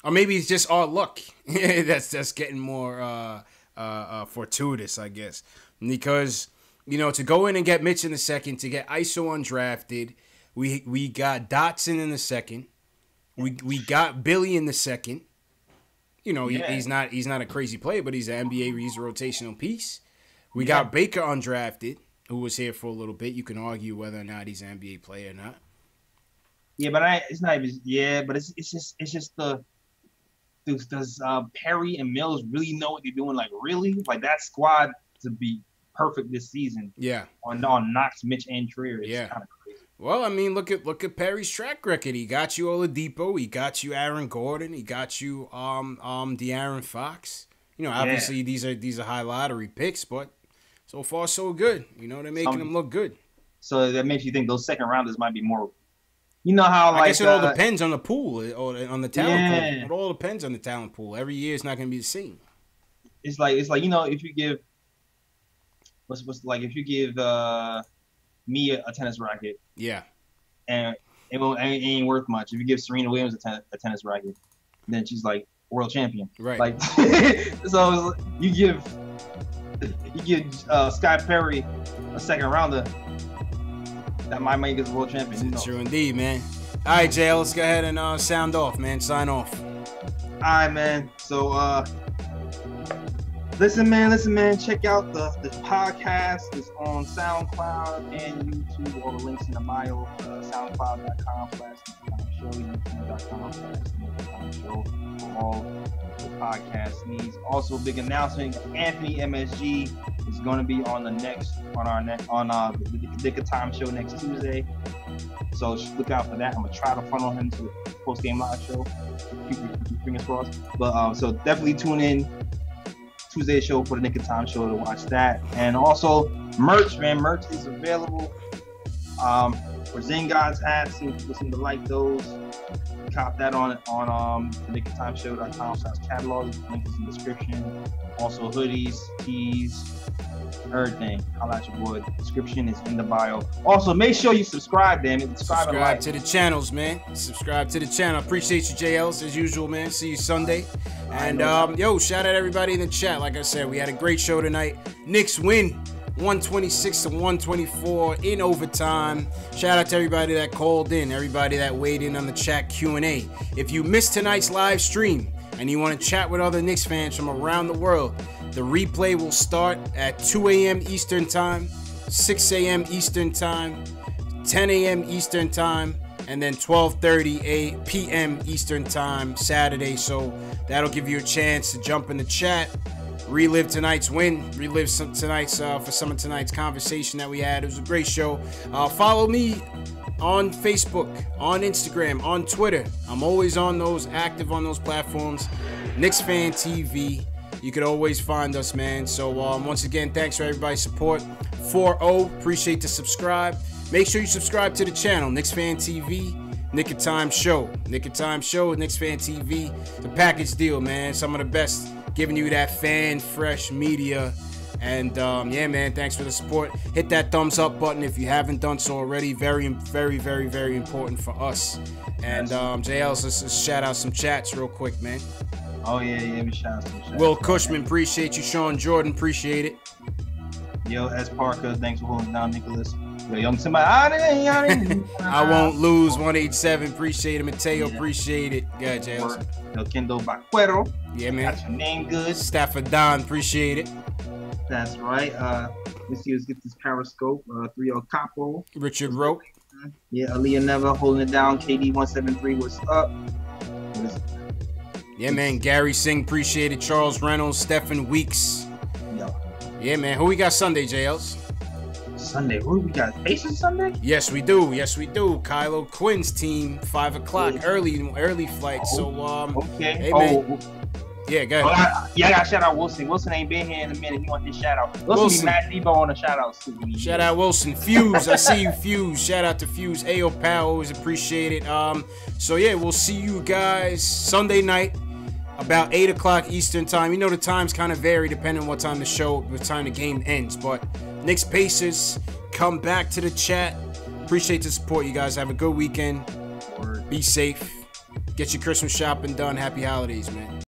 Or maybe it's just our luck. that's getting more fortuitous, I guess. Because, to go in and get Mitch in the second, to get ISO undrafted, we got Dotson in the second. We got Billy in the second. He's not a crazy player, but he's an NBA. He's a rotational piece. We got Baker undrafted, who was here for a little bit. You can argue whether or not he's an NBA player or not. Yeah, but it's not even. Yeah, but it's just the. Does Perry and Mills really know what they're doing? Like, really? Like, that squad to be perfect this season. Yeah. On Knox, Mitch, and Trier is kind of crazy. Well, I mean, look at Perry's track record. He got you Oladipo. He got you Aaron Gordon. He got you De'Aaron Fox. Obviously these are high lottery picks, but so far so good. They're making them look good. So that makes you think those second rounders might be more. You know how I guess it all depends on the pool or on the talent pool. It all depends on the talent pool. Every year it's not going to be the same. It's like if you give if you give me a tennis racket, and it ain't worth much. If you give Serena Williams a tennis racket, then she's like world champion, right? Like so you give Scott Perry a second rounder. That might make us world champion. True indeed, man. All right, Jay, let's go ahead and sound off, man. Sign off. All right, man. So, listen, man. Check out the podcast. It's on SoundCloud and YouTube. All the links in the bio. SoundCloud.com/show, YouTube.com/show for all the podcast needs. Also, big announcement: Anthony MSG is going to be on the Nick of Time show next Tuesday. So look out for that. I'm gonna try to funnel him to the Postgame live show. Keep fingers crossed. But so definitely tune in Tuesday show for the Nick of Time show to watch that. And also merch, man. Merch is available. For Zingod's hats, people seem to like those. Cop that on the nickoftimeshow.com/catalog. Link is in the description. Also hoodies, tees, everything. Holla at your boy. Description is in the bio. Also, make sure you subscribe, damn it. Subscribe to the channels, man. Subscribe to the channel. Appreciate you, JLs, as usual, man. See you Sunday. And yo, shout out everybody in the chat. Like I said, we had a great show tonight. Knicks win 126-124 in overtime. Shout out to everybody that called in, everybody that weighed in on the chat Q&A. If you missed tonight's live stream and you want to chat with other Knicks fans from around the world, the replay will start at 2 a.m. Eastern Time, 6 a.m. Eastern Time, 10 a.m. Eastern Time, and then 12:30 p.m. Eastern Time Saturday. So that'll give you a chance to jump in the chat, relive tonight's win, relive some tonight's conversation that we had. It was a great show. Follow me on Facebook, on Instagram, on Twitter. I'm always on those, active on those platforms. KnicksFanTV. You could always find us, man. So once again, thanks for everybody's support. 4-0, appreciate the subscribe. Make sure you subscribe to the channel, KnicksFanTV, Nick of Time Show. Nick of Time Show, KnicksFanTV. The package deal, man. Some of the best, giving you that fan fresh media. And yeah, man, thanks for the support. Hit that thumbs up button if you haven't done so already. Very, very, very, very important for us. And JL's, let's shout out some chats real quick, man. Oh yeah, we shout out some chats. Will Cushman, appreciate you. Sean Jordan, appreciate it. Yo, S. Parker, thanks for holding down, Nicholas. Yo, young somebody, I won't lose 187. Appreciate it. Mateo, appreciate it. Yeah, JL's. Yo, Kendo Baquero. Yeah, man. Got your name good. Stafford Don, appreciate it. That's right. Let's see, let's get this Periscope. 3-0 Capo. Richard Rope. Yeah, Aaliyah Never holding it down. KD173, what's up? Yeah, man. Gary Singh, appreciate it. Charles Reynolds, Stephen Weeks. Yo. Yeah, man. Who we got Sunday, JLs? Sunday. Who we got? Pacers Sunday? Yes, we do. Yes, we do. Kylo Quinn's team, 5 o'clock, early flight. So, okay. Hey, man. Yeah, go ahead. I gotta shout out Wilson. Wilson ain't been here in a minute. He wants his shout out. Wilson be Matt Debo on the shout outs too. Shout out Wilson. Fuse, I see you, Fuse. Shout out to Fuse. Ayo Pal, always appreciate it. So yeah, we'll see you guys Sunday night about 8 o'clock Eastern Time. You know the times kind of vary depending on what time the game ends. But Knicks Pacers, come back to the chat. Appreciate the support, you guys. Have a good weekend. Be safe. Get your Christmas shopping done. Happy holidays, man.